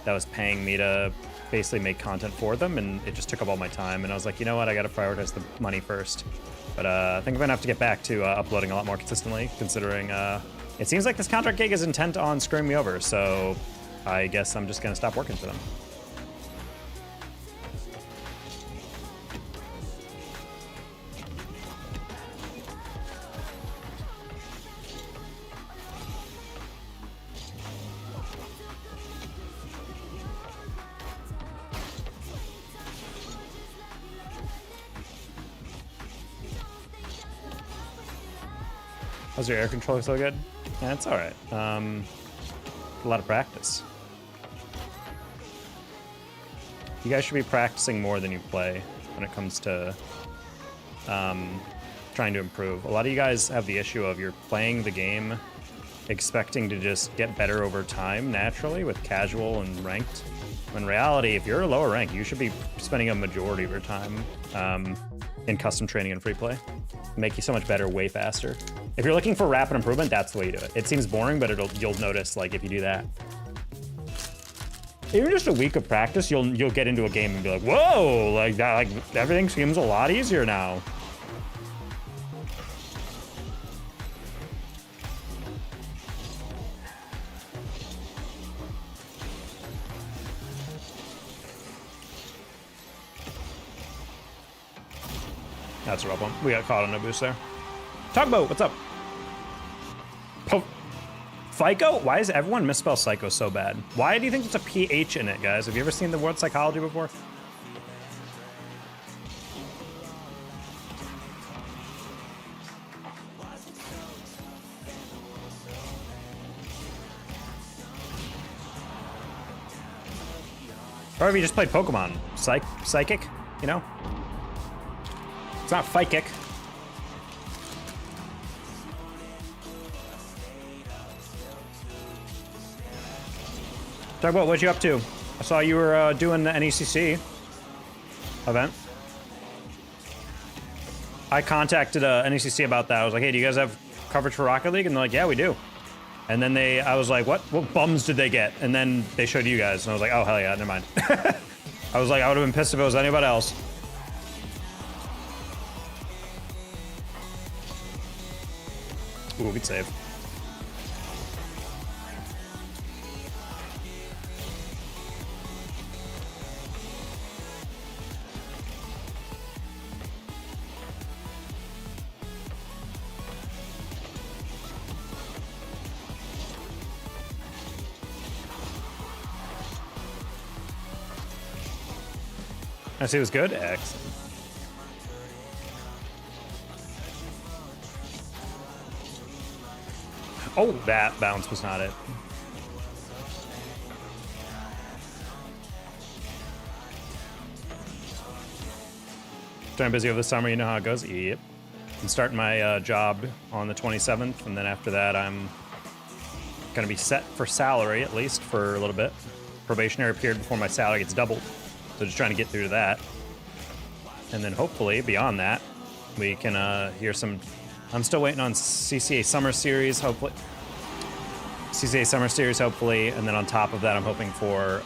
that was paying me to basically make content for them, and it just took up all my time. And I was like, you know what? I got to prioritize the money first. But I think I'm gonna have to get back to uploading a lot more consistently, considering it seems like this contract gig is intent on screwing me over. So I guess I'm just gonna stop working for them. How's your air controller so good? Yeah, it's all right. A lot of practice. You guys should be practicing more than you play when it comes to trying to improve. A lot of you guys have the issue of you're playing the game expecting to just get better over time naturally with casual and ranked. In reality, if you're a lower rank, you should be spending a majority of your time in custom training and free play. Make you so much better way faster. If you're looking for rapid improvement, that's the way you do it. It seems boring, but you'll notice like if you do that. Even just a week of practice, you'll get into a game and be like, whoa, like that, like everything seems a lot easier now. That's a rough one. We got caught on a boost there. Tugboat, what's up? Psycho? Why does everyone misspell psycho so bad? Why do you think there's a PH in it, guys? Have you ever seen the word psychology before? Or have you just played Pokemon? Psychic, you know? It's not psychic. Talk about what you up to. I saw you were doing the NECC event. I contacted NECC about that. I was like, hey, do you guys have coverage for Rocket League? And they're like, yeah, we do. And then I was like, what bums did they get? And then they showed you guys. And I was like, oh, hell yeah, never mind. I was like, I would have been pissed if it was anybody else. Ooh, good save. I see it was good. Excellent. Oh, that bounce was not it. Starting busy over the summer, you know how it goes. Yep. I'm starting my job on the 27th, and then after that, I'm gonna be set for salary at least for a little bit. Probationary period before my salary gets doubled. So just trying to get through to that. And then hopefully beyond that, we can hear some. I'm still waiting on CCA Summer Series, hopefully. CCA Summer Series, hopefully. And then on top of that, I'm hoping for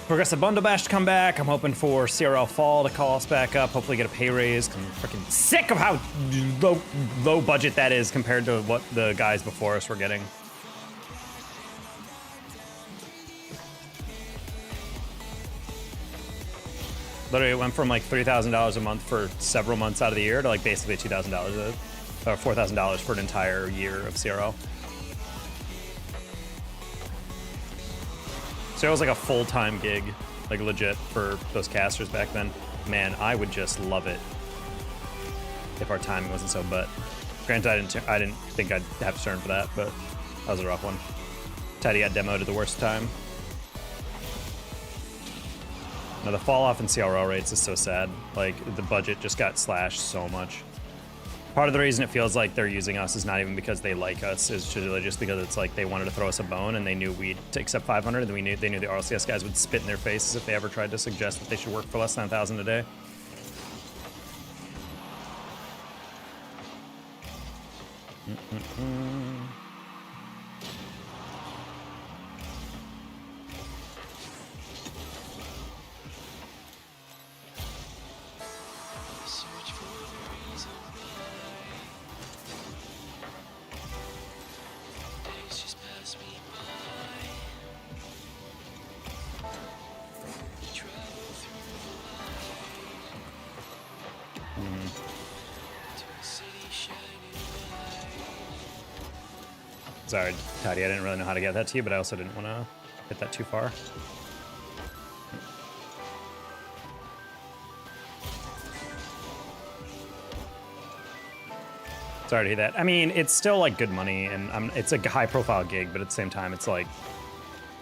Progressive Bundle Bash to come back. I'm hoping for CRL Fall to call us back up, hopefully get a pay raise. I'm freaking sick of how low budget that is compared to what the guys before us were getting. Literally, it went from like $3,000 a month for several months out of the year to like basically $2,000 or $4,000 for an entire year of CRL. So it was like a full-time gig, like legit for those casters back then. Man, I would just love it if our timing wasn't so. But granted, I didn't think I'd have to turn for that, but that was a rough one. Teddy got demoed at the worst time. Now, the fall off in CRL rates is so sad. Like, the budget just got slashed so much. Part of the reason it feels like they're using us is not even because they like us. It's just because it's like they wanted to throw us a bone and they knew we'd accept 500, and they knew the RLCS guys would spit in their faces if they ever tried to suggest that they should work for less than 1,000 a day. Sorry, Toddy, I didn't really know how to get that to you, but I also didn't want to hit that too far. Sorry to hear that. I mean, it's still like good money, and it's a high-profile gig, but at the same time, it's like,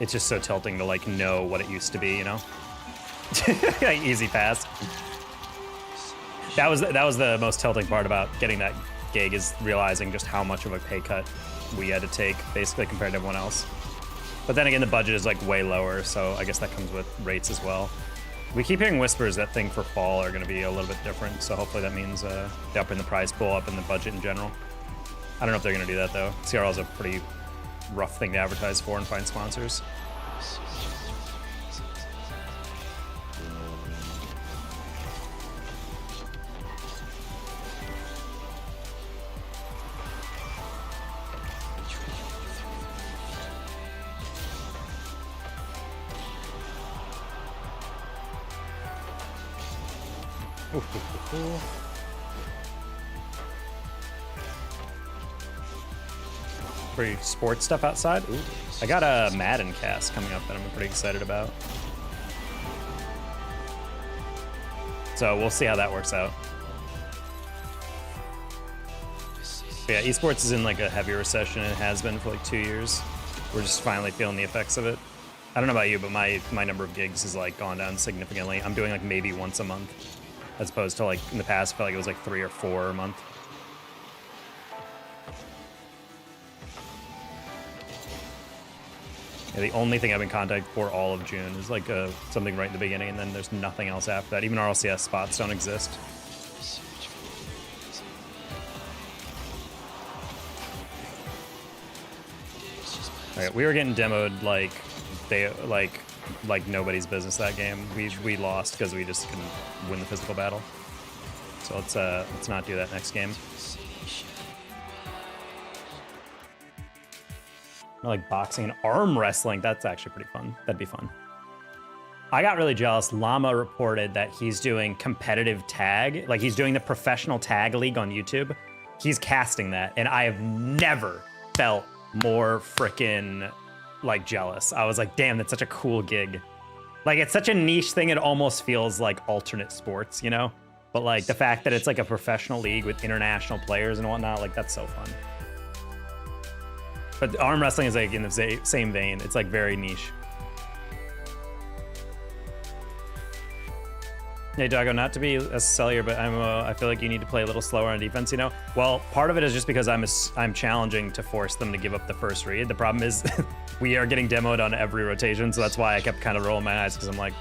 it's just so tilting to like know what it used to be, you know? Like, easy pass. That was the most tilting part about getting that gig is realizing just how much of a pay cut we had to take, basically, compared to everyone else. But then again, the budget is like way lower, so I guess that comes with rates as well. We keep hearing whispers that thing for fall are going to be a little bit different, so hopefully that means up in the price pool, up in the budget in general. I don't know if they're going to do that, though. CRL is a pretty rough thing to advertise for and find sponsors. Pretty sports stuff outside. Ooh, I got a Madden cast coming up that I'm pretty excited about. So we'll see how that works out. But yeah, esports is in like a heavy recession and it has been for like 2 years. We're just finally feeling the effects of it. I don't know about you, but my number of gigs has like gone down significantly. I'm doing like maybe once a month, as opposed to like in the past, I felt like it was like 3 or 4 a month. Yeah, the only thing I've been contacted for all of June is like something right in the beginning, and then there's nothing else after that. Even RLCS spots don't exist. Okay, we were getting demoed like nobody's business that game. We lost because we just couldn't win the physical battle. So let's not do that next game. I like boxing and arm wrestling. That's actually pretty fun. That'd be fun. I got really jealous. Llama reported that he's doing competitive tag. Like he's doing the professional tag league on YouTube. He's casting that. And I have never felt more freaking like jealous. I was like, damn, that's such a cool gig. Like it's such a niche thing. It almost feels like alternate sports, you know? But like the fact that it's like a professional league with international players and whatnot, like that's so fun. But arm wrestling is like in the same vein. It's like very niche. Hey, Doggo, not to be a cellular, but I feel like you need to play a little slower on defense, you know? Well, part of it is just because I'm challenging to force them to give up the first read. The problem is we are getting demoed on every rotation, so that's why I kept kind of rolling my eyes, because I'm like,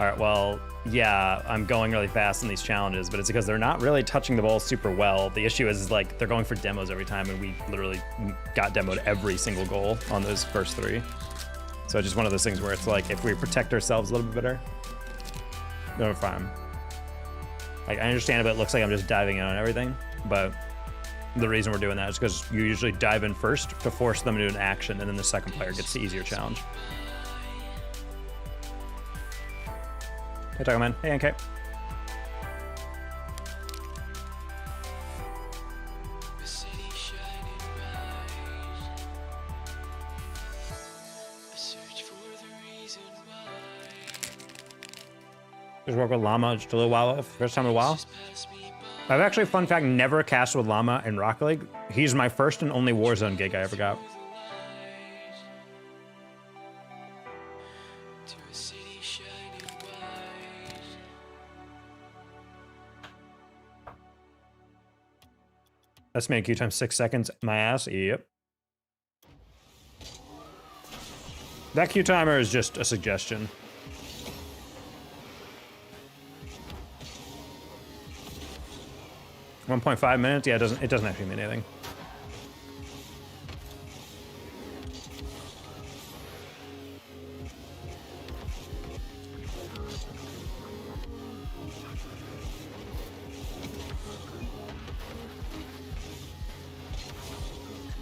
all right, well, yeah, I'm going really fast in these challenges, but it's because they're not really touching the ball super well. The issue is like they're going for demos every time, and we literally got demoed every single goal on those first 3. So it's just one of those things where it's like, if we protect ourselves a little bit better, we're fine. Like, I understand if it looks like I'm just diving in on everything, but the reason we're doing that is because you usually dive in first to force them to do an action, and then the second player gets the easier challenge. Hey, Taco Man. Hey, NK. Just work with Llama just a little while, first time in a while. I've actually, fun fact, never cast with Llama in Rocket League. He's my first and only Warzone gig I ever got. Estimated Q time 6 seconds. My ass. Yep. That Q timer is just a suggestion. 1.5 minutes? Yeah, it doesn't actually mean anything.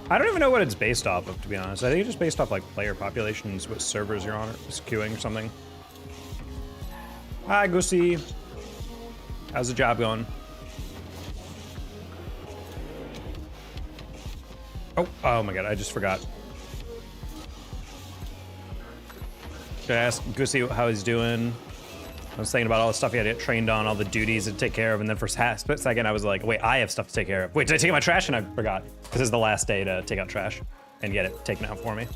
I don't even know what it's based off of, to be honest. I think it's just based off like player populations, what servers you're on, or queuing or something. Hi, Goosey. How's the job going? Oh my god, I just forgot. Should I ask Goosey how he's doing? I was thinking about all the stuff he had to get trained on, all the duties to take care of, and then for a split second I was like, wait, I have stuff to take care of. Wait, did I take out my trash? And I forgot. This is the last day to take out trash and get it taken out for me.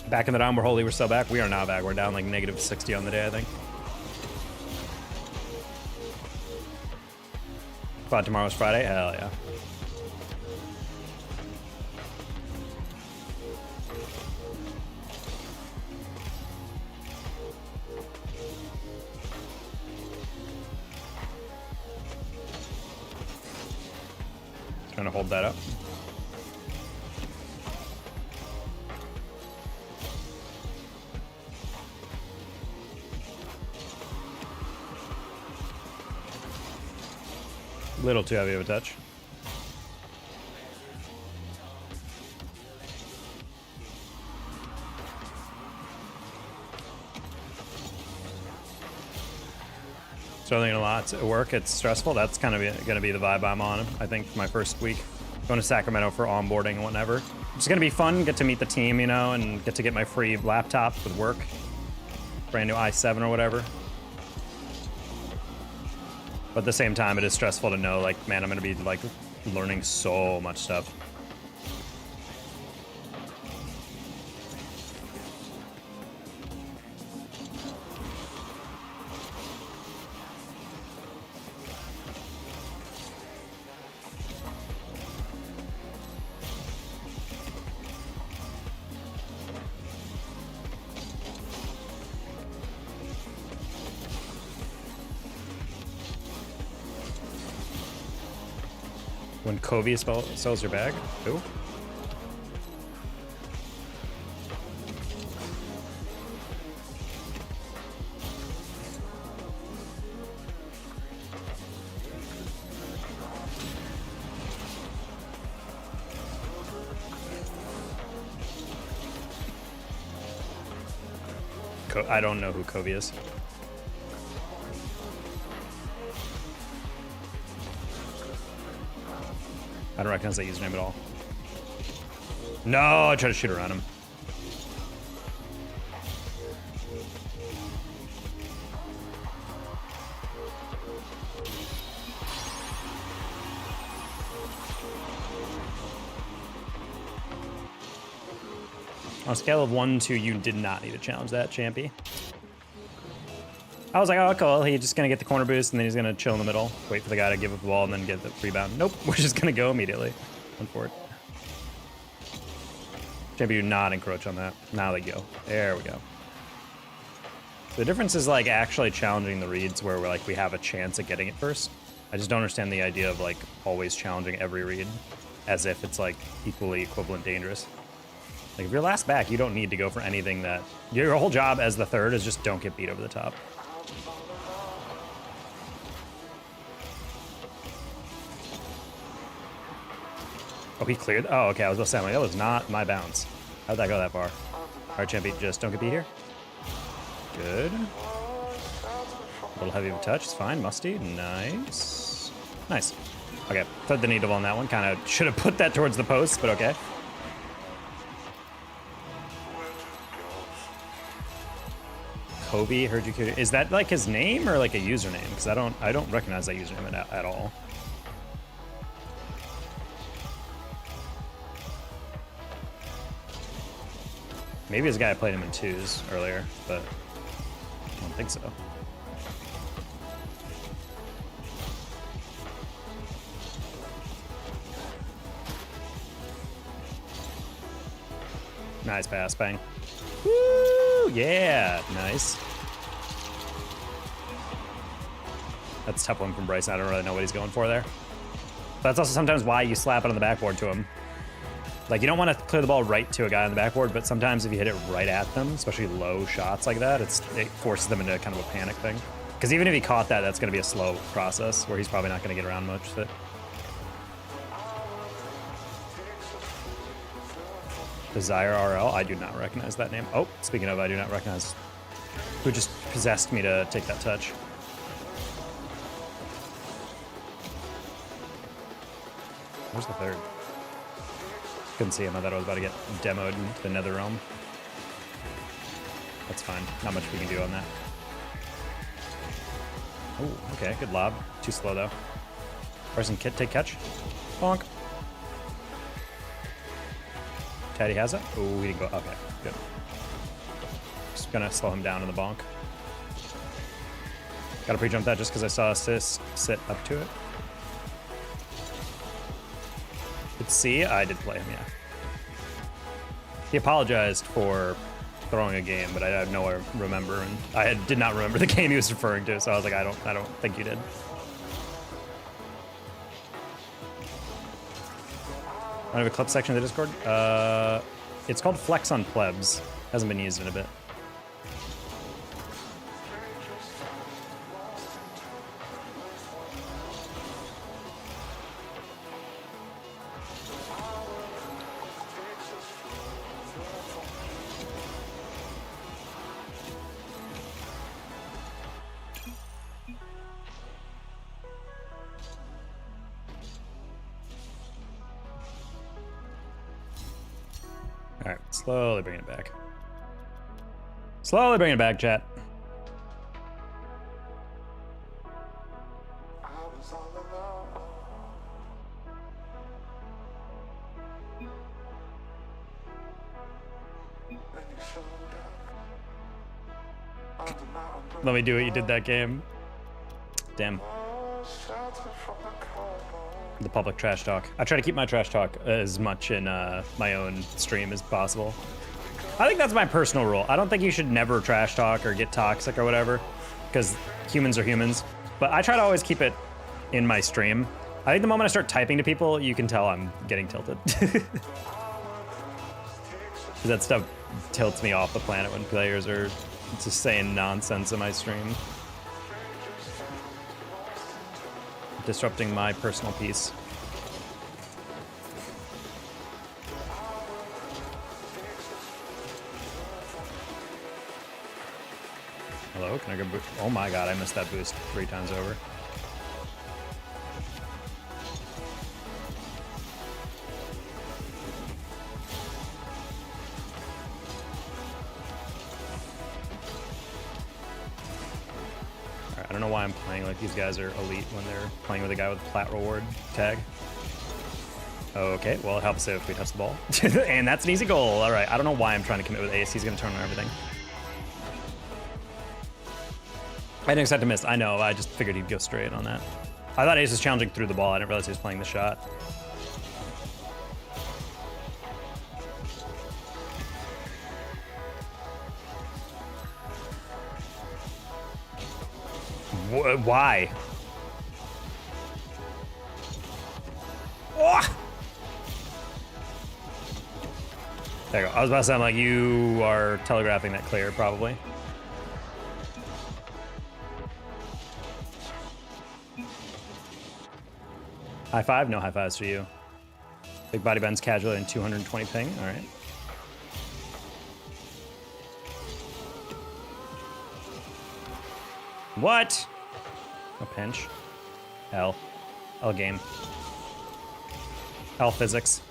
Back in the down, we're still back. We are not back. We're down like -60 on the day, I think. Glad tomorrow's Friday. Hell yeah. Trying to hold that up. Little too heavy of a touch. Struggling a lot at work. It's stressful. That's kind of going to be the vibe I'm on. I think my first week going to Sacramento for onboarding and whatever. It's going to be fun. Get to meet the team, you know, and get to get my free laptop with work. Brand new i7 or whatever. But at the same time, it is stressful to know, like, man, I'm going to be, like, learning so much stuff. When Covey sells your bag? Who? I don't know who Covey is. I don't recognize that username at all. No, I tried to shoot around him. On a scale of 1 to you did not need to challenge that, Champy. I was like, oh, cool. He's just going to get the corner boost, and then he's going to chill in the middle, wait for the guy to give up the ball, and then get the rebound. Nope, we're just going to go immediately. Run for it. Champion, do not encroach on that. Now they go. There we go. The difference is, like, actually challenging the reads where we're like, we have a chance at getting it first. I just don't understand the idea of, like, always challenging every read as if it's, like, equally equivalent dangerous. Like, if you're last back, you don't need to go for anything that... Your whole job as the third is just don't get beat over the top. Oh, he cleared? Oh, okay, I was about to say, like, that was not my bounce. How'd that go that far? All right, Champy, just don't get beat here. Good. A little heavy of a touch, it's fine. Musty, nice. Nice. Okay, thread the needle on that one. Kind of should have put that towards the post, but okay. Kobe, heard you. Is that like his name or like a username? Because I don't recognize that username at all. Maybe it's a guy I played him in twos earlier, but I don't think so. Nice pass, bang. Woo! Yeah, nice. That's a tough one from Bryce. I don't really know what he's going for there. But that's also sometimes why you slap it on the backboard to him. Like, you don't want to clear the ball right to a guy on the backboard, but sometimes if you hit it right at them, especially low shots like that, it forces them into kind of a panic thing. Because even if he caught that, that's going to be a slow process where he's probably not going to get around much with it. Desire RL, I do not recognize that name. Oh, speaking of, I do not recognize who just possessed me to take that touch. Where's the third? Couldn't see him. I thought I was about to get demoed into the nether realm. That's fine. Not much we can do on that. Oh, okay. Good lob. Too slow, though. Person kit, take catch. Bonk. Teddy has it. Oh, we didn't go. Okay, good. Just gonna slow him down in the bonk. Gotta pre-jump that just because I saw assist sit up to it. C, I did play him, yeah. He apologized for throwing a game, but I had no remember, and I did not remember the game he was referring to, so I was like, I don't think you did. I have a clip section of the Discord. It's called Flex on Plebs. Hasn't been used in a bit. All right, slowly bring it back. Slowly bring it back, chat. Let me do what you did that game. Damn. The public trash talk. I try to keep my trash talk as much in my own stream as possible. I think that's my personal rule. I don't think you should never trash talk or get toxic or whatever, because humans are humans. But I try to always keep it in my stream. I think the moment I start typing to people, you can tell I'm getting tilted. Because that stuff tilts me off the planet when players are just saying nonsense in my stream. Disrupting my personal peace. Hello, can I go boost? Oh my god, I missed that boost 3 times over. I don't know why I'm playing like these guys are elite when they're playing with a guy with a plat reward tag. Okay, well it helps if we touch the ball. And that's an easy goal. All right, I don't know why I'm trying to commit with ace. He's gonna turn on everything. I didn't expect to miss. I know, I just figured he'd go straight on that. I thought ace was challenging through the ball. I didn't realize he was playing the shot. Why? Oh! There you go. I was about to say, I'm like, you are telegraphing that clear, probably. High five? No high fives for you. Big body bends casually and 220 ping. All right. What? A pinch. L. L game. L physics.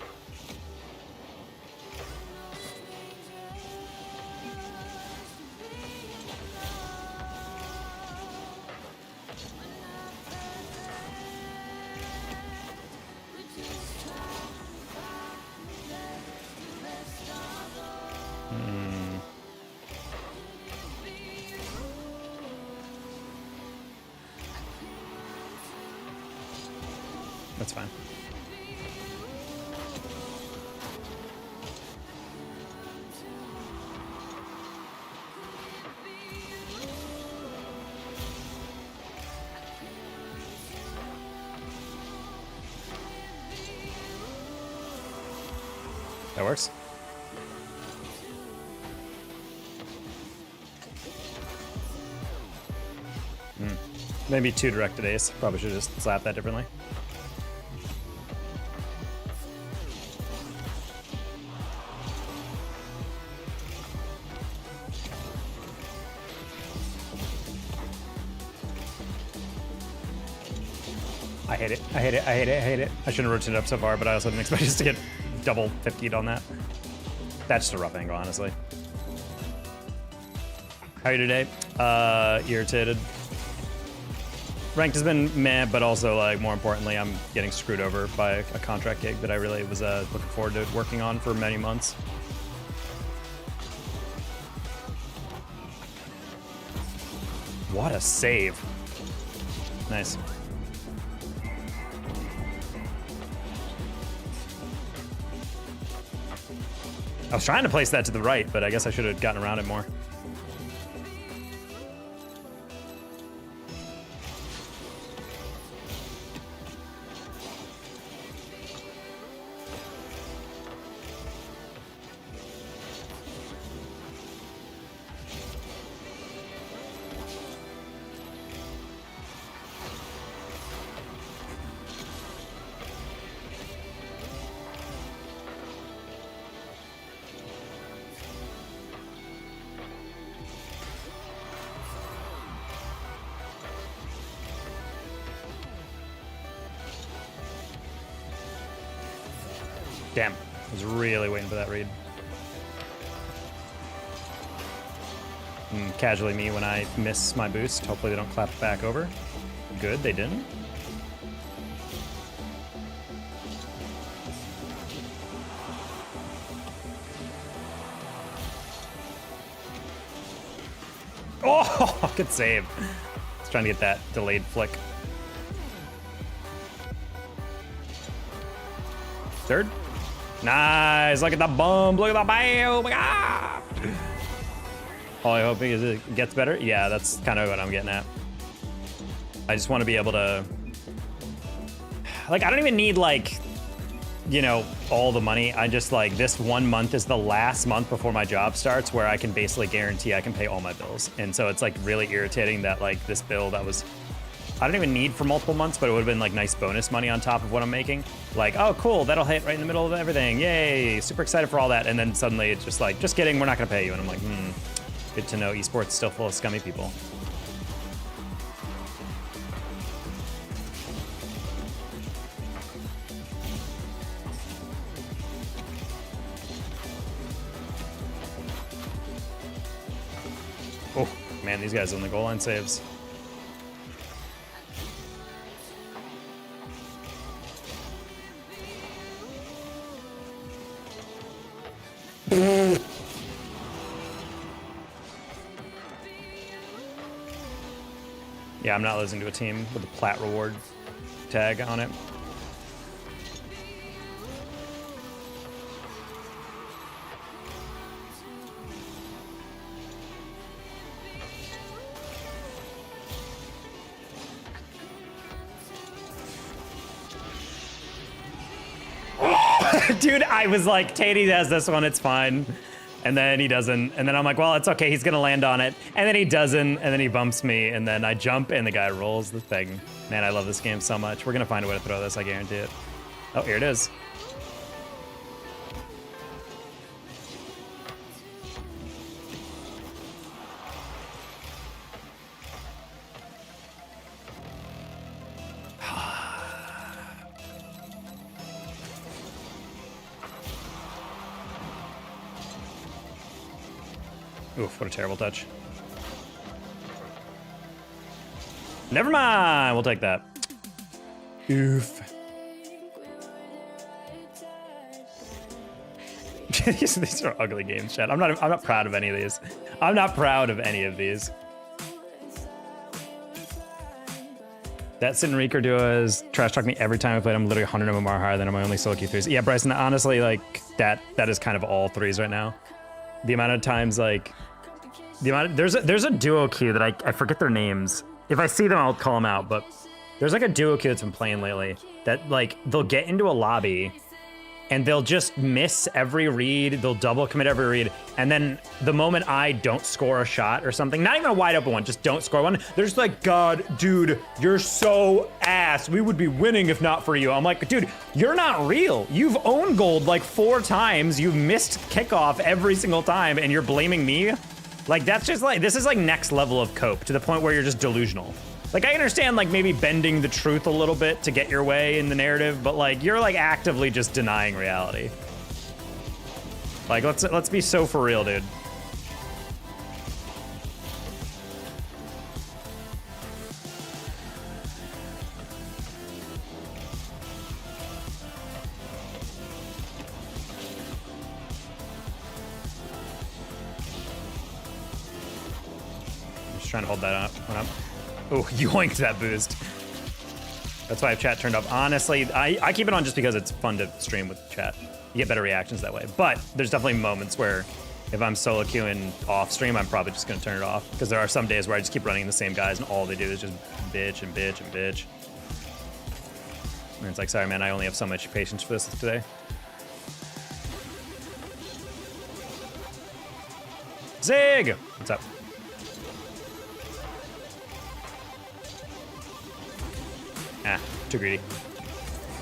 That's fine. That works. Maybe 2 directed ace. Probably should just slap that differently. I hate it. I hate it. I hate it. I hate it. I shouldn't have rotated up so far, but I also didn't expect us to get double 50'd on that. That's just a rough angle, honestly. How are you today? Irritated. Ranked has been meh, but also, like, more importantly, I'm getting screwed over by a contract gig that I really was looking forward to working on for many months. What a save. Nice. I was trying to place that to the right, but I guess I should have gotten around it more. Damn, I was really waiting for that read. Casually me when I miss my boost. Hopefully they don't clap it back over. Good, they didn't. Oh, good save. I was trying to get that delayed flick. Third. Nice, look at the bump, look at the bam, oh my God. All I hope is it gets better. Yeah, that's kind of what I'm getting at. I just want to be able to, like, I don't even need like, you know, all the money. I just like, this 1 month is the last month before my job starts where I can basically guarantee I can pay all my bills. And so it's like really irritating that like this bill that was, I don't even need for multiple months, but it would have been like nice bonus money on top of what I'm making. Like, oh, cool, that'll hit right in the middle of everything. Yay, super excited for all that. And then suddenly it's just like, just kidding, we're not gonna pay you. And I'm like, good to know esports is still full of scummy people. Oh, man, these guys on the goal line saves. Yeah, I'm not losing to a team with a plat reward tag on it. Dude, I was like, Tatey has this one, it's fine. And then he doesn't. And then I'm like, well, it's okay, he's gonna land on it. And then he doesn't, and then he bumps me, and then I jump, and the guy rolls the thing. Man, I love this game so much. We're gonna find a way to throw this, I guarantee it. Oh, here it is. Oof, what a terrible touch. Never mind, we'll take that. Oof. These are ugly games, chat. I'm not proud of any of these. I'm not proud of any of these. That Sid and Reeker duo is trash talk me every time I played. I'm literally 100 MMR higher than my only solo queue threes. Yeah, Bryson, honestly, like that is kind of all threes right now. The amount of times, like, there's a duo queue that I forget their names. If I see them, I'll call them out, but there's like a duo queue that's been playing lately that like they'll get into a lobby and they'll just miss every read, they'll double commit every read, and then the moment I don't score a shot or something, not even a wide open one, just don't score one, they're just like, God, dude, you're so ass. We would be winning if not for you. I'm like, dude, you're not real. You've owned gold like 4 times, you've missed kickoff every single time, and you're blaming me? Like, that's just like, this is like next level of cope to the point where you're just delusional. Like, I understand like maybe bending the truth a little bit to get your way in the narrative, but like you're like actively just denying reality. Like, let's be so for real, dude. I'm just trying to hold that one up. Oh, yoinked that boost. That's why I have chat turned up. Honestly, I keep it on just because it's fun to stream with chat. You get better reactions that way. But there's definitely moments where if I'm solo queuing off stream, I'm probably just gonna turn it off because there are some days where I just keep running the same guys and all they do is just bitch and bitch and bitch. And it's like, sorry man, I only have so much patience for this today. Zig! What's up? Ah, too greedy.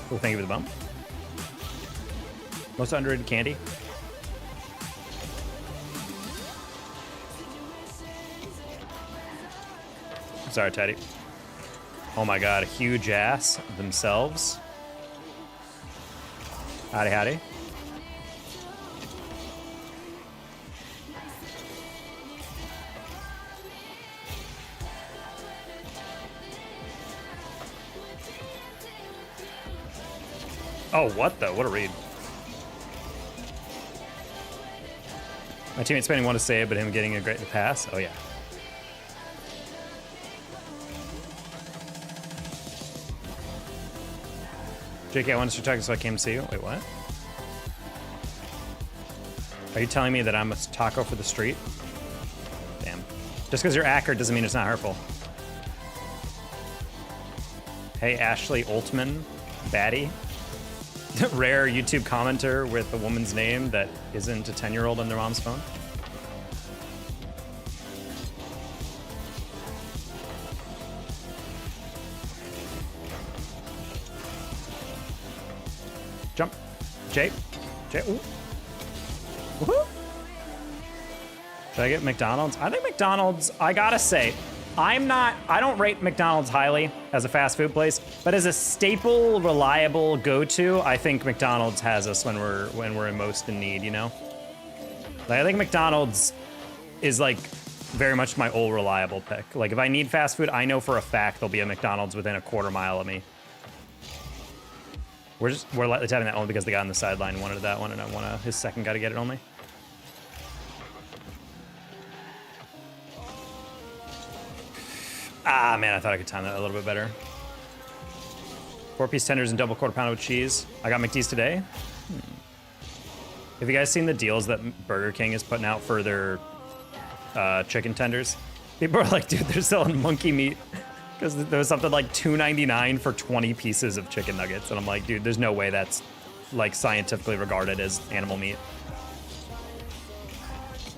Cool, thank you for the bump. Most underrated candy. Sorry, Teddy. Oh my god, a huge ass themselves. Howdy, howdy. Oh, what the? What a read. My teammate spending one to save, but him getting a great pass. Oh, yeah. JK, I wanted to talk, so I came to see you. Wait, what? Are you telling me that I'm a taco for the street? Damn. Just because you're accurate doesn't mean it's not hurtful. Hey, Ashley Altman, baddie. Rare YouTube commenter with a woman's name that isn't a 10-year-old on their mom's phone. Jump. Jay. Ooh. Woohoo. Should I get McDonald's? I think McDonald's, I gotta say, I don't rate McDonald's highly as a fast food place, but as a staple, reliable go-to, I think McDonald's has us when we're in most in need, you know? Like, I think McDonald's is like very much my old reliable pick. Like if I need fast food, I know for a fact there'll be a McDonald's within a quarter mile of me. We're lightly tapping that one because the guy on the sideline wanted that one, and I want his second guy to get it only. Ah, man, I thought I could time that a little bit better. 4-piece tenders and double quarter pounder with cheese. I got McD's today. Have you guys seen the deals that Burger King is putting out for their chicken tenders? People are like, dude, they're selling monkey meat. Because there was something like $2.99 for 20 pieces of chicken nuggets. And I'm like, dude, there's no way that's like scientifically regarded as animal meat.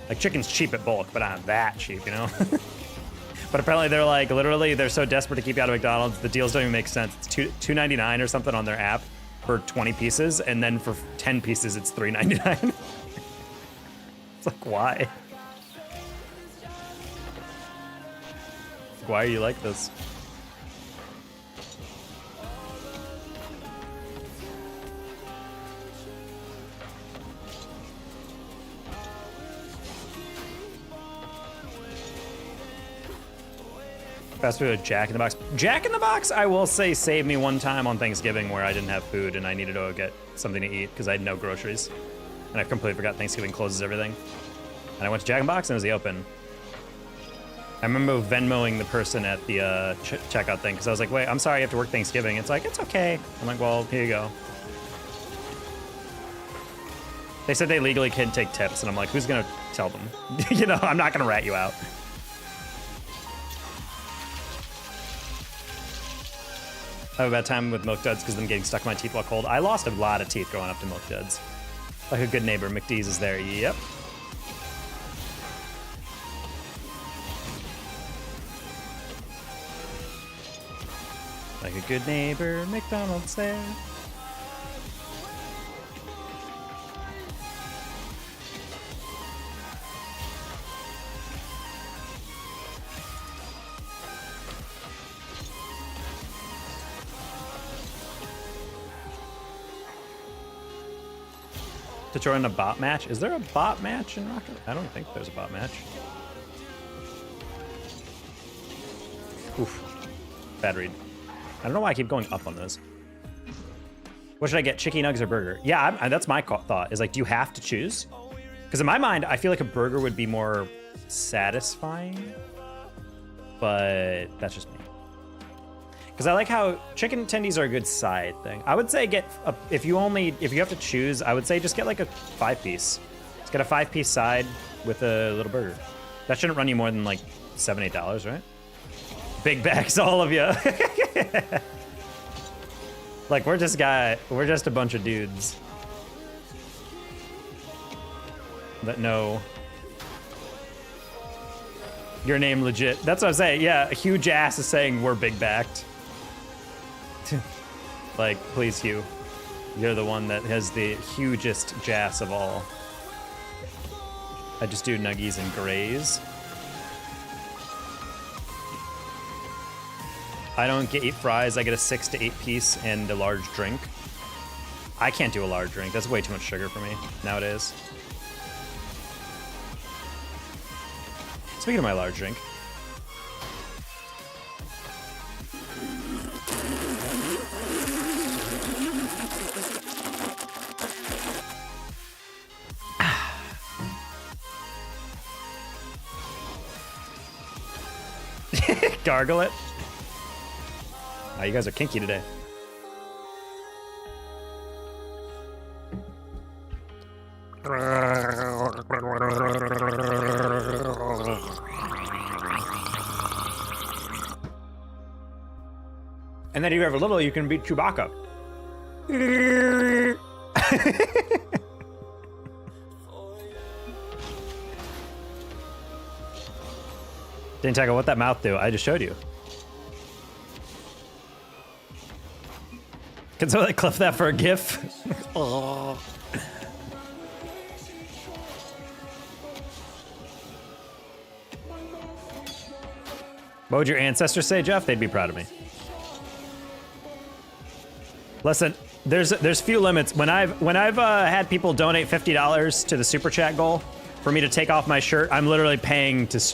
Like chicken's cheap at bulk, but not that cheap, you know? But apparently they're like, literally, they're so desperate to keep you out of McDonald's, the deals don't even make sense. It's $2.99 or something on their app for 20 pieces, and then for 10 pieces, it's $3.99. It's like, why? Why are you like this? Fast food at Jack in the Box. Jack in the Box, I will say, saved me one time on Thanksgiving where I didn't have food and I needed to go get something to eat because I had no groceries. And I completely forgot Thanksgiving closes everything. And I went to Jack in the Box and it was the open. I remember Venmoing the person at the checkout thing because I was like, wait, I'm sorry, I have to work Thanksgiving. It's like, it's okay. I'm like, well, here you go. They said they legally can't take tips, and I'm like, who's gonna tell them? You know, I'm not gonna rat you out. I have a bad time with Milk Duds because I'm getting stuck in my teeth while cold. I lost a lot of teeth going up to Milk Duds. Like a good neighbor, McDee's is there. Yep. Like a good neighbor, McDonald's there. To join a bot match? Is there a bot match in Rocket? I don't think there's a bot match. Oof. Bad read. I don't know why I keep going up on those. What should I get, chicken nuggets or burger? Yeah, that's my thought, is like, do you have to choose? Because in my mind, I feel like a burger would be more satisfying, but that's just me. Because I like how chicken tendies are a good side thing. I would say if you have to choose, I would say just get like a 5-piece. Just get a 5-piece side with a little burger. That shouldn't run you more than like $7, $8, right? Big backs, all of you. Like we're just a bunch of dudes that know your name legit. That's what I'm saying. Yeah, a huge ass is saying we're big backed. Like, please, Hugh. You're the one that has the hugest jass of all. I just do nuggies and grays. I don't get 8 fries. I get a 6 to 8 piece and a large drink. I can't do a large drink. That's way too much sugar for me nowadays. Speaking of my large drink. Gargle it. Oh, you guys are kinky today. And then if you have a little, you can beat Chewbacca. Didn't tackle what that mouth do. I just showed you. Can someone clip that for a GIF? Oh. What would your ancestors say, Jeff? They'd be proud of me. Listen, there's few limits. When I've had people donate $50 to the super chat goal for me to take off my shirt, I'm literally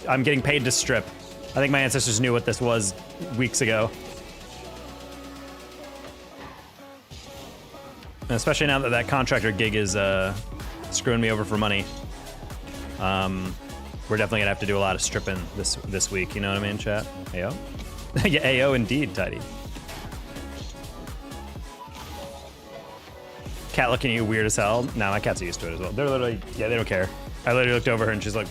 I'm getting paid to strip. I think my ancestors knew what this was weeks ago. And especially now that that contractor gig is screwing me over for money. We're definitely gonna have to do a lot of stripping this week. You know what I mean, chat? Ayo? Yeah, Ayo indeed, Tidy. Cat looking at you weird as hell. No, my cats are used to it as well. They're literally, yeah, they don't care. I literally looked over her and she's like,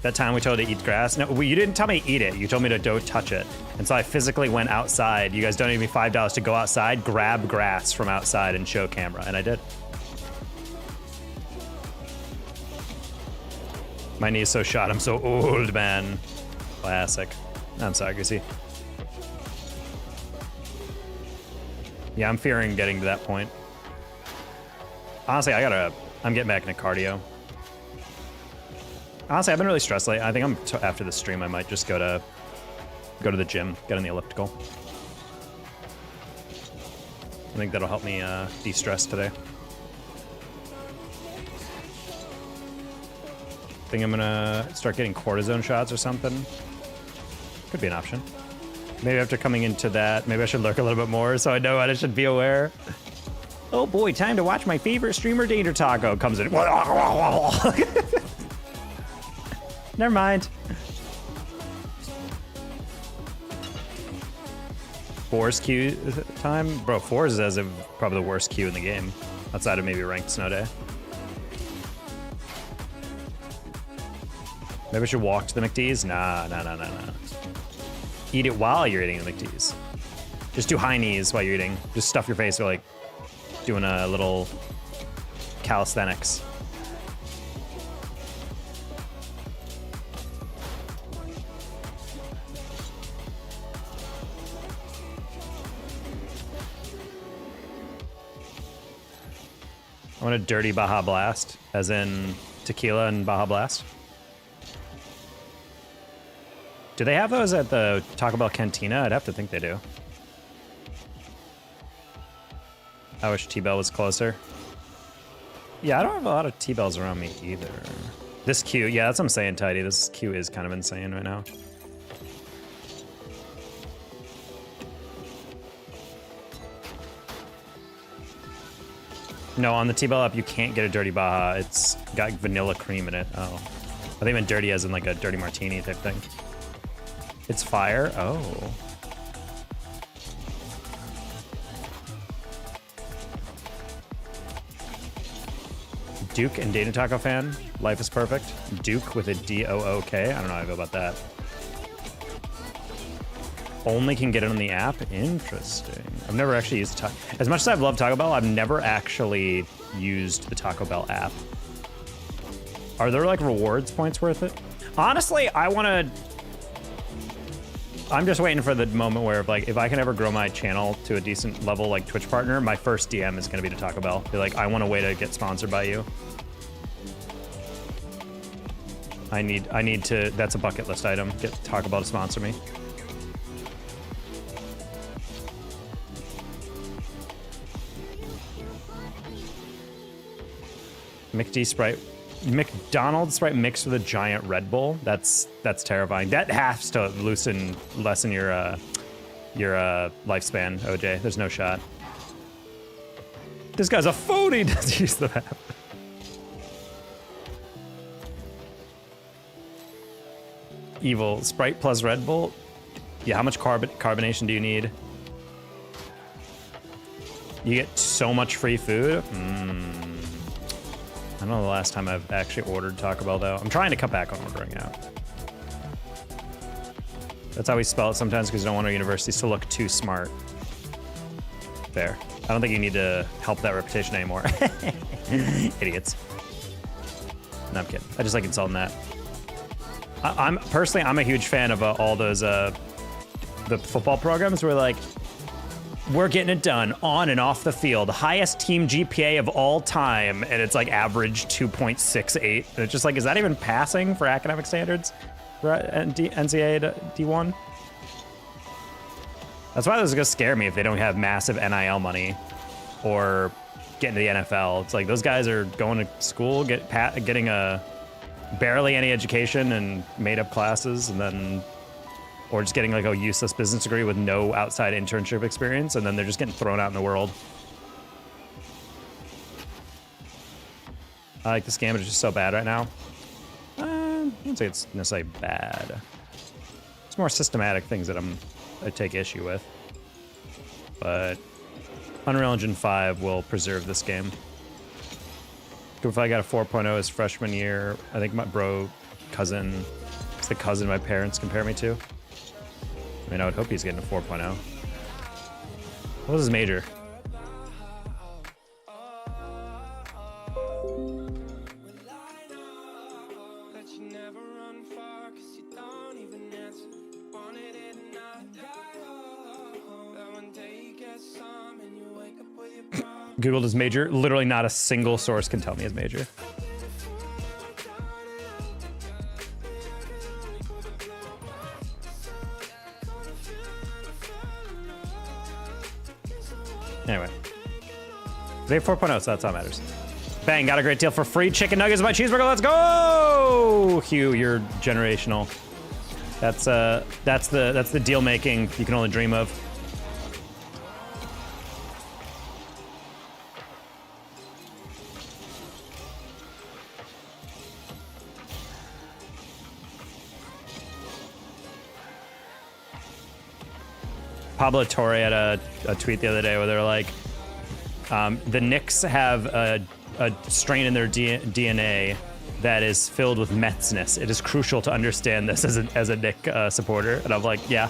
that time we told her to eat grass. No, you didn't tell me to eat it. You told me to don't touch it. And so I physically went outside. You guys donated me $5 to go outside, grab grass from outside and show camera. And I did. My knee's so shot. I'm so old, man. Classic. I'm sorry, Goosey. Yeah, I'm fearing getting to that point. Honestly, I'm getting back into cardio. Honestly, I've been really stressed lately. I think after the stream, I might just go to the gym, get on the elliptical. I think that'll help me de-stress today. I think I'm gonna start getting cortisone shots or something. Could be an option. Maybe after coming into that, maybe I should lurk a little bit more so I know I should be aware. Oh boy, time to watch my favorite streamer, Danger Taco, comes in. Never mind. Fours queue time? Bro, fours is as of probably the worst queue in the game. Outside of maybe ranked snow day. Maybe I should walk to the McD's? Nah. Eat it while you're eating the McD's. Just do high knees while you're eating. Just stuff your face with like doing a little calisthenics. I want a dirty Baja Blast, as in tequila and Baja Blast. Do they have those at the Taco Bell Cantina? I'd have to think they do. I wish T-Bell was closer. Yeah, I don't have a lot of T-Bells around me either. This queue, yeah, that's what I'm saying, Tidy. This queue is kind of insane right now. No, on the T-Bell app, you can't get a dirty Baja. It's got vanilla cream in it. Oh. I think meant dirty as in like a dirty martini type thing. It's fire. Oh. Duke and Data Taco fan. Life is perfect. Duke with a D-O-O-K. I don't know how I feel about that. Only can get it on the app. Interesting. I've never actually used Taco. As much as I've loved Taco Bell, I've never actually used the Taco Bell app. Are there like rewards points worth it? Honestly, I'm just waiting for the moment where like if I can ever grow my channel to a decent level like Twitch partner, my first DM is gonna be to Taco Bell. Be like, I want a way to get sponsored by you. I need to, that's a bucket list item. Get Taco Bell to sponsor me. McD Sprite. McDonald's Sprite mixed with a giant Red Bull. That's terrifying. That has to lessen your lifespan, OJ. There's no shot. This guy's a foodie. Does use the map. Evil Sprite plus Red Bull. Yeah, how much carbonation do you need? You get so much free food. I don't know the last time I've actually ordered Taco Bell, though. I'm trying to cut back on ordering out. That's how we spell it sometimes, because we don't want our universities to look too smart. Fair. I don't think you need to help that reputation anymore. Idiots. No, I'm kidding. I just like insulting that. I'm a huge fan of all those the football programs where like, we're getting it done on and off the field. Highest team GPA of all time, and it's like average 2.68. And it's just like, is that even passing for academic standards for NCAA D1? That's why this is gonna scare me if they don't have massive NIL money or get into the NFL. It's like those guys are going to school, getting a barely any education and made up classes, and then or just getting like a useless business degree with no outside internship experience, and then they're just getting thrown out in the world. I like this game, but it's just so bad right now. I wouldn't say it's necessarily bad. It's more systematic things that I take issue with. But Unreal Engine 5 will preserve this game. If I got a 4.0 his freshman year, I think my cousin, it's the cousin my parents compare me to. I mean, I would hope he's getting a 4.0. What was his major? Googled his major. Literally not a single source can tell me his major. Anyway. They have 4.0, so that's all that matters. Bang, got a great deal for free chicken nuggets with my cheeseburger. Let's go! Hugh, you're generational. That's the deal making you can only dream of. Pablo Torre had a tweet the other day where they're like, the Knicks have a strain in their DNA that is filled with Metsness. It is crucial to understand this as a Knick supporter. And I'm like, yeah.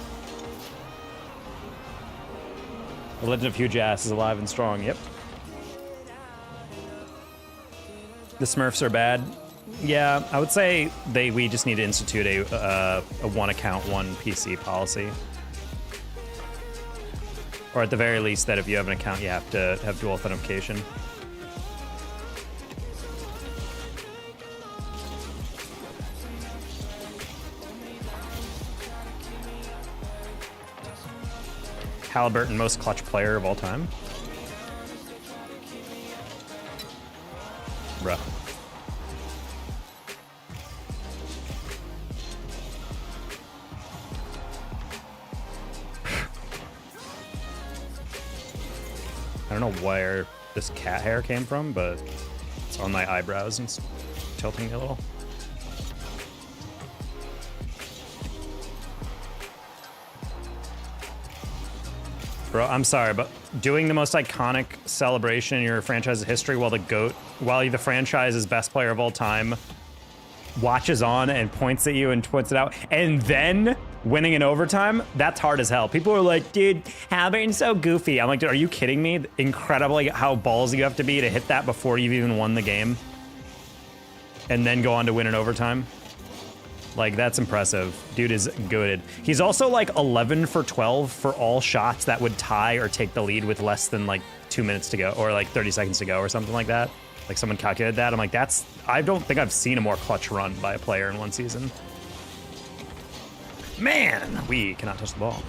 The Legend of Hugh Jass is alive and strong. Yep. The Smurfs are bad. Yeah, I would say we just need to institute a one account, one PC policy. Or at the very least, that if you have an account, you have to have dual authentication. Halliburton, most clutch player of all time. Bruh. I don't know where this cat hair came from, but it's on my eyebrows and it's tilting me a little. Bro, I'm sorry, but doing the most iconic celebration in your franchise's history while the franchise's best player of all time watches on and points at you and points it out, and then winning in overtime, that's hard as hell. People are like, dude, Halbert's so goofy. I'm like, dude, are you kidding me? Incredibly how ballsy you have to be to hit that before you've even won the game and then go on to win in overtime. Like, that's impressive. Dude is goated. He's also like 11 for 12 for all shots that would tie or take the lead with less than like 2 minutes to go or like 30 seconds to go or something like that. Like, someone calculated that. I'm like, I don't think I've seen a more clutch run by a player in one season. Man, we cannot touch the ball.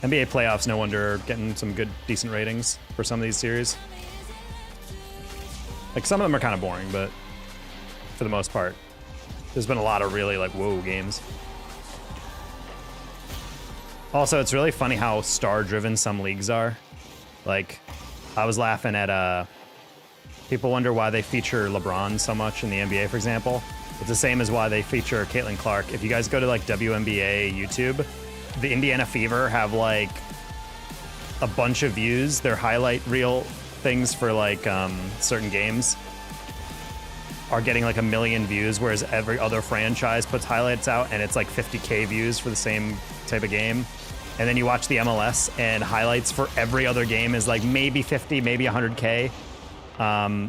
NBA playoffs, no wonder, getting some good, decent ratings for some of these series. Like, some of them are kind of boring, but for the most part, there's been a lot of really, like, whoa games. Also, it's really funny how star-driven some leagues are. Like, I was laughing at, people wonder why they feature LeBron so much in the NBA, for example. It's the same as why they feature Caitlin Clark. If you guys go to, like, WNBA YouTube, the Indiana Fever have like a bunch of views. Their highlight reel things for like certain games are getting like 1 million views, whereas every other franchise puts highlights out and it's like 50K views for the same type of game. And then you watch the MLS and highlights for every other game is like maybe 50, maybe 100K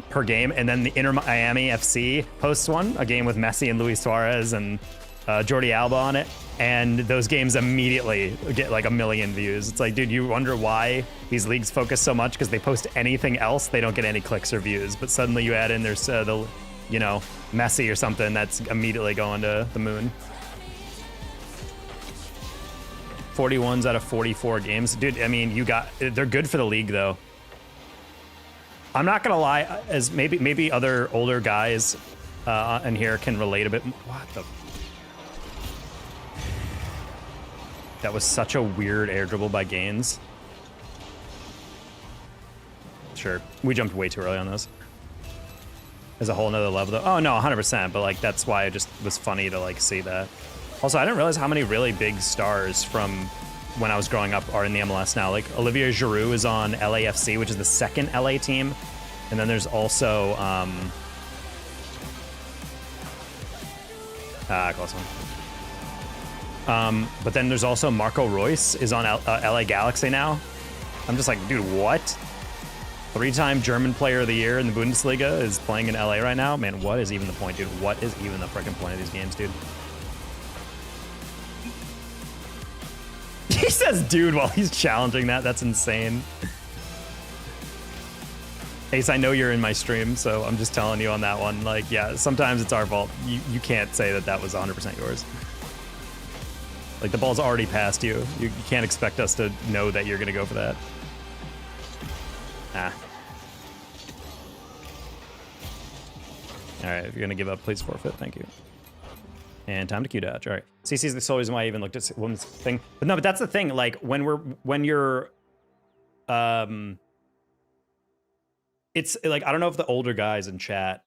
per game. And then the Inter Miami FC posts one, a game with Messi and Luis Suarez and Jordi Alba on it. And those games immediately get like 1 million views. It's like, dude, you wonder why these leagues focus so much because they post anything else, they don't get any clicks or views. But suddenly you add in there's the, you know, Messi or something that's immediately going to the moon. 41s out of 44 games, dude. I mean, they're good for the league though. I'm not gonna lie, as maybe other older guys in here can relate a bit. What the? That was such a weird air dribble by Gaines. Sure, we jumped way too early on those. There's a whole nother level though. Oh no, 100%, but like that's why it just was funny to like see that. Also, I didn't realize how many really big stars from when I was growing up are in the MLS now. Like Olivier Giroud is on LAFC, which is the second LA team. And then there's also, close one. But then there's also Marco Reus is on LA Galaxy now. I'm just like, dude, what? 3-time German player of the year in the Bundesliga is playing in LA right now. Man, what is even the point, dude? What is even the freaking point of these games, dude? He says dude while he's challenging that. That's insane. Ace, I know you're in my stream, so I'm just telling you on that one. Like, yeah, sometimes it's our fault. You can't say that that was 100% yours. Like, the ball's already past you. You can't expect us to know that you're going to go for that. Ah. All right, if you're going to give up, please forfeit. Thank you. And time to Q dodge. All right. CC's the sole reason why I even looked at women's thing. But no, but that's the thing. Like, when you're... It's like, I don't know if the older guys in chat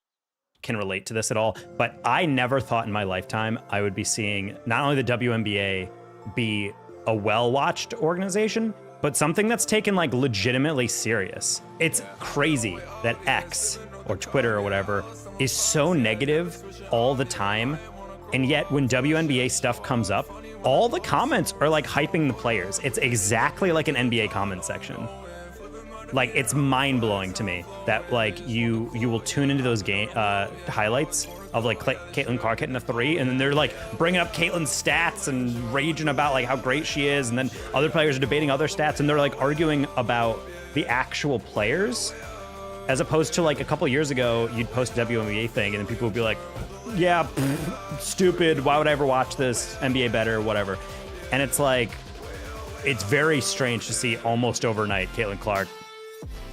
can relate to this at all, but I never thought in my lifetime I would be seeing not only the WNBA be a well-watched organization, but something that's taken like legitimately serious. It's crazy that X or Twitter or whatever is so negative all the time. And yet when WNBA stuff comes up, all the comments are like hyping the players. It's exactly like an NBA comment section. Like, it's mind-blowing to me that, like, you will tune into those game highlights of, like, Caitlin Clark hitting a 3, and then they're, like, bringing up Caitlin's stats and raging about, like, how great she is, and then other players are debating other stats, and they're, like, arguing about the actual players, as opposed to, like, a couple years ago, you'd post a WNBA thing, and then people would be like, yeah, stupid, why would I ever watch this, NBA better, whatever. And it's, like, it's very strange to see almost overnight Caitlin Clark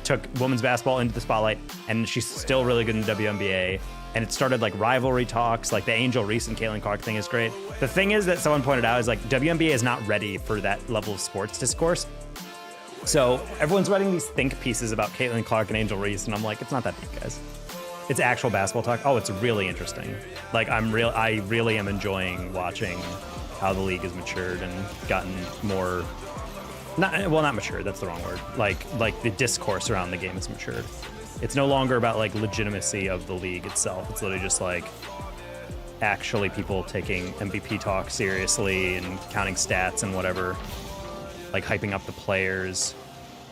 took women's basketball into the spotlight, and she's still really good in the WNBA. And it started like rivalry talks, like the Angel Reese and Caitlin Clark thing is great. The thing is that someone pointed out is like WNBA is not ready for that level of sports discourse. So everyone's writing these think pieces about Caitlin Clark and Angel Reese, and I'm like, it's not that deep, guys. It's actual basketball talk. Oh, it's really interesting. Like I really am enjoying watching how the league has matured and gotten more, not matured, that's the wrong word. Like the discourse around the game has matured. It's no longer about like legitimacy of the league itself. It's literally just like actually people taking MVP talk seriously and counting stats and whatever, like hyping up the players.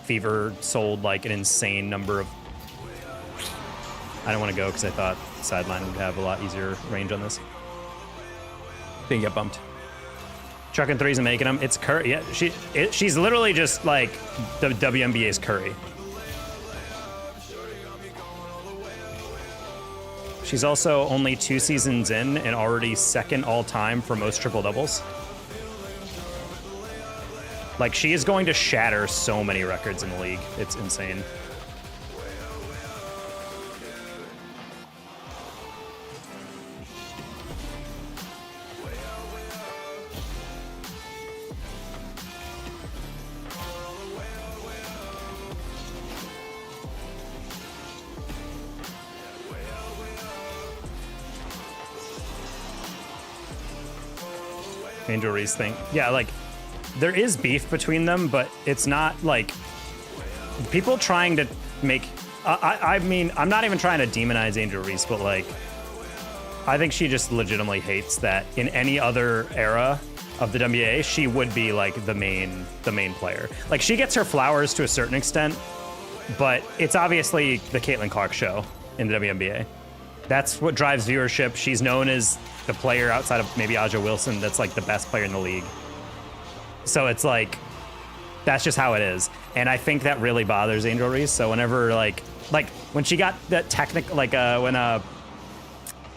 Fever sold like an insane number of, I don't want to go because I thought sideline would have a lot easier range on this. Didn't get bumped. Chucking threes and making them. It's Curry. Yeah, she's literally just like the WNBA's Curry. She's also only 2 seasons in and already second all time for most triple doubles. Like she is going to shatter so many records in the league. It's insane. Angel Reese thing. Yeah, like there is beef between them, but it's not like people trying to make, I mean, I'm not even trying to demonize Angel Reese, but like, I think she just legitimately hates that in any other era of the WNBA, she would be like the main player. Like she gets her flowers to a certain extent, but it's obviously the Caitlin Clark show in the WNBA. That's what drives viewership. She's known as the player outside of maybe Aja Wilson that's like the best player in the league. So it's like, that's just how it is. And I think that really bothers Angel Reese. So whenever like when she got that technical, like when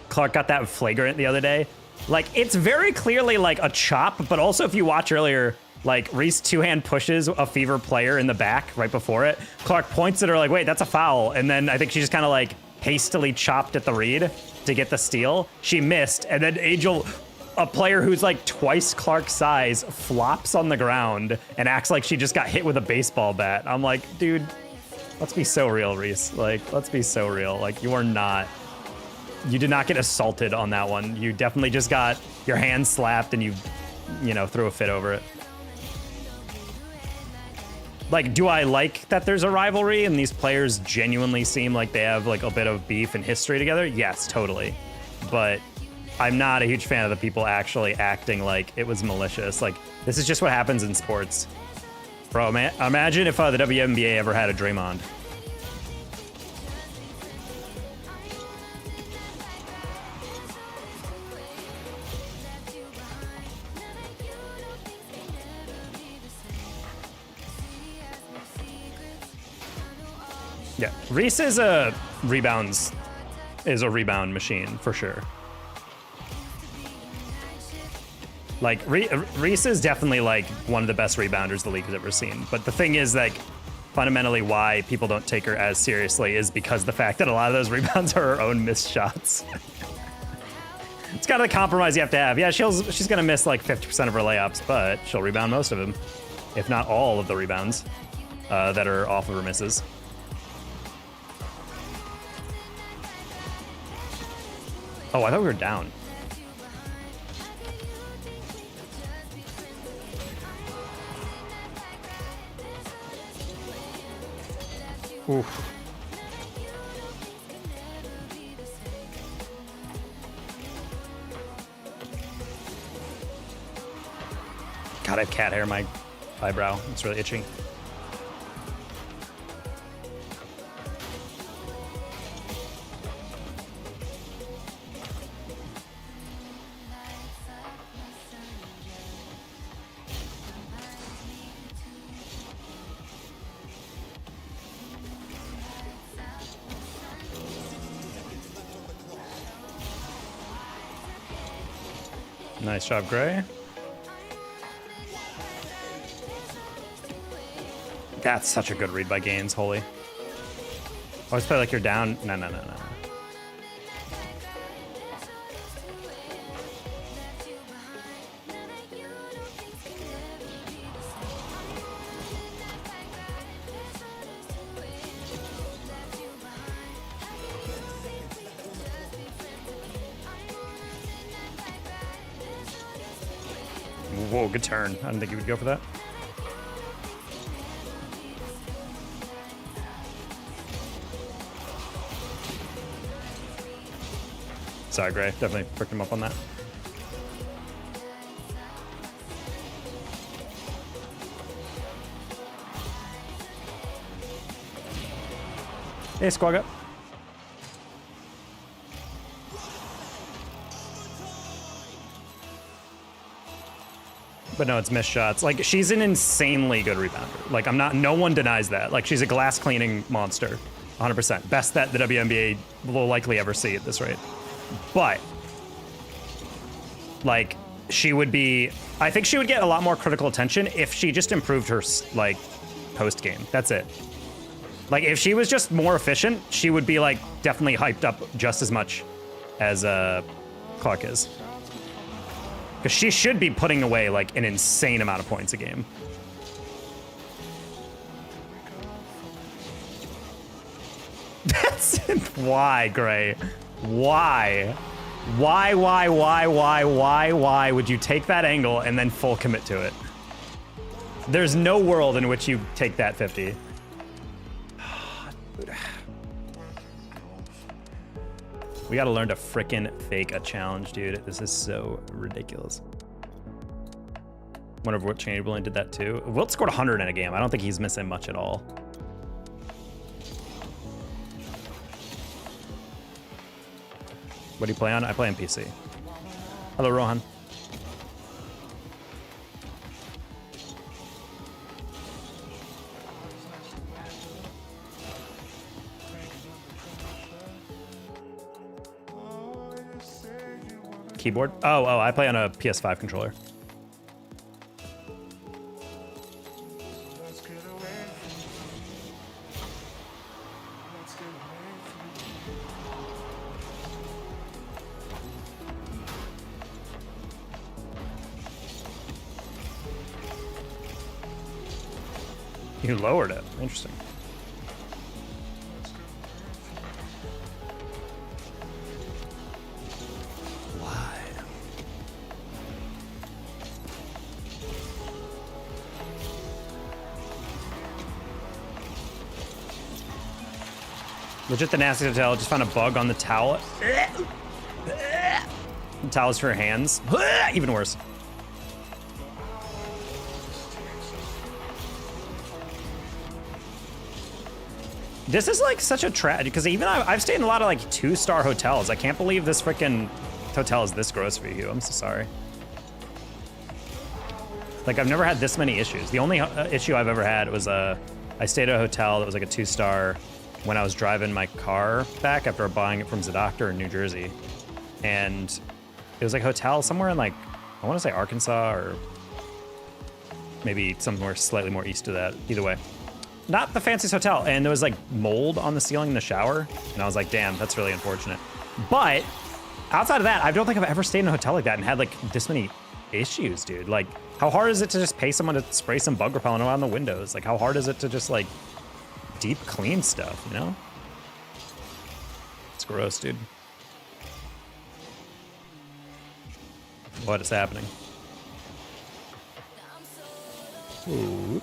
Clark got that flagrant the other day, like it's very clearly like a chop, but also if you watch earlier, like Reese two-hand pushes a Fever player in the back right before it. Clark points at her like, wait, that's a foul. And then I think she just kind of like hastily chopped at the read to get the steal. She missed, and then Angel, a player who's like twice Clark's size, flops on the ground and acts like she just got hit with a baseball bat. I'm like, dude, let's be so real, Reese. Like, let's be so real. Like, you did not get assaulted on that one. You definitely just got your hand slapped and you know, threw a fit over it. Like, do I like that there's a rivalry and these players genuinely seem like they have like a bit of beef and history together? Yes, totally. But I'm not a huge fan of the people actually acting like it was malicious. Like, this is just what happens in sports. Bro, man, imagine if the WNBA ever had a Draymond. Yeah, Reese is a rebound machine for sure. Like Reese is definitely like one of the best rebounders the league has ever seen. But the thing is, like, fundamentally why people don't take her as seriously is because the fact that a lot of those rebounds are her own missed shots. It's kind of the compromise you have to have. Yeah, she's gonna miss like 50% of her layups, but she'll rebound most of them, if not all of the rebounds that are off of her misses. Oh, I thought we were down. Oof. God, I have cat hair in my eyebrow. It's really itching. Nice job, Gray. That's such a good read by Gaines, holy. Always play like you're down. No. Whoa, good turn. I didn't think he would go for that. Sorry, Gray. Definitely fricked him up on that. Hey, squawk up. But no, it's missed shots. Like, she's an insanely good rebounder. Like, no one denies that. Like, she's a glass cleaning monster. 100%. Best that the WNBA will likely ever see at this rate. But, like, I think she would get a lot more critical attention if she just improved her, like, post game. That's it. Like, if she was just more efficient, she would be, like, definitely hyped up just as much as Clark is. Because she should be putting away, like, an insane amount of points a game. That's why, Gray? Why? Why would you take that angle and then full commit to it? There's no world in which you take that 50. We gotta learn to frickin' fake a challenge, dude. This is so ridiculous. Wonder if Wilt Chamberlain did that too. Wilt scored 100 in a game. I don't think he's missing much at all. What do you play on? I play on PC. Hello, Rohan. Keyboard? Oh, I play on a PS5 controller. You lowered it. Interesting. Legit the nasty hotel. Just found a bug on the towel. The towel's for your hands. Even worse. This is like such a tragedy because even I've stayed in a lot of like 2-star hotels. I can't believe this freaking hotel is this gross for you. I'm so sorry. Like I've never had this many issues. The only issue I've ever had was I stayed at a hotel that was like a 2-star when I was driving my car back after buying it from Zadoctor in New Jersey. And it was like a hotel somewhere in like, I want to say Arkansas or maybe somewhere slightly more east of that. Either way. Not the fanciest hotel. And there was like mold on the ceiling in the shower. And I was like, damn, that's really unfortunate. But outside of that, I don't think I've ever stayed in a hotel like that and had like this many issues, dude. Like, how hard is it to just pay someone to spray some bug repellent around the windows? Like, how hard is it to just like deep clean stuff, you know? It's gross, dude. What is happening? Ooh.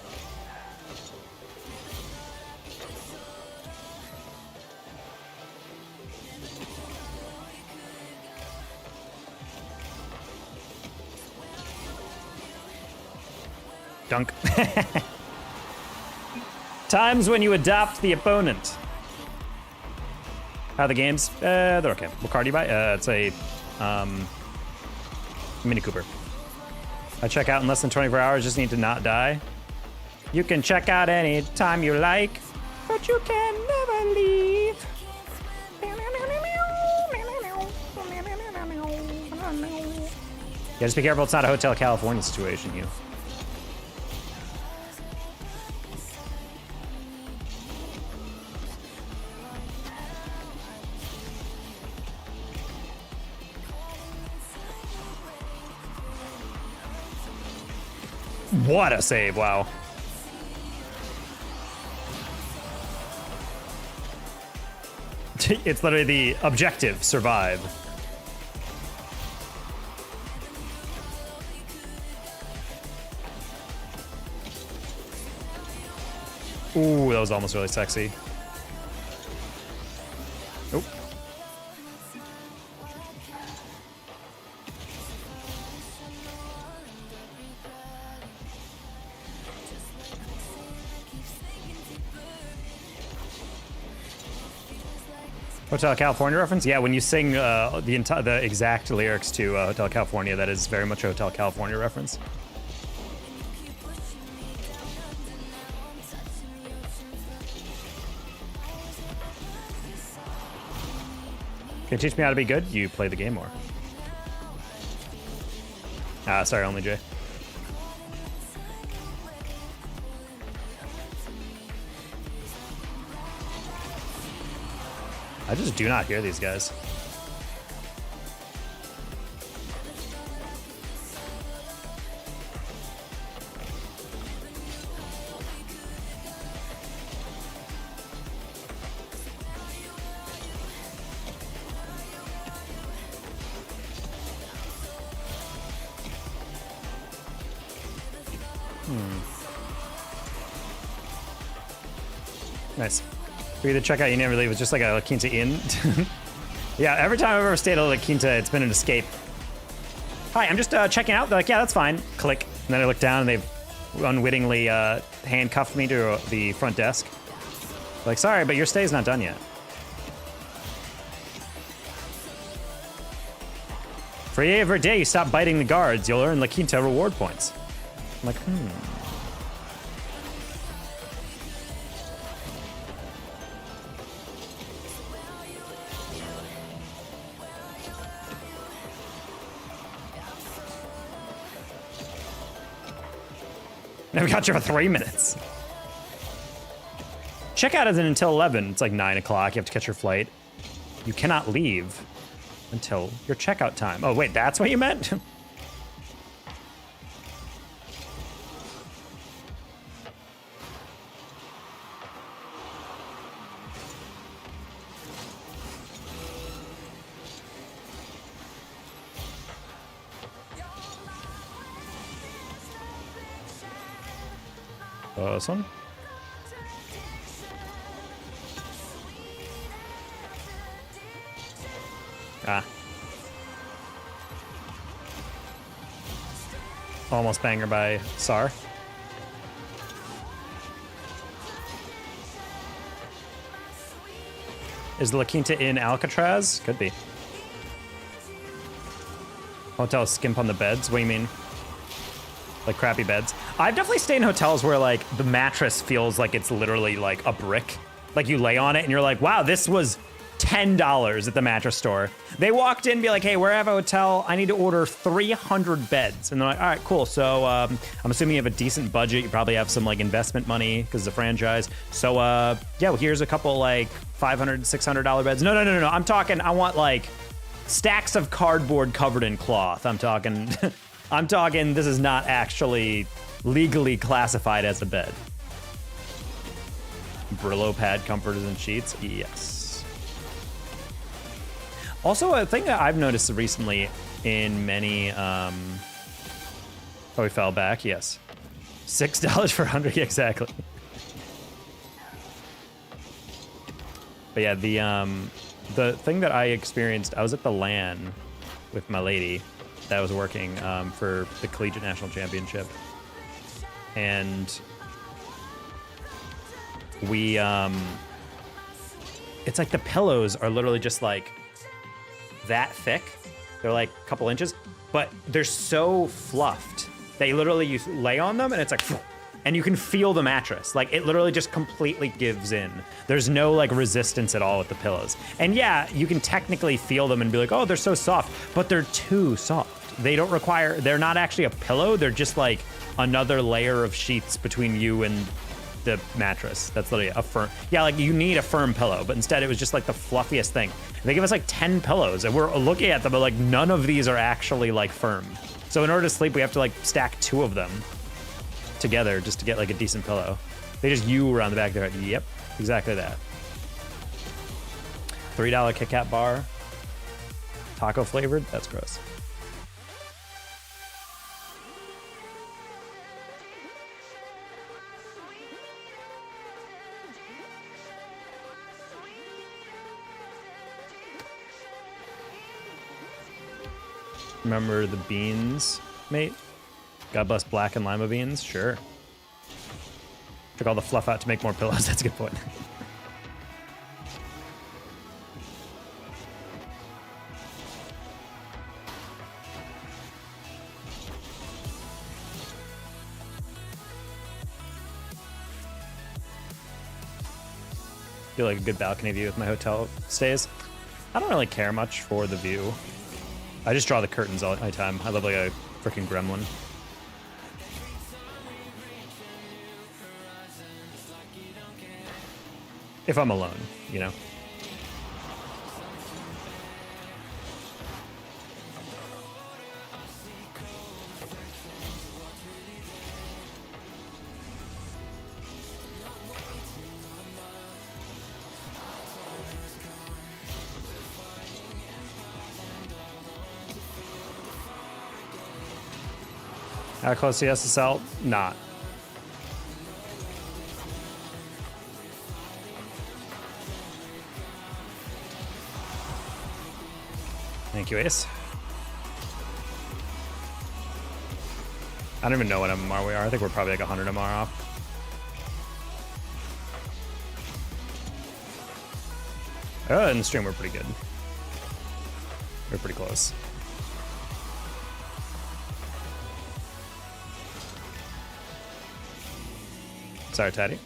Dunk. Times when you adopt the opponent. How are the games? They're okay. What car do you buy? It's a Mini Cooper. I check out in less than 24 hours, just need to not die. You can check out any time you like, but you can never leave. Yeah, just be careful, it's not a Hotel California situation, Hugh. What a save, wow. It's literally the objective, survive. Ooh, that was almost really sexy. Oh. Hotel California reference? Yeah, when you sing the exact lyrics to Hotel California, that is very much a Hotel California reference. Can you teach me how to be good? You play the game more. Sorry, only Jay. I just do not hear these guys. Nice. For you to check out, you never leave. It's just like a La Quinta Inn. Yeah, every time I've ever stayed at La Quinta, it's been an escape. Hi, I'm just checking out. They're like, yeah, that's fine. Click. And then I look down and they've unwittingly handcuffed me to the front desk. Like, sorry, but your stay's not done yet. For every day you stop biting the guards, you'll earn La Quinta reward points. I'm like, Now we got you for 3 minutes. Checkout isn't until 11. It's like 9 o'clock. You have to catch your flight. You cannot leave until your checkout time. Oh, wait, that's what you meant? This one? Almost banger by Sar. Is La Quinta in Alcatraz? Could be. Hotel skimp on the beds? What do you mean? Like crappy beds. I've definitely stayed in hotels where like the mattress feels like it's literally like a brick. Like you lay on it and you're like, wow, this was $10 at the mattress store. They walked in and be like, hey, we're at a hotel. I need to order 300 beds. And they're like, all right, cool. So I'm assuming you have a decent budget. You probably have some like investment money because it's a franchise. So yeah, well, here's a couple like $500, $600 beds. No. I'm talking, I want like stacks of cardboard covered in cloth. I'm talking... I'm talking, this is not actually legally classified as a bed. Brillo pad comforters and sheets? Yes. Also, a thing that I've noticed recently in many... Oh, we fell back? Yes. $6 for 100, exactly. But yeah, the thing that I experienced, I was at the LAN with my lady that was working for the Collegiate National Championship. And we, it's like the pillows are literally just like that thick. They're like a couple inches, but they're so fluffed that you literally lay on them and it's like, and you can feel the mattress. Like it literally just completely gives in. There's no like resistance at all with the pillows. And yeah, you can technically feel them and be like, oh, they're so soft, but they're too soft. They're not actually a pillow. They're just like another layer of sheets between you and the mattress. That's literally a firm, yeah, like you need a firm pillow, but instead it was just like the fluffiest thing. They give us like 10 pillows and we're looking at them, but like none of these are actually like firm. So in order to sleep, we have to like stack 2 of them together just to get like a decent pillow. They just U around the back of their head. Yep, exactly that. $3 Kit Kat bar. Taco flavored? That's gross. Remember the beans, mate? God bless black and lima beans. Sure. Took all the fluff out to make more pillows. That's a good point. Feel like a good balcony view with my hotel stays. I don't really care much for the view. I just draw the curtains all my time. I look like a freaking gremlin. If I'm alone, you know? How close to SSL? Not. Thank you, Ace. I don't even know what MMR we are. I think we're probably like 100 MMR off. Oh, in the stream we're pretty good. We're pretty close. Sorry, Taddy.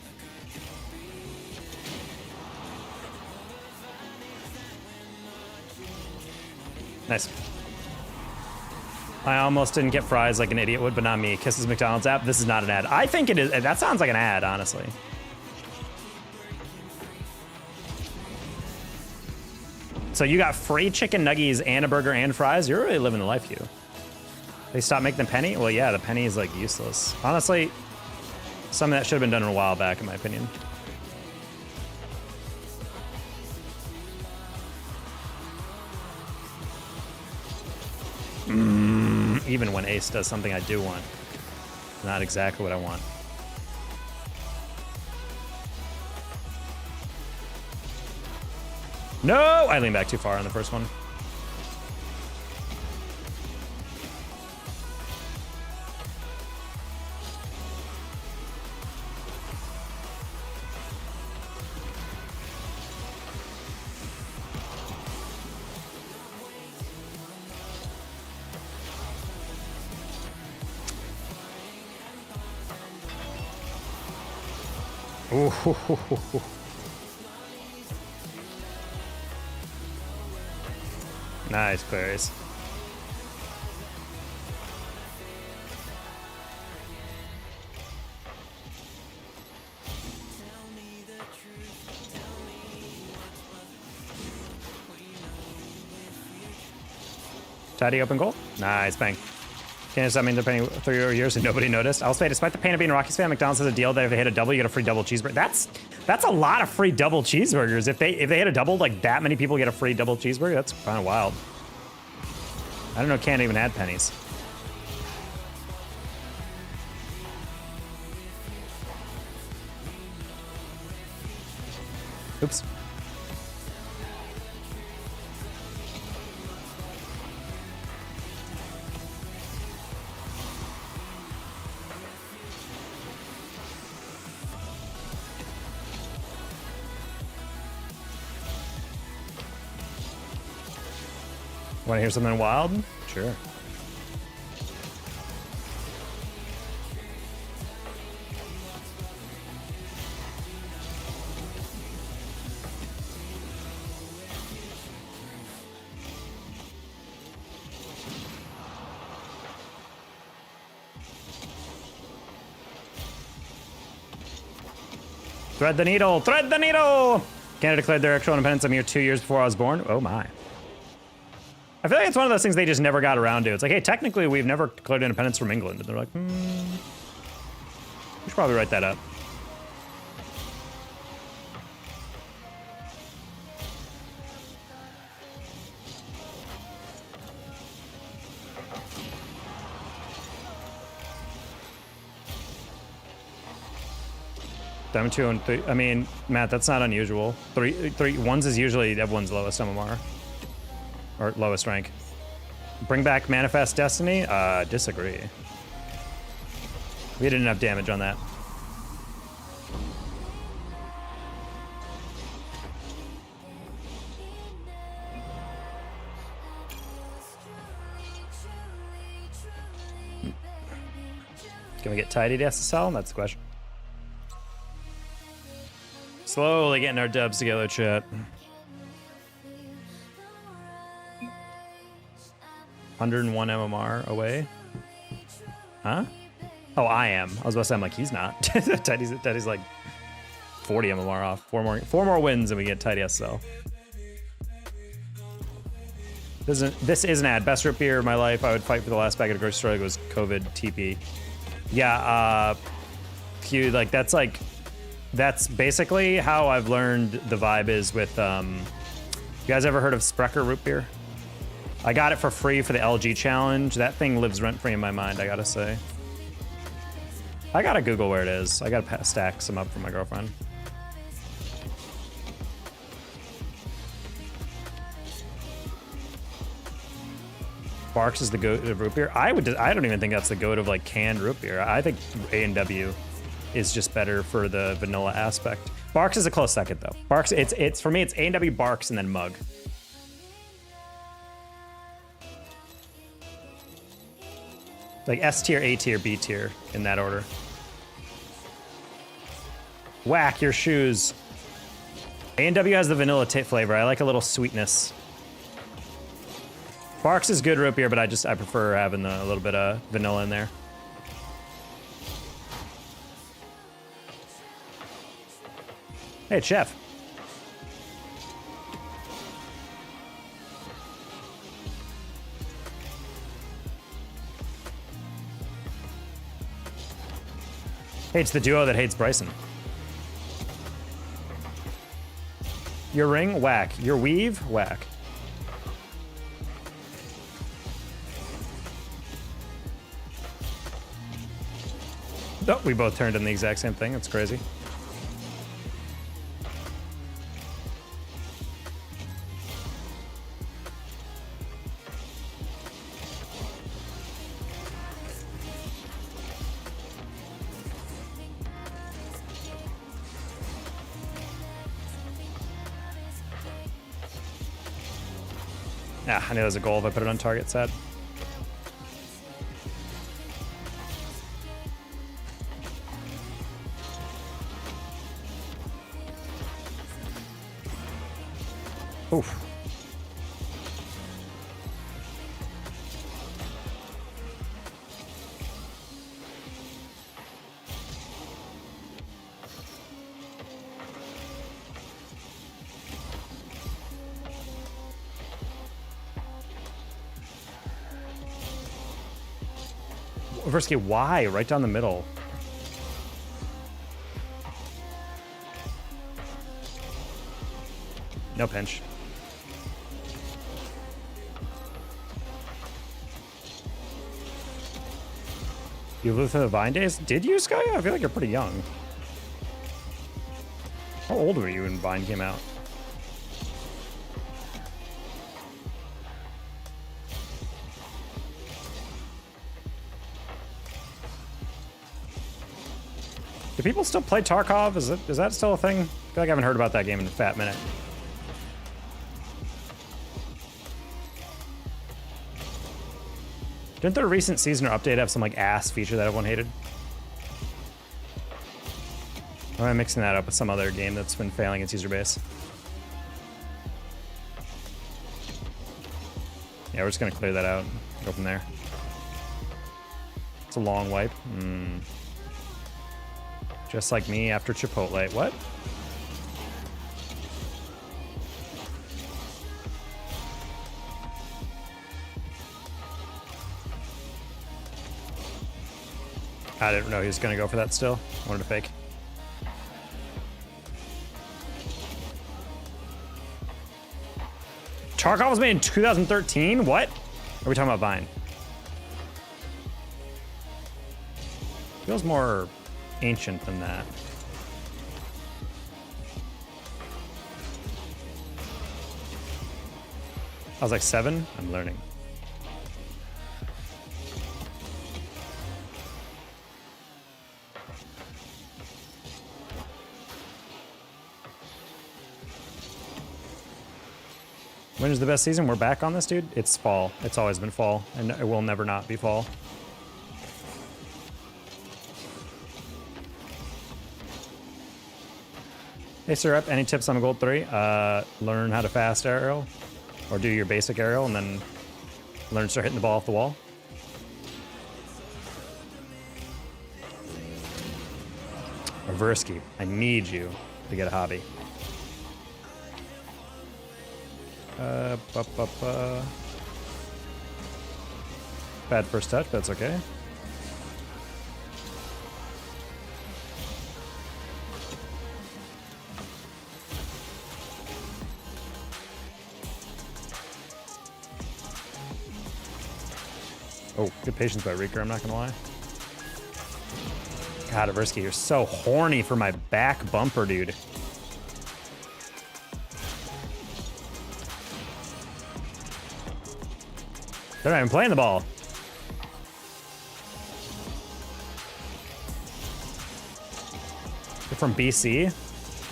Nice. I almost didn't get fries like an idiot would, but not me. Kisses McDonald's app. This is not an ad. I think it is. That sounds like an ad, honestly. So you got free chicken nuggies and a burger and fries? You're really living the life, you. They stopped making the penny? Well, yeah, the penny is like useless. Honestly, some of that should have been done a while back, in my opinion. Even when Ace does something I do want. Not exactly what I want. No! I leaned back too far on the first one. Ooh. Nice queries. Tidy open goal. Nice, bang. Can't I mean they're paying 3 years and nobody noticed. I'll say, despite the pain of being a Rockies fan, McDonald's has a deal that if they hit a double, you get a free double cheeseburger. That's a lot of free double cheeseburgers. If they hit a double, like that many people get a free double cheeseburger. That's kind of wild. I don't know. Can't even add pennies. Oops. Want to hear something wild? Sure. Thread the needle! Thread the needle! Canada declared their actual independence a mere 2 years before I was born. Oh my. I feel like it's one of those things they just never got around to. It's like, hey, technically we've never declared independence from England. And they're like, we should probably write that up. Diamond 2 and 3. I mean, Matt, that's not unusual. Three ones is usually everyone's lowest MMR. Or lowest rank. Bring back Manifest Destiny? Disagree. We did enough damage on that. Can we get tidy to SSL? That's the question. Slowly getting our dubs together, chat. 101 MMR away. Huh? Oh, I am. I was about to say, I'm like, he's not. Tidy's like 40 MMR off. Four more wins and we get tidy SSL. This is an ad. Best root beer of my life. I would fight for the last bag at a grocery store. It was COVID TP. Yeah, that's basically how I've learned the vibe is with, you guys ever heard of Sprecher root beer? I got it for free for the LG challenge. That thing lives rent-free in my mind, I gotta say. I gotta Google where it is. I gotta stack some up for my girlfriend. Barks is the goat of root beer. I don't even think that's the goat of like canned root beer. I think A&W is just better for the vanilla aspect. Barks is a close second though. Barks, it's for me, it's A&W, Barks, and then Mug. Like S tier, A tier, B tier in that order. Whack your shoes. A&W has the vanilla flavor. I like a little sweetness. Barks is good root beer, but I prefer having a little bit of vanilla in there. Hey, chef. Hey, it's the duo that hates Bryson. Your ring, whack. Your weave, whack. Oh, we both turned in the exact same thing. That's crazy. Ah, I knew there was a goal if I put it on target set. Oof. Versky, why? Right down the middle. No pinch. You lived through the Vine days? Did you, Sky? I feel like you're pretty young. How old were you when Vine came out? Do people still play Tarkov? Is that still a thing? I feel like I haven't heard about that game in a fat minute. Didn't their recent season or update have some like ass feature that everyone hated? Or am I mixing that up with some other game that's been failing its user base? Yeah, we're just gonna clear that out. Go from there. It's a long wipe. Just like me after Chipotle. What? I didn't know he was gonna go for that still. I wanted to fake. Tarkov was made in 2013? What? Are we talking about Vine? Feels more ancient than that. I was like 7? I'm learning. When is the best season? We're back on this, dude. It's fall. It's always been fall, and it will never not be fall. Hey, Syrup, any tips on Gold 3? Learn how to fast aerial, or do your basic aerial, and then learn to start hitting the ball off the wall. Aversky, I need you to get a hobby. Bad first touch, but it's okay. Oh, good patience by Reeker, I'm not gonna lie. God, Aversky, you're so horny for my back bumper, dude. They're not even playing the ball. You're from BC?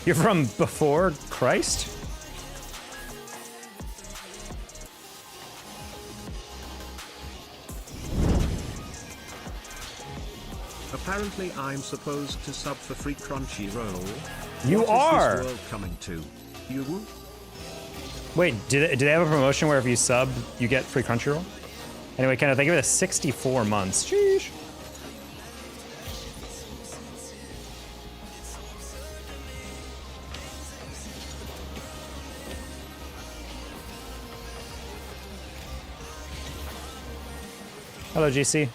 You're from before Christ? Apparently I'm supposed to sub for free Crunchyroll. You What are! is this world coming to? You? Wait, do they have a promotion where if you sub, you get free Crunchyroll? Anyway, Kenneth, they give it a 64 months. Sheesh. Hello, GC.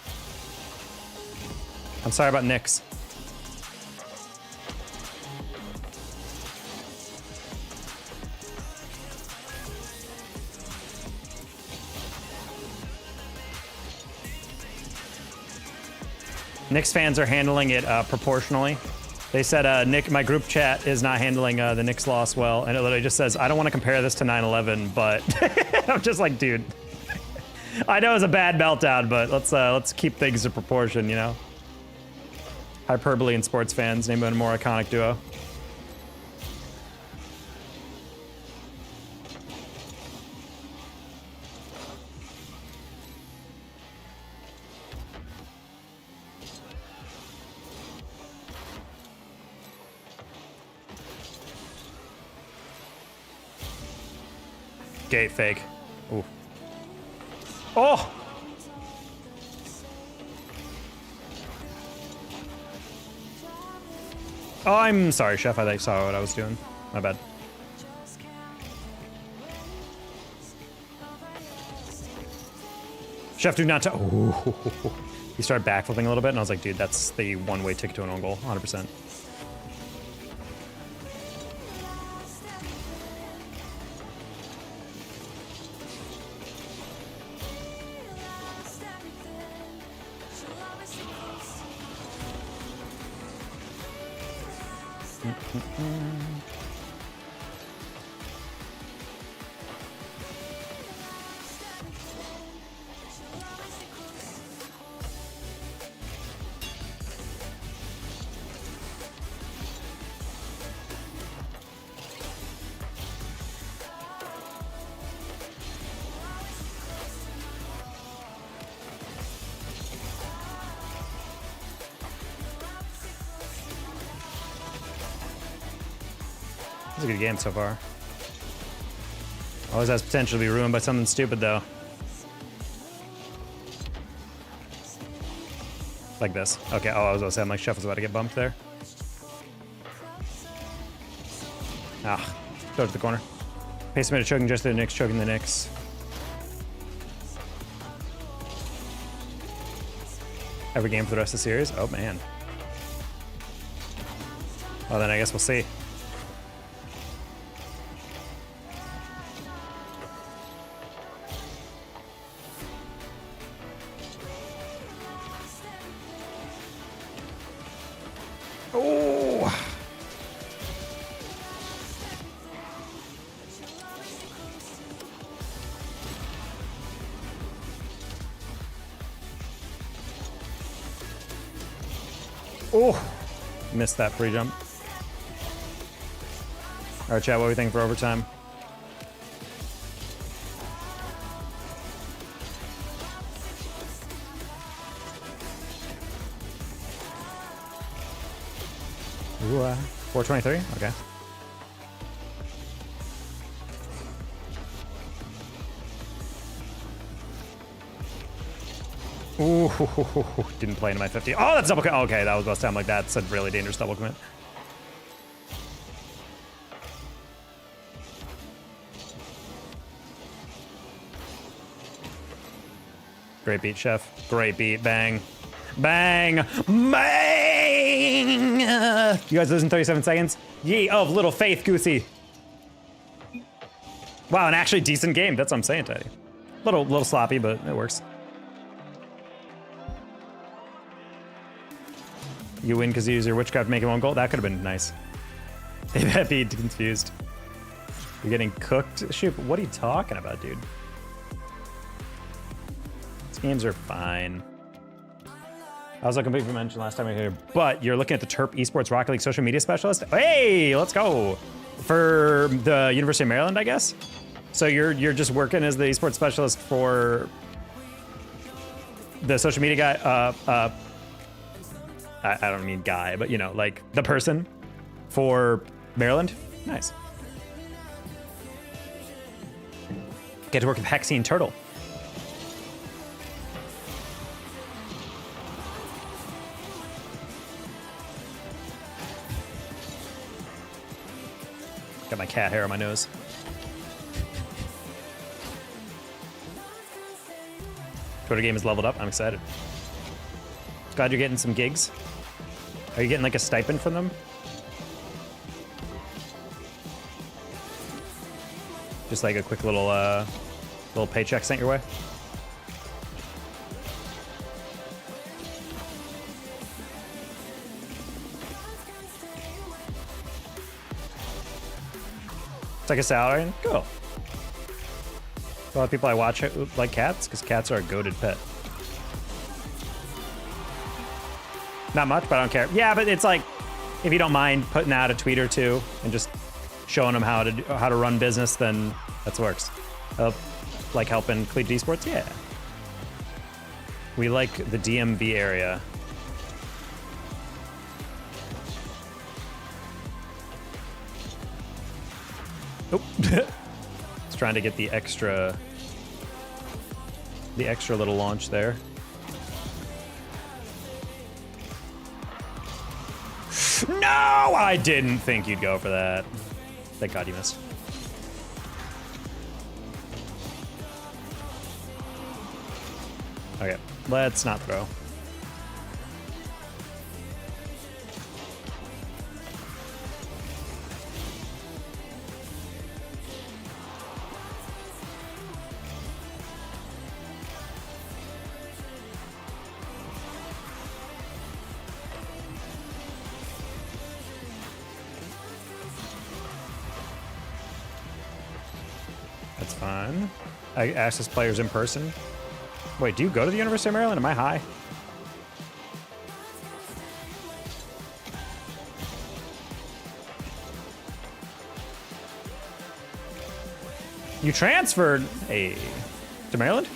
I'm sorry about Knicks. Knicks fans are handling it proportionally. They said Nick, my group chat is not handling the Knicks loss well, and it literally just says, I don't want to compare this to 9/11, but I'm just like, dude. I know it's a bad meltdown, but let's keep things in proportion, you know? Hyperbole and sports fans, name a more iconic duo. Gate fake. Ooh. Oh! Oh, I'm sorry, Chef. I saw what I was doing. My bad. Chef, do not. Ooh. He started backflipping a little bit, and I was like, dude, that's the one-way ticket to an own goal, 100%. It's a good game so far. Always has potential to be ruined by something stupid, though. Like this. Okay, oh, I was about to say, I'm like, Chef was about to get bumped there. Ah, go to the corner. Pacemaker choking just the Knicks, choking the Knicks. Every game for the rest of the series? Oh, man. Well, then I guess we'll see. Oh, missed that free jump. All right, chat, what do we think for overtime? 423? Okay. Ooh, didn't play into my 50. Oh, that's double commit. Okay, that was last time. Like, that's a really dangerous double commit. Great beat, chef. Great beat. Bang. Bang. Bang! You guys lose in 37 seconds? Ye of little faith, Goosey. Wow, an actually decent game. That's what I'm saying, Teddy. Little sloppy, but it works. You win because you use your witchcraft to make it one goal? That could have been nice. They might be confused. You're getting cooked? Shoot, what are you talking about, dude? These games are fine. I was looking big for mention last time we were here, but you're looking at the Terp Esports Rocket League social media specialist? Hey, let's go. For the University of Maryland, I guess? So you're just working as the esports specialist for the social media guy, I don't mean guy, but you know, like the person for Maryland. Nice. Get to work with Hexine Turtle. Got my cat hair on my nose. Twitter game is leveled up. I'm excited. Glad you're getting some gigs. Are you getting like a stipend from them? Just like a quick little paycheck sent your way? It's like a salary? Cool. A lot of people I watch like cats, because cats are a goated pet. Not much, but I don't care. Yeah, but it's like, if you don't mind putting out a tweet or two and just showing them how to run business, then that works. Like helping collegiate esports, yeah. We like the DMV area. Oh, just trying to get the extra little launch there. No, I didn't think you'd go for that. Thank God you missed. Okay, let's not throw. That's fine. I access players in person. Wait, do you go to the University of Maryland? Am I high? You transferred to Maryland?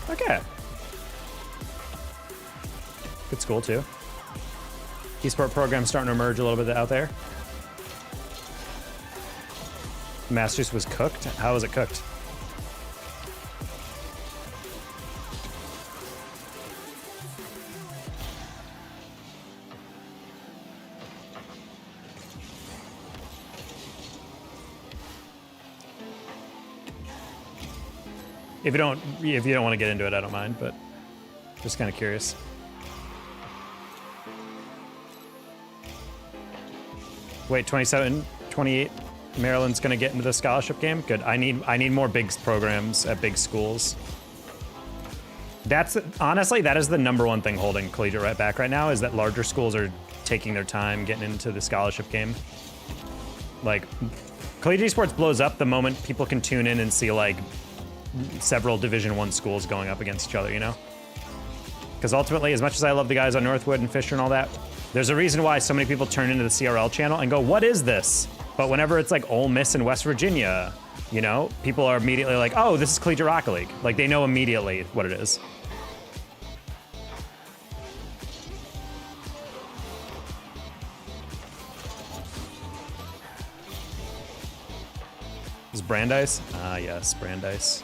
Okay. Good school too. Esport program starting to emerge a little bit out there. Masters was cooked? How was it cooked? If you don't want to get into it, I don't mind, but just kind of curious. Wait, 27, 28. Maryland's gonna get into the scholarship game. Good. I need more big programs at big schools. That's honestly, that is the #1 thing holding collegiate right back right now, is that larger schools are taking their time getting into the scholarship game. Like, collegiate esports blows up the moment people can tune in and see like several Division I schools going up against each other, you know? Because ultimately, as much as I love the guys on Northwood and Fisher and all that, there's a reason why so many people turn into the CRL channel and go, what is this? But whenever it's like Ole Miss in West Virginia, you know, people are immediately like, oh, this is Collegiate Rocket League. Like, they know immediately what it is. Is Brandeis? Ah, yes, Brandeis.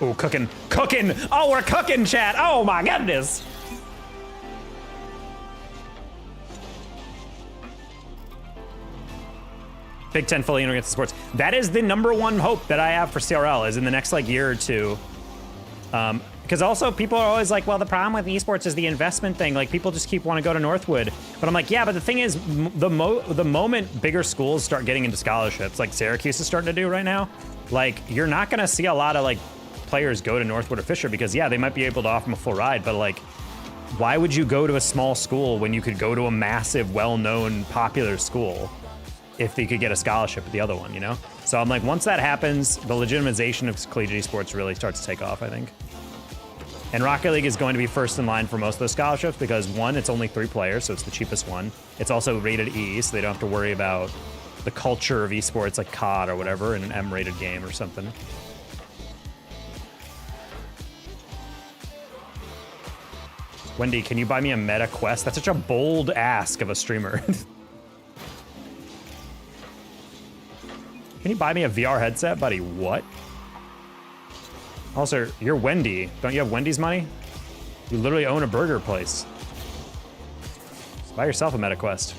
Oh, cooking. Cooking! Oh, we're cooking, chat! Oh my goodness! Big Ten fully integrates sports. That is the #1 hope that I have for CRL is in the next like year or two. Because also people are always like, well, the problem with esports is the investment thing. Like people just keep wanting to go to Northwood. But I'm like, yeah, but the thing is, the moment bigger schools start getting into scholarships, like Syracuse is starting to do right now, like you're not gonna see a lot of like players go to Northwood or Fisher because yeah, they might be able to offer them a full ride, but like, why would you go to a small school when you could go to a massive, well-known, popular school if they could get a scholarship at the other one, you know? So I'm like, once that happens, the legitimization of collegiate esports really starts to take off, I think. And Rocket League is going to be first in line for most of those scholarships because one, it's only 3 players, so it's the cheapest one. It's also rated E, so they don't have to worry about the culture of esports like COD or whatever in an M-rated game or something. Wendy, can you buy me a meta quest? That's such a bold ask of a streamer. Can you buy me a VR headset, buddy? What? Also, you're Wendy. Don't you have Wendy's money? You literally own a burger place. Buy yourself a meta quest.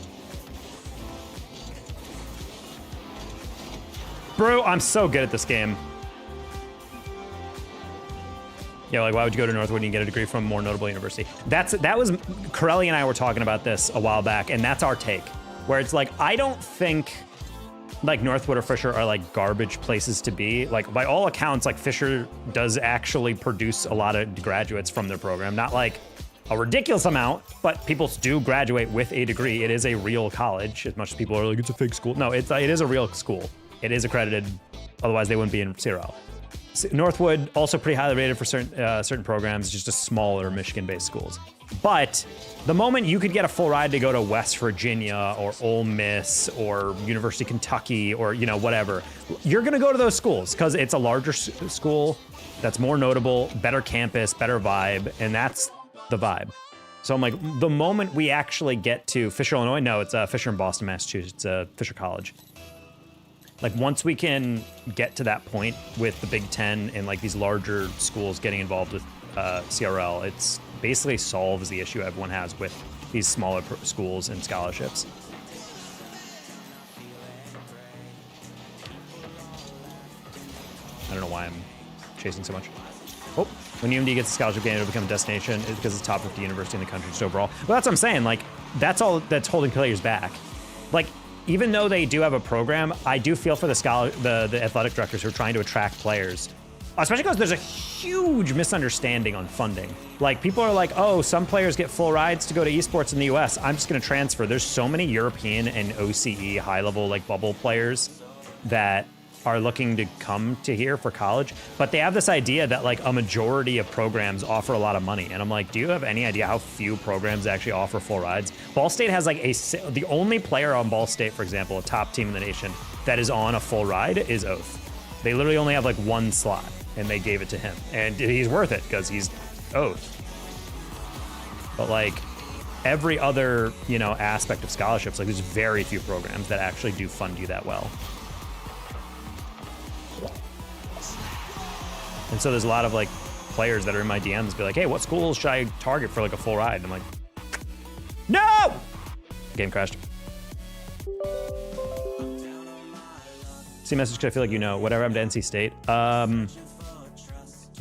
Bro, I'm so good at this game. Yeah, like why would you go to Northwood and get a degree from a more notable university? That was Corelli and I were talking about this a while back, and that's our take. Where it's like, I don't think like Northwood or Fisher are like garbage places to be. Like by all accounts, like Fisher does actually produce a lot of graduates from their program. Not like a ridiculous amount, but people do graduate with a degree. It is a real college, as much as people are like, it's a fake school. No, it is a real school. It is accredited, otherwise they wouldn't be in CRL. Northwood, also pretty highly rated for certain programs, just a smaller Michigan-based schools. But the moment you could get a full ride to go to West Virginia or Ole Miss or University of Kentucky or, you know, whatever, you're gonna go to those schools because it's a larger school that's more notable, better campus, better vibe, and that's the vibe. So I'm like, the moment we actually get to Fisher, Illinois, no, it's Fisher in Boston, Massachusetts, Fisher College. Like once we can get to that point with the Big Ten and like these larger schools getting involved with CRL, it's basically solves the issue everyone has with these smaller schools and scholarships. I don't know why I'm chasing so much. Oh, when UMD gets a scholarship game, it'll become a destination because it's top 50 university in the country just overall. Well, that's what I'm saying. Like that's all that's holding players back. Like, even though they do have a program, I do feel for the athletic directors who are trying to attract players, especially because there's a huge misunderstanding on funding. Like people are like, oh, some players get full rides to go to esports in the US. I'm just gonna transfer. There's so many European and OCE high level like bubble players that are looking to come to here for college, but they have this idea that like a majority of programs offer a lot of money. And I'm like, do you have any idea how few programs actually offer full rides? Ball State has like the only player on Ball State, for example, a top team in the nation that is on a full ride is Oath. They literally only have like 1 slot and they gave it to him. And he's worth it because he's Oath. But like every other, you know, aspect of scholarships, like there's very few programs that actually do fund you that well. And so there's a lot of like players that are in my DMs be like, hey, what schools should I target for like a full ride? And I'm like, no! Game crashed. See message because I feel like you know, whatever happened to NC State.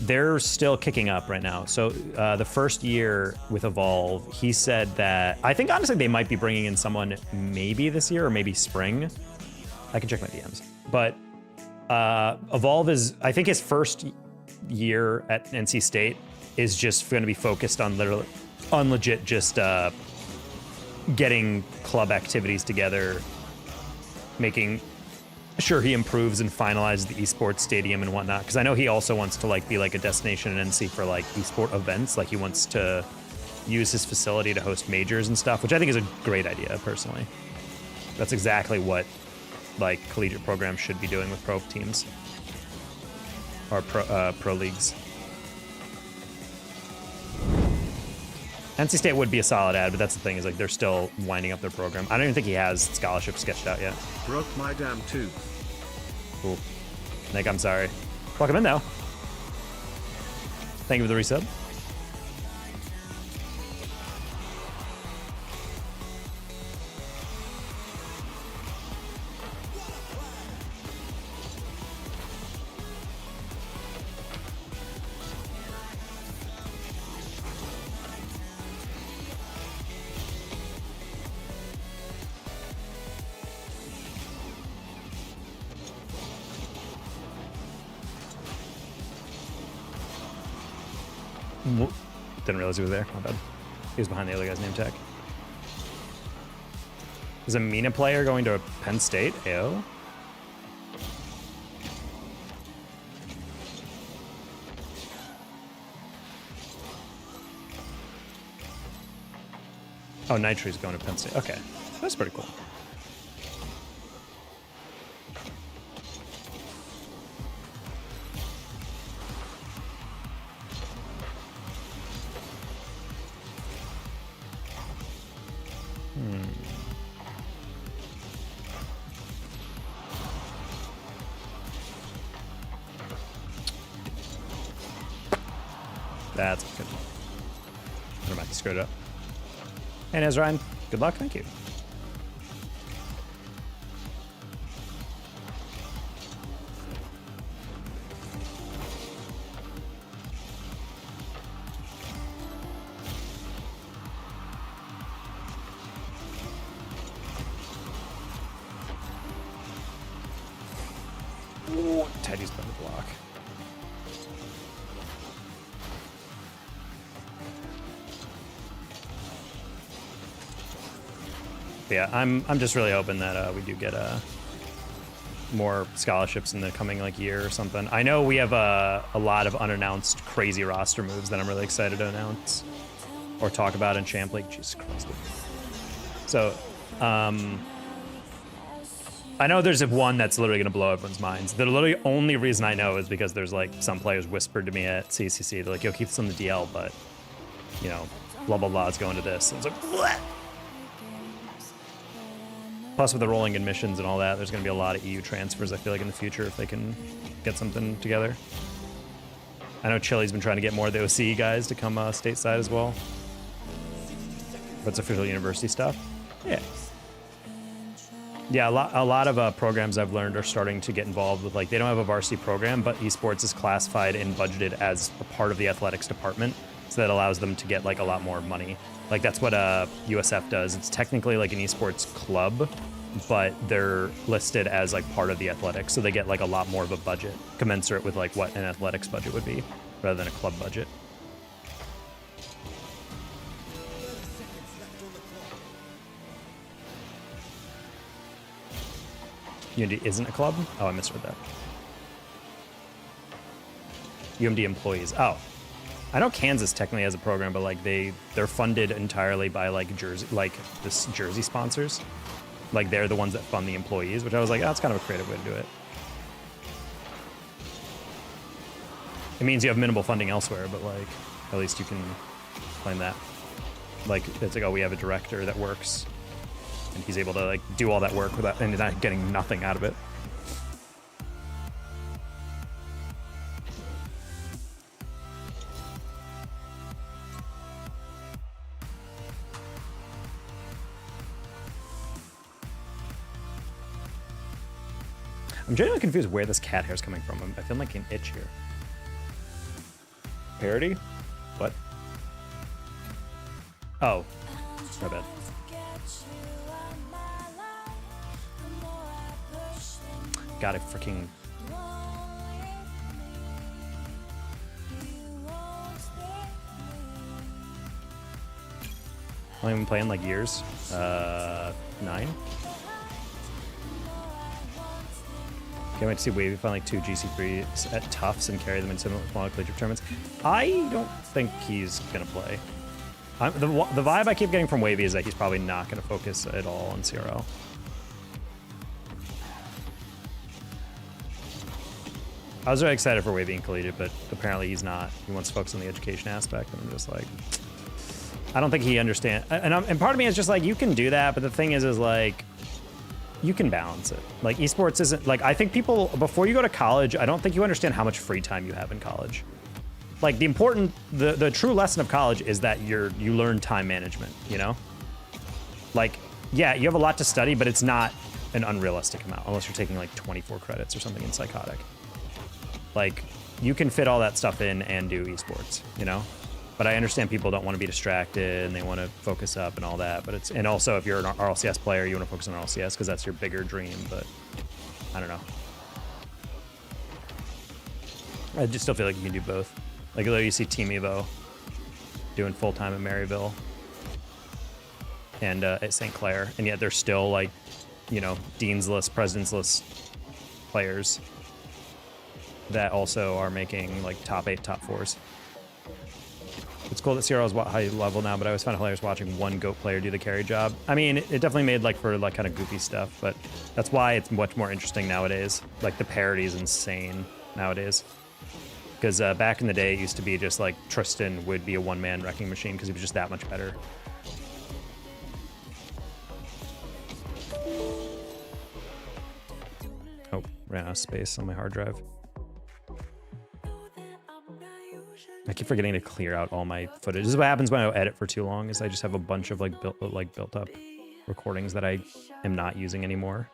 They're still kicking up right now. So the first year with Evolve, he said that, I think honestly they might be bringing in someone maybe this year or maybe spring. I can check my DMs. But Evolve is, I think his first year at NC State is just going to be focused on literally, on legit just getting club activities together, making sure he improves and finalizes the esports stadium and whatnot. Because I know he also wants to like be like a destination in NC for like esport events. Like he wants to use his facility to host majors and stuff, which I think is a great idea personally. That's exactly what like collegiate programs should be doing with pro teams or pro leagues. NC State would be a solid ad, but that's the thing is like they're still winding up their program. I don't even think he has scholarships sketched out yet. Broke my damn tooth. Cool. Nick, I'm sorry. Welcome in though. Thank you for the resub. Didn't realize he was there. My bad. He was behind the other guy's name tag. Is a Mina player going to Penn State? Ew. Oh, Nitry's going to Penn State. Okay. That's pretty cool. That's good. Never mind, he screwed it up. Hey, Nezrine. Good luck. Thank you. Ooh, Teddy's been the block. Yeah, I'm just really hoping that we do get more scholarships in the coming like year or something. I know we have a lot of unannounced crazy roster moves that I'm really excited to announce or talk about in Champ League. Jesus Christ. So, I know there's one that's literally going to blow everyone's minds. The literally only reason I know is because there's like some players whispered to me at CCC. They're like, yo, keep this on the DL, but, you know, blah, blah, blah is going to this. And it's like, what? Plus, with the rolling admissions and all that, there's going to be a lot of EU transfers, I feel like, in the future if they can get something together. I know Chile's been trying to get more of the OCE guys to come stateside as well. But it's official university stuff. Yeah. Yeah, a lot of programs I've learned are starting to get involved with, like, they don't have a varsity program, but esports is classified and budgeted as a part of the athletics department. So that allows them to get, like, a lot more money. Like, that's what USF does. It's technically like an esports club, but they're listed as, like, part of the athletics. So they get, like, a lot more of a budget, commensurate with, like, what an athletics budget would be, rather than a club budget. UMD isn't a club? Oh, I misread that. UMD employees. Oh. I know Kansas technically has a program, but like they're funded entirely by like jersey sponsors. Like they're the ones that fund the employees, which I was like, oh, that's kind of a creative way to do it. It means you have minimal funding elsewhere, but like at least you can claim that. Like it's like, oh, we have a director that works, and he's able to like do all that work without, and he's not getting nothing out of it. I'm genuinely confused where this cat hair is coming from. I feel like an itch here. Parody? What? Oh, my bad. God, I freaking... Only been playing like years. 9? Can't wait to see Wavy find like 2 GC3s at Tufts and carry them in similar smaller collegiate tournaments. I don't think he's gonna play. The vibe I keep getting from Wavy is that he's probably not gonna focus at all on CRL. I was very excited for Wavy and collegiate, but apparently he's not. He wants to focus on the education aspect, and I'm just like, I don't think he understands. And part of me is just like, you can do that, but the thing is like, you can balance it. Like esports isn't like, I think people, before you go to college, I don't think you understand how much free time you have in college. Like the true lesson of college is that you learn time management, you know? Like, yeah, you have a lot to study, but it's not an unrealistic amount unless you're taking like 24 credits or something in psychotic. Like, you can fit all that stuff in and do esports, you know? But I understand people don't want to be distracted and they want to focus up and all that. But and also if you're an RLCS player, you want to focus on RLCS because that's your bigger dream. But I don't know. I just still feel like you can do both. Like, you see Team Evo doing full time at Maryville and at St. Clair, and yet they're still like, you know, dean's list, president's list players that also are making like top 8, top 4s. It's cool that CRL is high level now, but I always found it hilarious watching one GOAT player do the carry job. I mean, it definitely made like for like kind of goofy stuff, but that's why it's much more interesting nowadays. Like the parity is insane nowadays. Because back in the day, it used to be just like Tristan would be a one-man wrecking machine because he was just that much better. Oh, ran out of space on my hard drive. I keep forgetting to clear out all my footage. This is what happens when I edit for too long, is I just have a bunch of like built up recordings that I am not using anymore.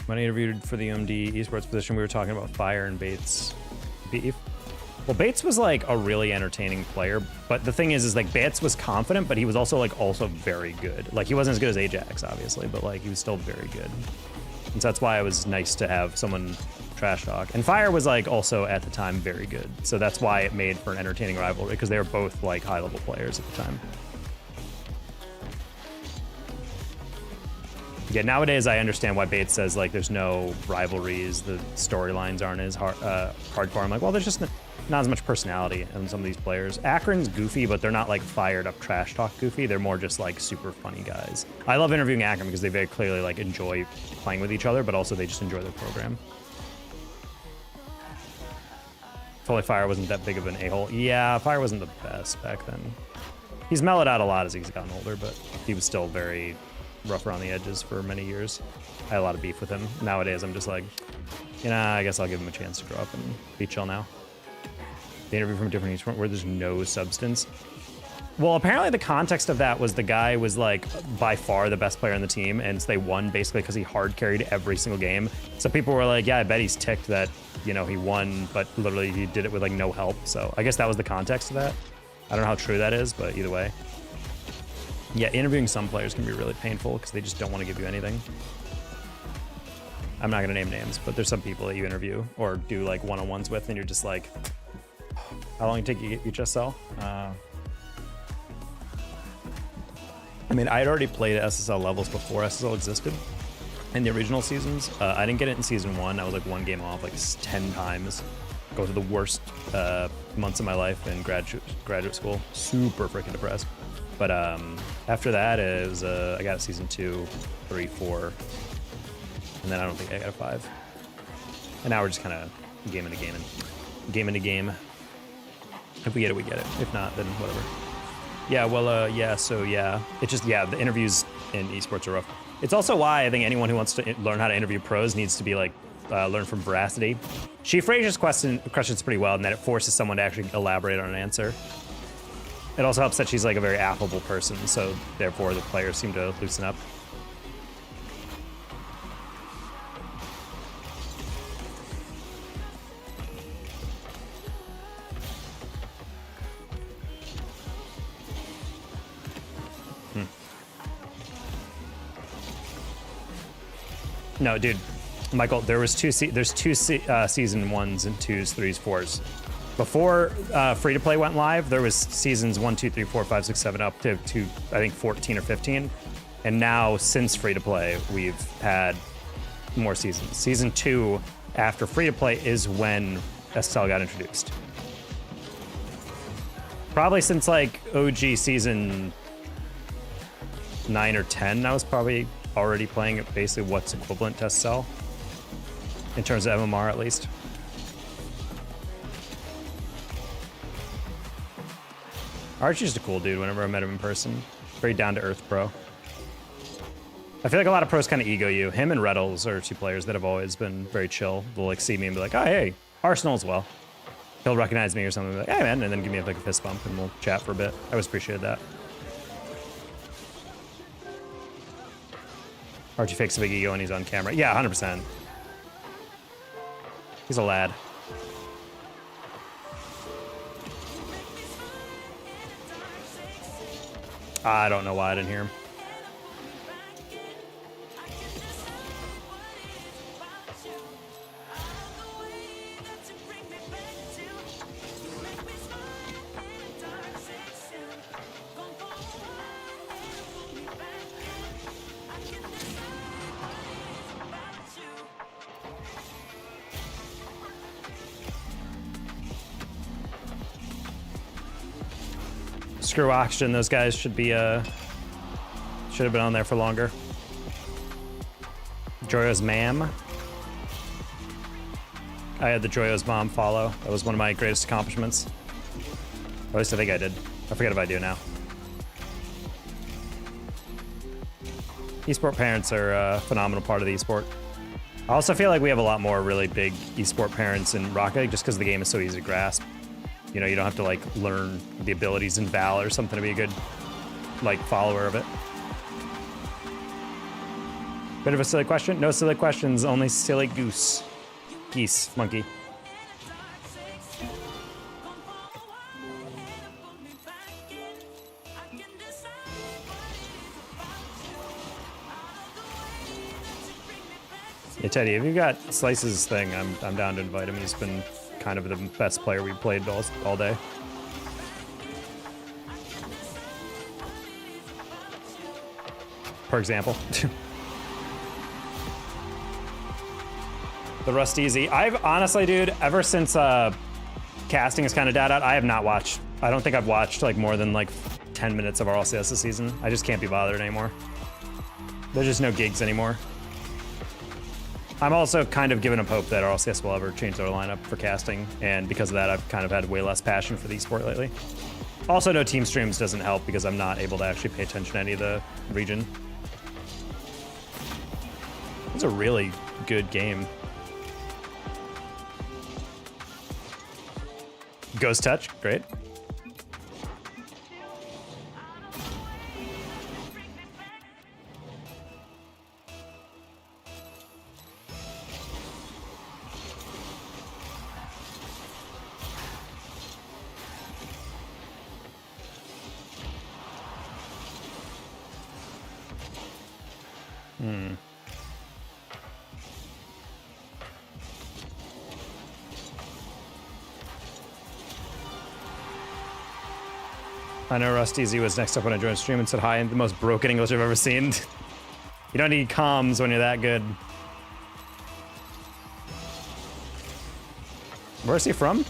When I interviewed for the UMD esports position, we were talking about Fire and Bates beef. Well, Bates was like a really entertaining player, but the thing is like Bates was confident, but he was also very good. Like he wasn't as good as Ajax, obviously, but like he was still very good. And so that's why it was nice to have someone trash talk. And Fire was like also at the time very good. So that's why it made for an entertaining rivalry, because they were both like high level players at the time. Yeah, nowadays I understand why Bates says like there's no rivalries, the storylines aren't as hardcore. I'm like, well, there's just not as much personality in some of these players. Akron's goofy, but they're not like fired up trash talk goofy. They're more just like super funny guys. I love interviewing Akron because they very clearly like enjoy playing with each other, but also they just enjoy their program. If only Fire wasn't that big of an a-hole. Yeah, Fire wasn't the best back then. He's mellowed out a lot as he's gotten older, but he was still very rough around the edges for many years. I had a lot of beef with him. Nowadays, I'm just like, you know, I guess I'll give him a chance to grow up and be chill now. The interview from a different esports where there's no substance. Well, apparently the context of that was the guy was like by far the best player on the team, and so they won basically because he hard carried every single game. So people were like, yeah, I bet he's ticked that, you know, he won, but literally he did it with like no help. So I guess that was the context of that. I don't know how true that is, but either way. Yeah, interviewing some players can be really painful because they just don't want to give you anything. I'm not going to name names, but there's some people that you interview or do like one-on-ones with, and you're just like, how long did it take you to get HSL? I mean, I had already played at SSL levels before SSL existed in the original seasons. I didn't get it in season 1. I was like one game off like 10 times. Go through the worst months of my life in graduate school. Super freaking depressed. But after that, it was, I got season 2, 3, 4, and then I don't think I got a 5. And now we're just kind of game into game. If we get it, we get it. If not, then whatever. Yeah, well, yeah, so yeah. It's just, yeah, the interviews in esports are rough. It's also why I think anyone who wants to learn how to interview pros needs to be like, learn from Veracity. She phrases questions pretty well, and that it forces someone to actually elaborate on an answer. It also helps that she's like a very affable person, so therefore the players seem to loosen up. No, dude, Michael, there's two season 1s and 2s, 3s, 4s. Before free-to-play went live, there was seasons 1, 2, 3, 4, 5, 6, 7, up to I think 14 or 15. And now, since free-to-play, we've had more seasons. Season 2, after free-to-play, is when SSL got introduced. Probably since like OG season 9 or 10, that was probably already playing at basically what's equivalent to SSL in terms of MMR at least. Archie's just a cool dude whenever I met him in person. Very down to earth pro. I feel like a lot of pros kind of ego you. Him and Reddles are two players that have always been very chill. They'll like see me and be like, oh, hey, Arsenal as well. He'll recognize me or something like, hey man, and then give me like a fist bump and we'll chat for a bit. I always appreciated that. Archie fakes a big ego and he's on camera. Yeah, 100%. He's a lad. I don't know why I didn't hear him. Screw oxygen, those guys should have been on there for longer. Joyo's ma'am. I had the Joyo's mom follow. That was one of my greatest accomplishments. At least I think I did. I forget if I do now. Esport parents are a phenomenal part of the esport. I also feel like we have a lot more really big esport parents in Rocket League just because the game is so easy to grasp. You know, you don't have to like learn the abilities in Val or something to be a good like follower of it. Bit of a silly question? No silly questions, only silly goose. Geese, monkey. Hey Teddy, if you've got Slice's thing, I'm down to invite him. He's been kind of the best player we've played all day. For example. The Rust Easy. I've honestly, dude, ever since casting is kind of died out, I have not watched. I don't think I've watched like more than like 10 minutes of RLCS this season. I just can't be bothered anymore. There's just no gigs anymore. I'm also kind of giving up hope that RLCS will ever change their lineup for casting, and because of that, I've kind of had way less passion for the esport lately. Also, no team streams doesn't help because I'm not able to actually pay attention to any of the region. It's a really good game. Ghost Touch, great. I know Rusty Z was next up when I joined stream and said hi in the most broken English I've ever seen. You don't need comms when you're that good. Where's he from?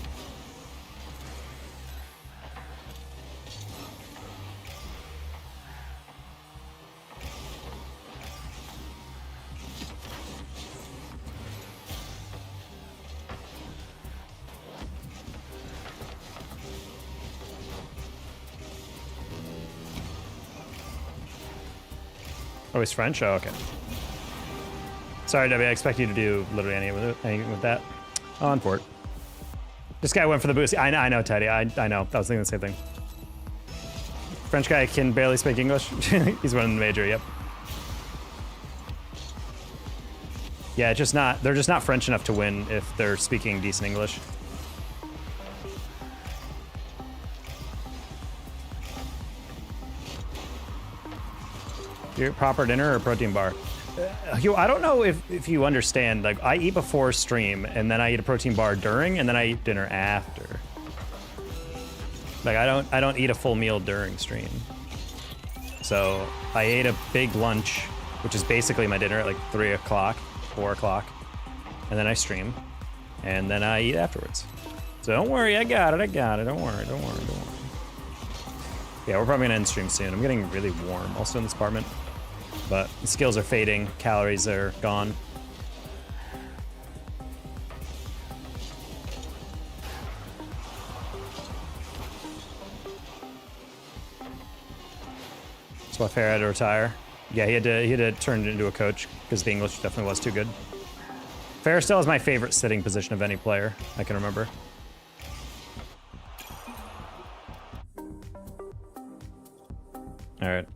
Oh, he's French? Oh, okay. Sorry, W, I expect you to do literally anything with that. On for it. This guy went for the boost. I know, Teddy. I know. I was thinking the same thing. French guy can barely speak English. He's running the major, yep. Yeah, they're just not French enough to win if they're speaking decent English. Your proper dinner or protein bar? I don't know if you understand. Like, I eat before stream, and then I eat a protein bar during, and then I eat dinner after. Like, I don't eat a full meal during stream. So I ate a big lunch, which is basically my dinner at like 3 o'clock, 4 o'clock, and then I stream, and then I eat afterwards. So don't worry, I got it. Don't worry. Yeah, we're probably gonna end stream soon. I'm getting really warm also in this apartment. But the skills are fading, calories are gone. That's why Fair had to retire. Yeah, he had to turn it into a coach because the English definitely was too good. Fair still is my favorite sitting position of any player I can remember. All right,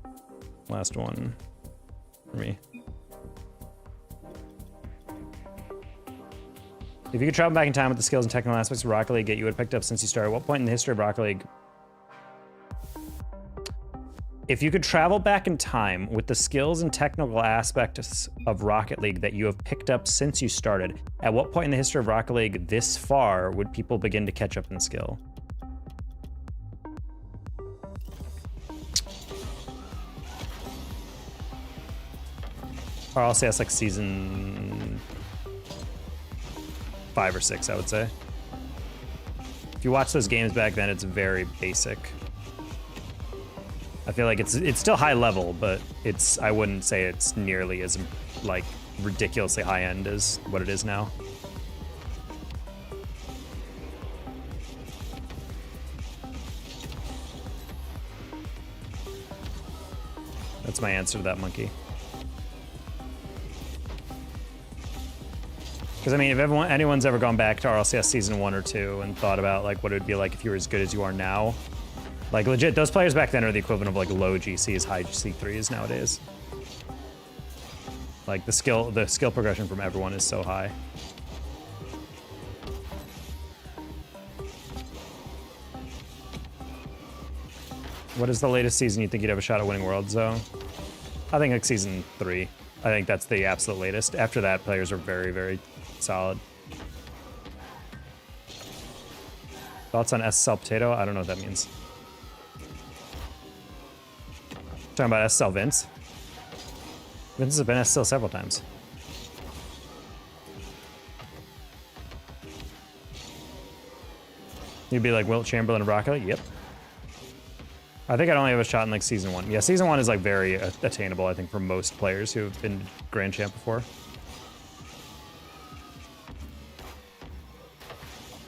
last one for me. If you could travel back in time with the skills and technical aspects of Rocket League that you would have picked up since you started, what point in the history of Rocket League? If you could travel back in time with the skills and technical aspects of Rocket League that you have picked up since you started, at what point in the history of Rocket League this far would people begin to catch up in skill? Or I'll say that's like season 5 or 6, I would say. If you watch those games back then, it's very basic. I feel like it's still high level, but I wouldn't say it's nearly as like ridiculously high end as what it is now. That's my answer to that monkey. Because I mean, if anyone's ever gone back to RLCS season 1 or 2 and thought about like what it would be like if you were as good as you are now, like legit, those players back then are the equivalent of like low GCs, high C3s nowadays. Like the skill progression from everyone is so high. What is the latest season you think you'd have a shot at winning Worlds though? I think like season 3. I think that's the absolute latest. After that, players are very, very solid. Thoughts on SSL Potato? I don't know what that means. Talking about SSL Vince? Vince has been SSL several times. You'd be like Wilt Chamberlain and Rocket League? Yep. I think I'd only have a shot in like season 1. Yeah, season 1 is like very attainable, I think, for most players who have been Grand Champ before.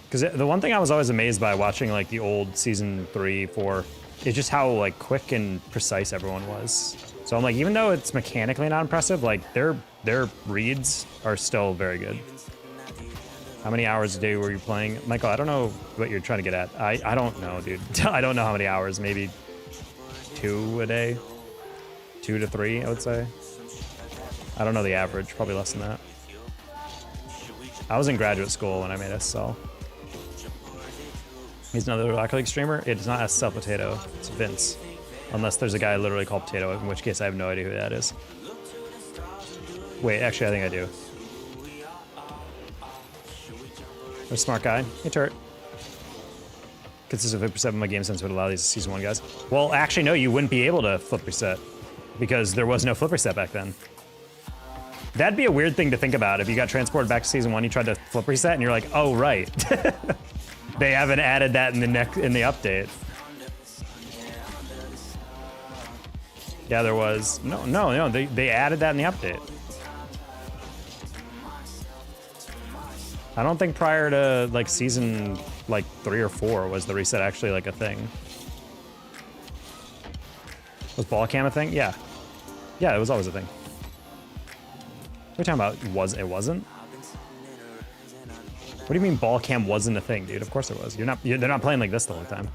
Because the one thing I was always amazed by watching like the old season 3, 4, is just how like quick and precise everyone was. So I'm like, even though it's mechanically not impressive, like their reads are still very good. How many hours a day were you playing? Michael, I don't know what you're trying to get at. I don't know, dude. I don't know how many hours, maybe 2 a day, 2 to 3, I would say. I don't know the average, probably less than that. I was in graduate school when I made SSL. He's another Rocket League streamer. It's not SSL Potato, it's Vince. Unless there's a guy literally called Potato, in which case I have no idea who that is. Wait, actually I think I do. A smart guy. Hey, Turret. Consists of 50% of my game sense would allow these season 1 guys. Well, actually, no, you wouldn't be able to flip reset because there was no flip reset back then. That'd be a weird thing to think about if you got transported back to season 1, you tried to flip reset, and you're like, oh, right. They haven't added that in the update. Yeah, there was. No, they added that in the update. I don't think prior to like season like 3 or 4 was the reset actually like a thing. Was ball cam a thing? Yeah. Yeah, it was always a thing. What are you talking about? It wasn't? What do you mean ball cam wasn't a thing, dude? Of course it was. They're not playing like this the whole time.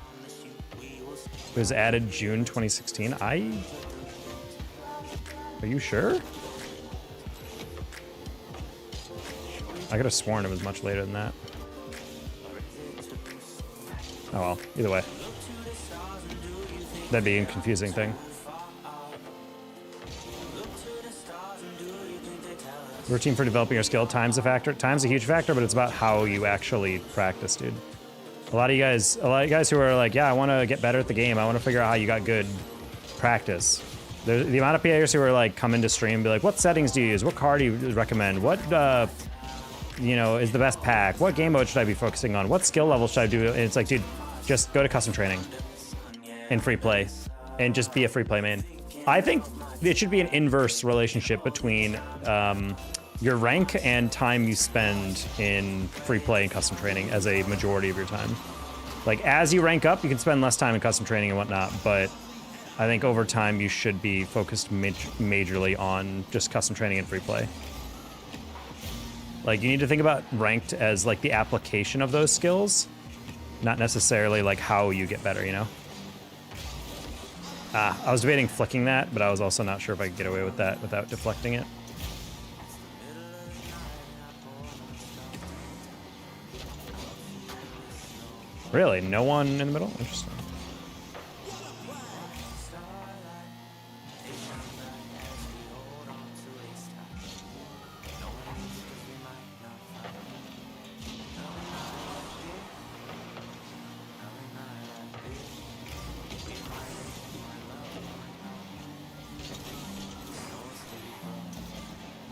It was added June 2016. Are you sure? I could have sworn it was much later than that. Oh well, either way. That'd be a confusing thing. Routine for developing your skill, time's a factor. Time's a huge factor, but it's about how you actually practice, dude. A lot of you guys who are like, yeah, I want to get better at the game. I want to figure out how you got good. Practice. The amount of players who are like come into stream and be like, what settings do you use? What card do you recommend? What you know, is the best pack? What game mode should I be focusing on? What skill level should I do? And it's like, dude, just go to custom training and free play and just be a free play main. I think it should be an inverse relationship between your rank and time you spend in free play and custom training as a majority of your time. Like, as you rank up, you can spend less time in custom training and whatnot, but I think over time you should be focused majorly on just custom training and free play. Like, you need to think about ranked as like the application of those skills, not necessarily like how you get better, you know? I was debating flicking that, but I was also not sure if I could get away with that without deflecting it. Really? No one in the middle? Interesting.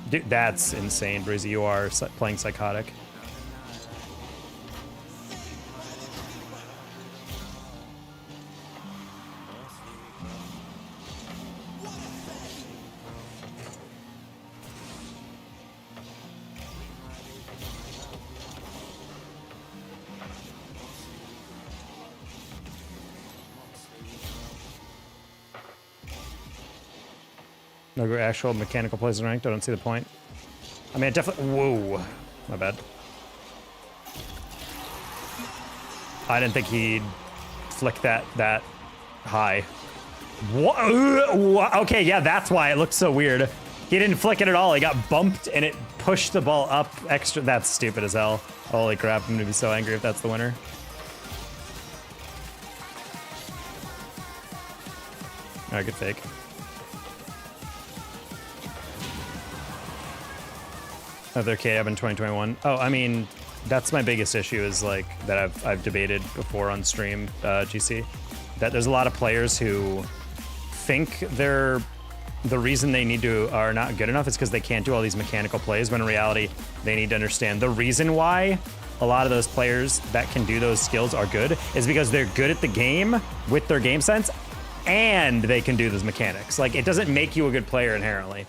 Dude, that's insane, Breezy. You are playing psychotic. No actual mechanical plays in ranked. I don't see the point. I mean, it definitely. Whoa, my bad. I didn't think he'd flick that high. What? Okay, yeah, that's why it looked so weird. He didn't flick it at all. He got bumped and it pushed the ball up extra. That's stupid as hell. Holy crap! I'm gonna be so angry if that's the winner. All right, good fake. Another KF in 2021. Oh, I mean, that's my biggest issue is like that I've debated before on stream, GC, that there's a lot of players who think the reason they are not good enough is because they can't do all these mechanical plays, when in reality they need to understand the reason why a lot of those players that can do those skills are good is because they're good at the game with their game sense and they can do those mechanics. Like, it doesn't make you a good player inherently.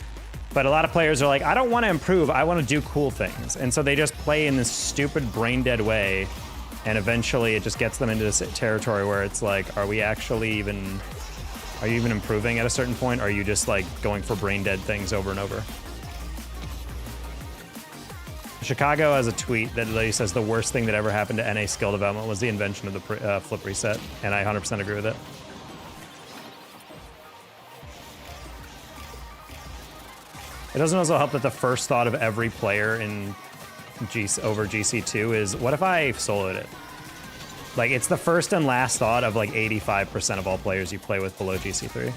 But a lot of players are like, I don't want to improve, I want to do cool things. And so they just play in this stupid brain dead way. And eventually it just gets them into this territory where it's like, are you even improving at a certain point? Or are you just like going for brain dead things over and over? Chicago has a tweet that literally says the worst thing that ever happened to NA skill development was the invention of the flip reset. And I 100% agree with it. It doesn't also help that the first thought of every player in over GC2 is, what if I soloed it? Like, it's the first and last thought of like 85% of all players you play with below GC3.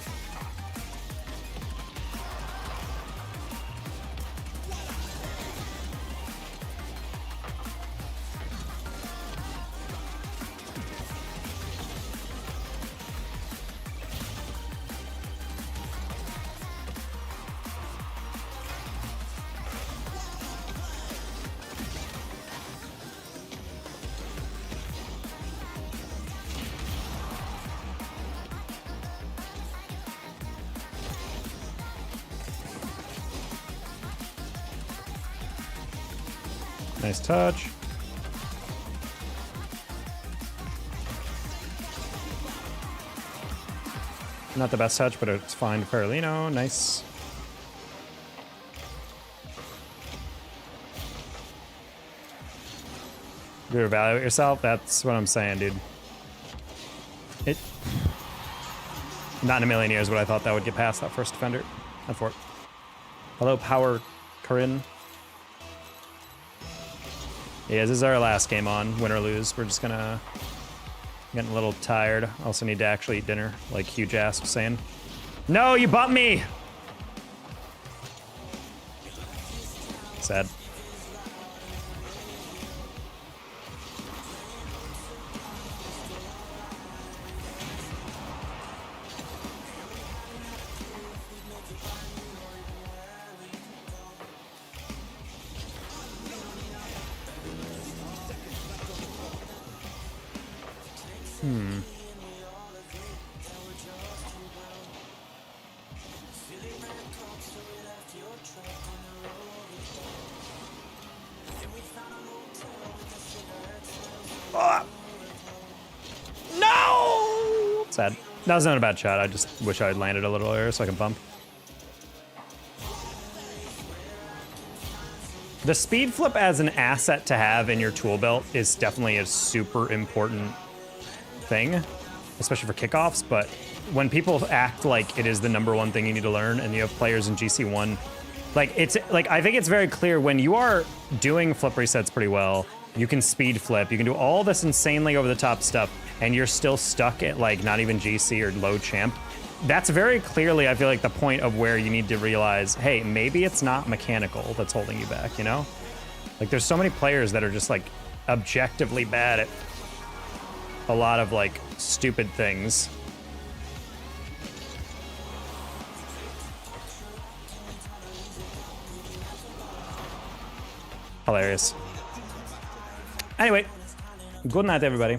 Nice touch. Not the best touch, but it's fine to Perlino. Nice. You evaluate yourself? That's what I'm saying, dude. Not in a million years would I thought that would get past that first defender. Unfortunately. Hello, Power Corinne. Yeah, this is our last game on, win or lose. We're just gonna... Getting a little tired. Also need to actually eat dinner, like Huge Ass was saying. No, you bumped me! Sad. Sad. That was not a bad shot. I just wish I had landed a little earlier so I can bump. The speed flip as an asset to have in your tool belt is definitely a super important thing, especially for kickoffs, but when people act like it is the #1 thing you need to learn and you have players in GC1, like it's like, I think it's very clear when you are doing flip resets pretty well, you can speed flip, you can do all this insanely over the top stuff, and you're still stuck at like not even GC or low champ. That's very clearly, I feel like, the point of where you need to realize, hey, maybe it's not mechanical that's holding you back, you know? Like, there's so many players that are just, like, objectively bad at a lot of, like, stupid things. Hilarious. Anyway, good night, everybody.